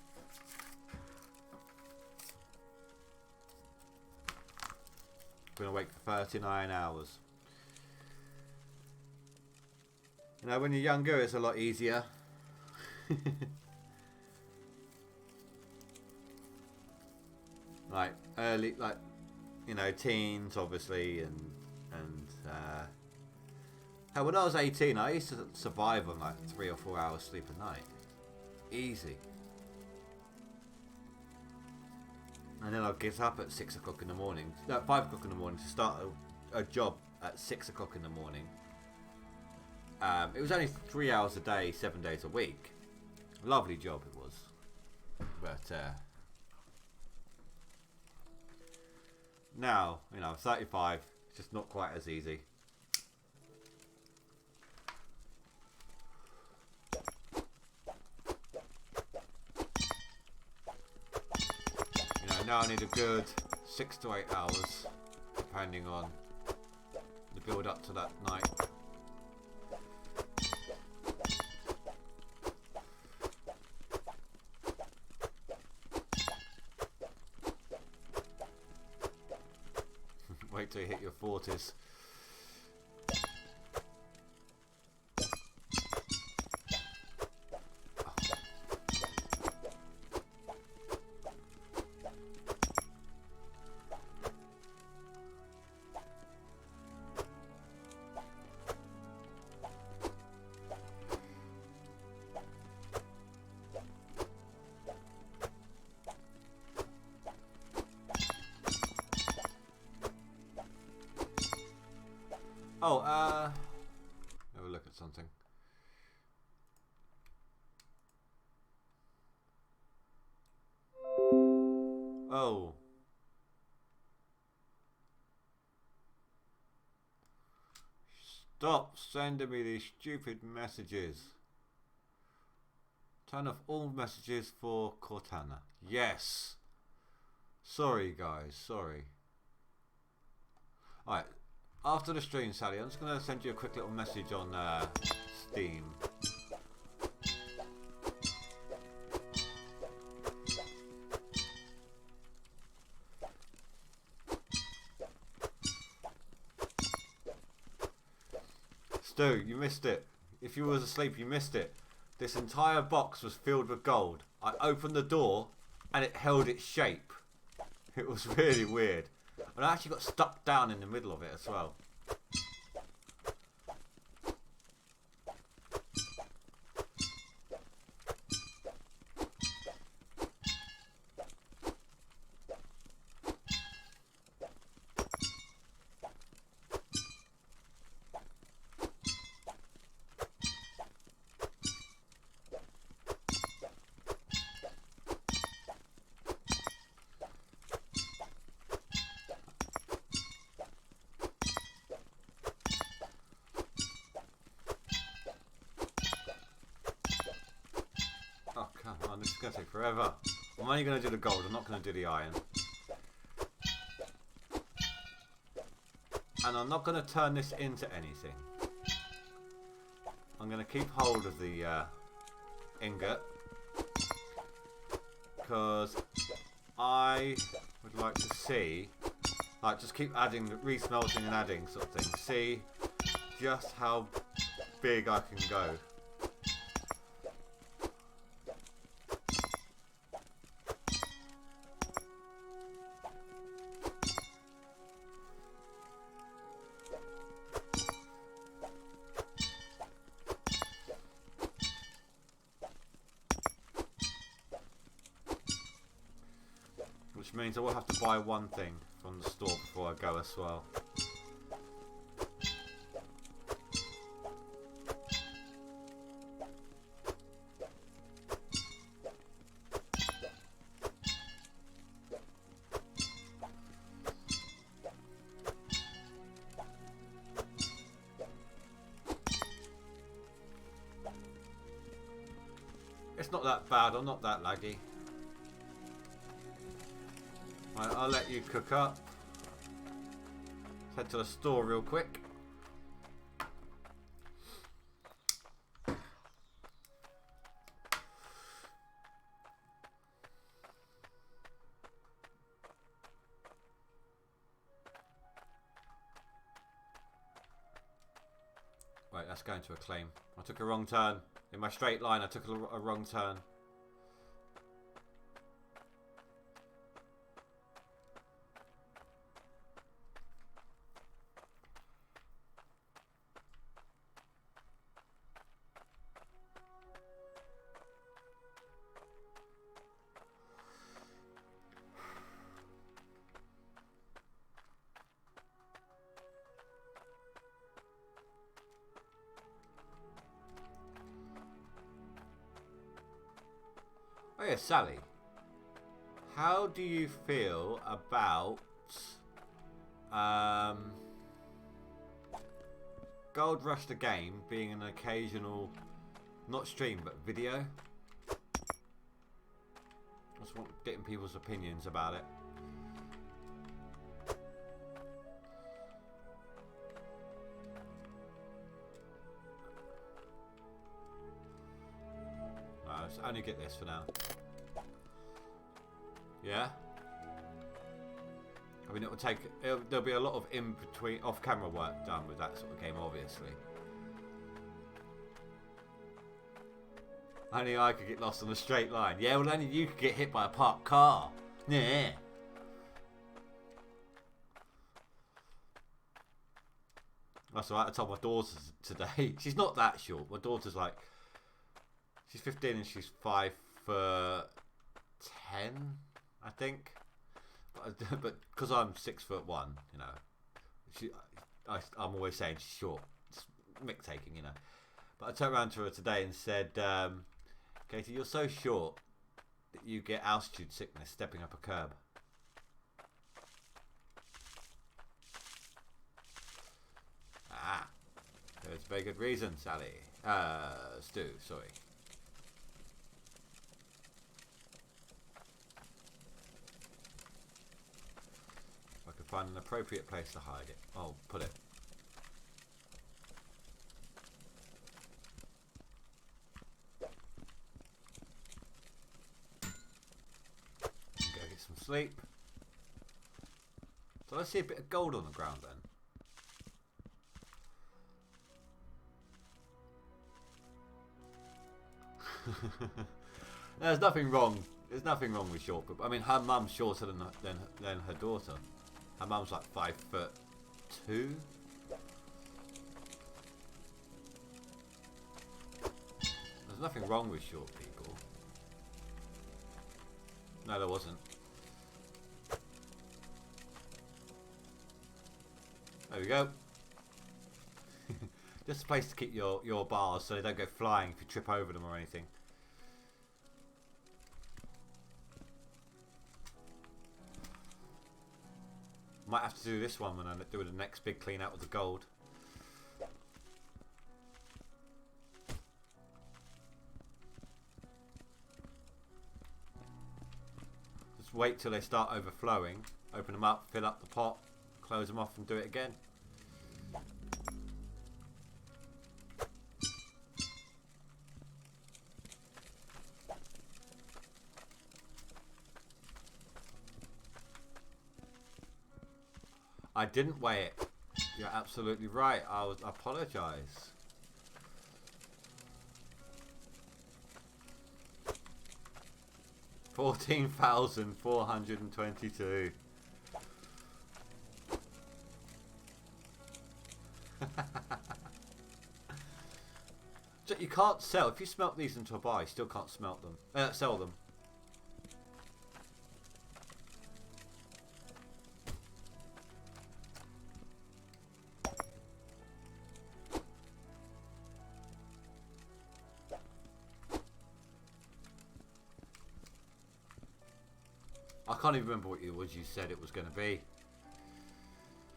Speaker 1: Been awake for 39 hours. You know, when you're younger, it's a lot easier. Like early, like, you know, teens, obviously, and when I was 18, I used to survive on like 3 or 4 hours sleep a night, easy. And then I'd get up at 6 o'clock in the morning, no, 5 o'clock in the morning to start a job at 6 o'clock in the morning. It was only 3 hours a day, 7 days a week. Lovely job it was, but now, you know, 35, it's just not quite as easy. You know, now I need a good 6 to 8 hours, depending on the build up to that night. Wait till you hit your 40s. Oh, have a look at something. Oh. Stop sending me these stupid messages. Turn off all messages for Cortana. Yes. Sorry, guys. Sorry. Alright. After the stream, Sally, I'm just going to send you a quick little message on Steam. Stu, you missed it. If you was asleep, you missed it. This entire box was filled with gold. I opened the door and it held its shape. It was really weird. And I actually got stuck down in the middle of it as well. This is going to take forever. I'm only going to do the gold, I'm not going to do the iron. And I'm not going to turn this into anything. I'm going to keep hold of the ingot. Because I would like to see, like, just keep adding, re-smelting and adding sort of thing. See just how big I can go. Which means I will have to buy one thing from the store before I go as well. It's not that bad, I'm not that laggy. Right, I'll let you cook up. Let's head to the store real quick. Right, that's going to a claim. I took a wrong turn. In my straight line, I took a wrong turn. Oh yeah, Sally. How do you feel about Gold Rush the game being an occasional, not stream, but video? I just want getting people's opinions about it. No, let's only get this for now. Yeah? I mean, there'll be a lot of in-between, off-camera work done with that sort of game, obviously. Only I could get lost on a straight line. Yeah, well, only you could get hit by a parked car. Yeah. That's alright, I told my daughter today. She's not that short. My daughter's like, she's 15 and she's 5'10", I think. But because I'm 6'1", you know, I'm always saying she's short. It's mick taking, you know. But I turned around to her today and said, Katie, you're so short that you get altitude sickness stepping up a curb. Ah, there's a very good reason, Sally. Stu, sorry. If I could find an appropriate place to hide it, I'll put it. Go get some sleep. So I see a bit of gold on the ground then. There's nothing wrong. There's nothing wrong with short, but I mean, her mum's shorter than her daughter. Her mum's like 5'2". There's nothing wrong with short people. No, there wasn't. There we go. Just a place to keep your bars so they don't go flying if you trip over them or anything. Might have to do this one when I do the next big clean out with the gold. Just wait till they start overflowing, open them up, fill up the pot, close them off and do it again. I didn't weigh it. You're absolutely right. I apologise. $14,422. You can't sell. If you smelt these into a bar, you still can't smelt them. Sell them. I can't even remember what it was you said it was going to be.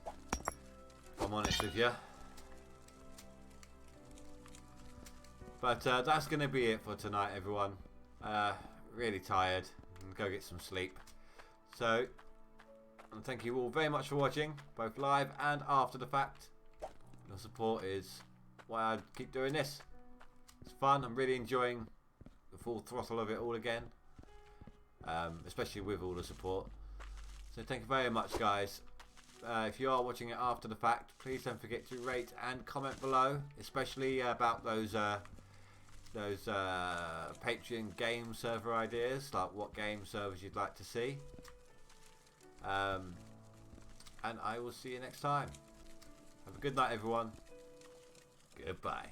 Speaker 1: If I'm honest with you. But that's going to be it for tonight, everyone. Really tired. And go get some sleep. So, and thank you all very much for watching, both live and after the fact. Your support is why I keep doing this. It's fun. I'm really enjoying the full throttle of it all again. Especially with all the support. So thank you very much, guys. If you are watching it after the fact, please don't forget to rate and comment below, especially about those Patreon game server ideas, like what game servers you'd like to see. And I will see you next time. Have a good night, everyone. Goodbye.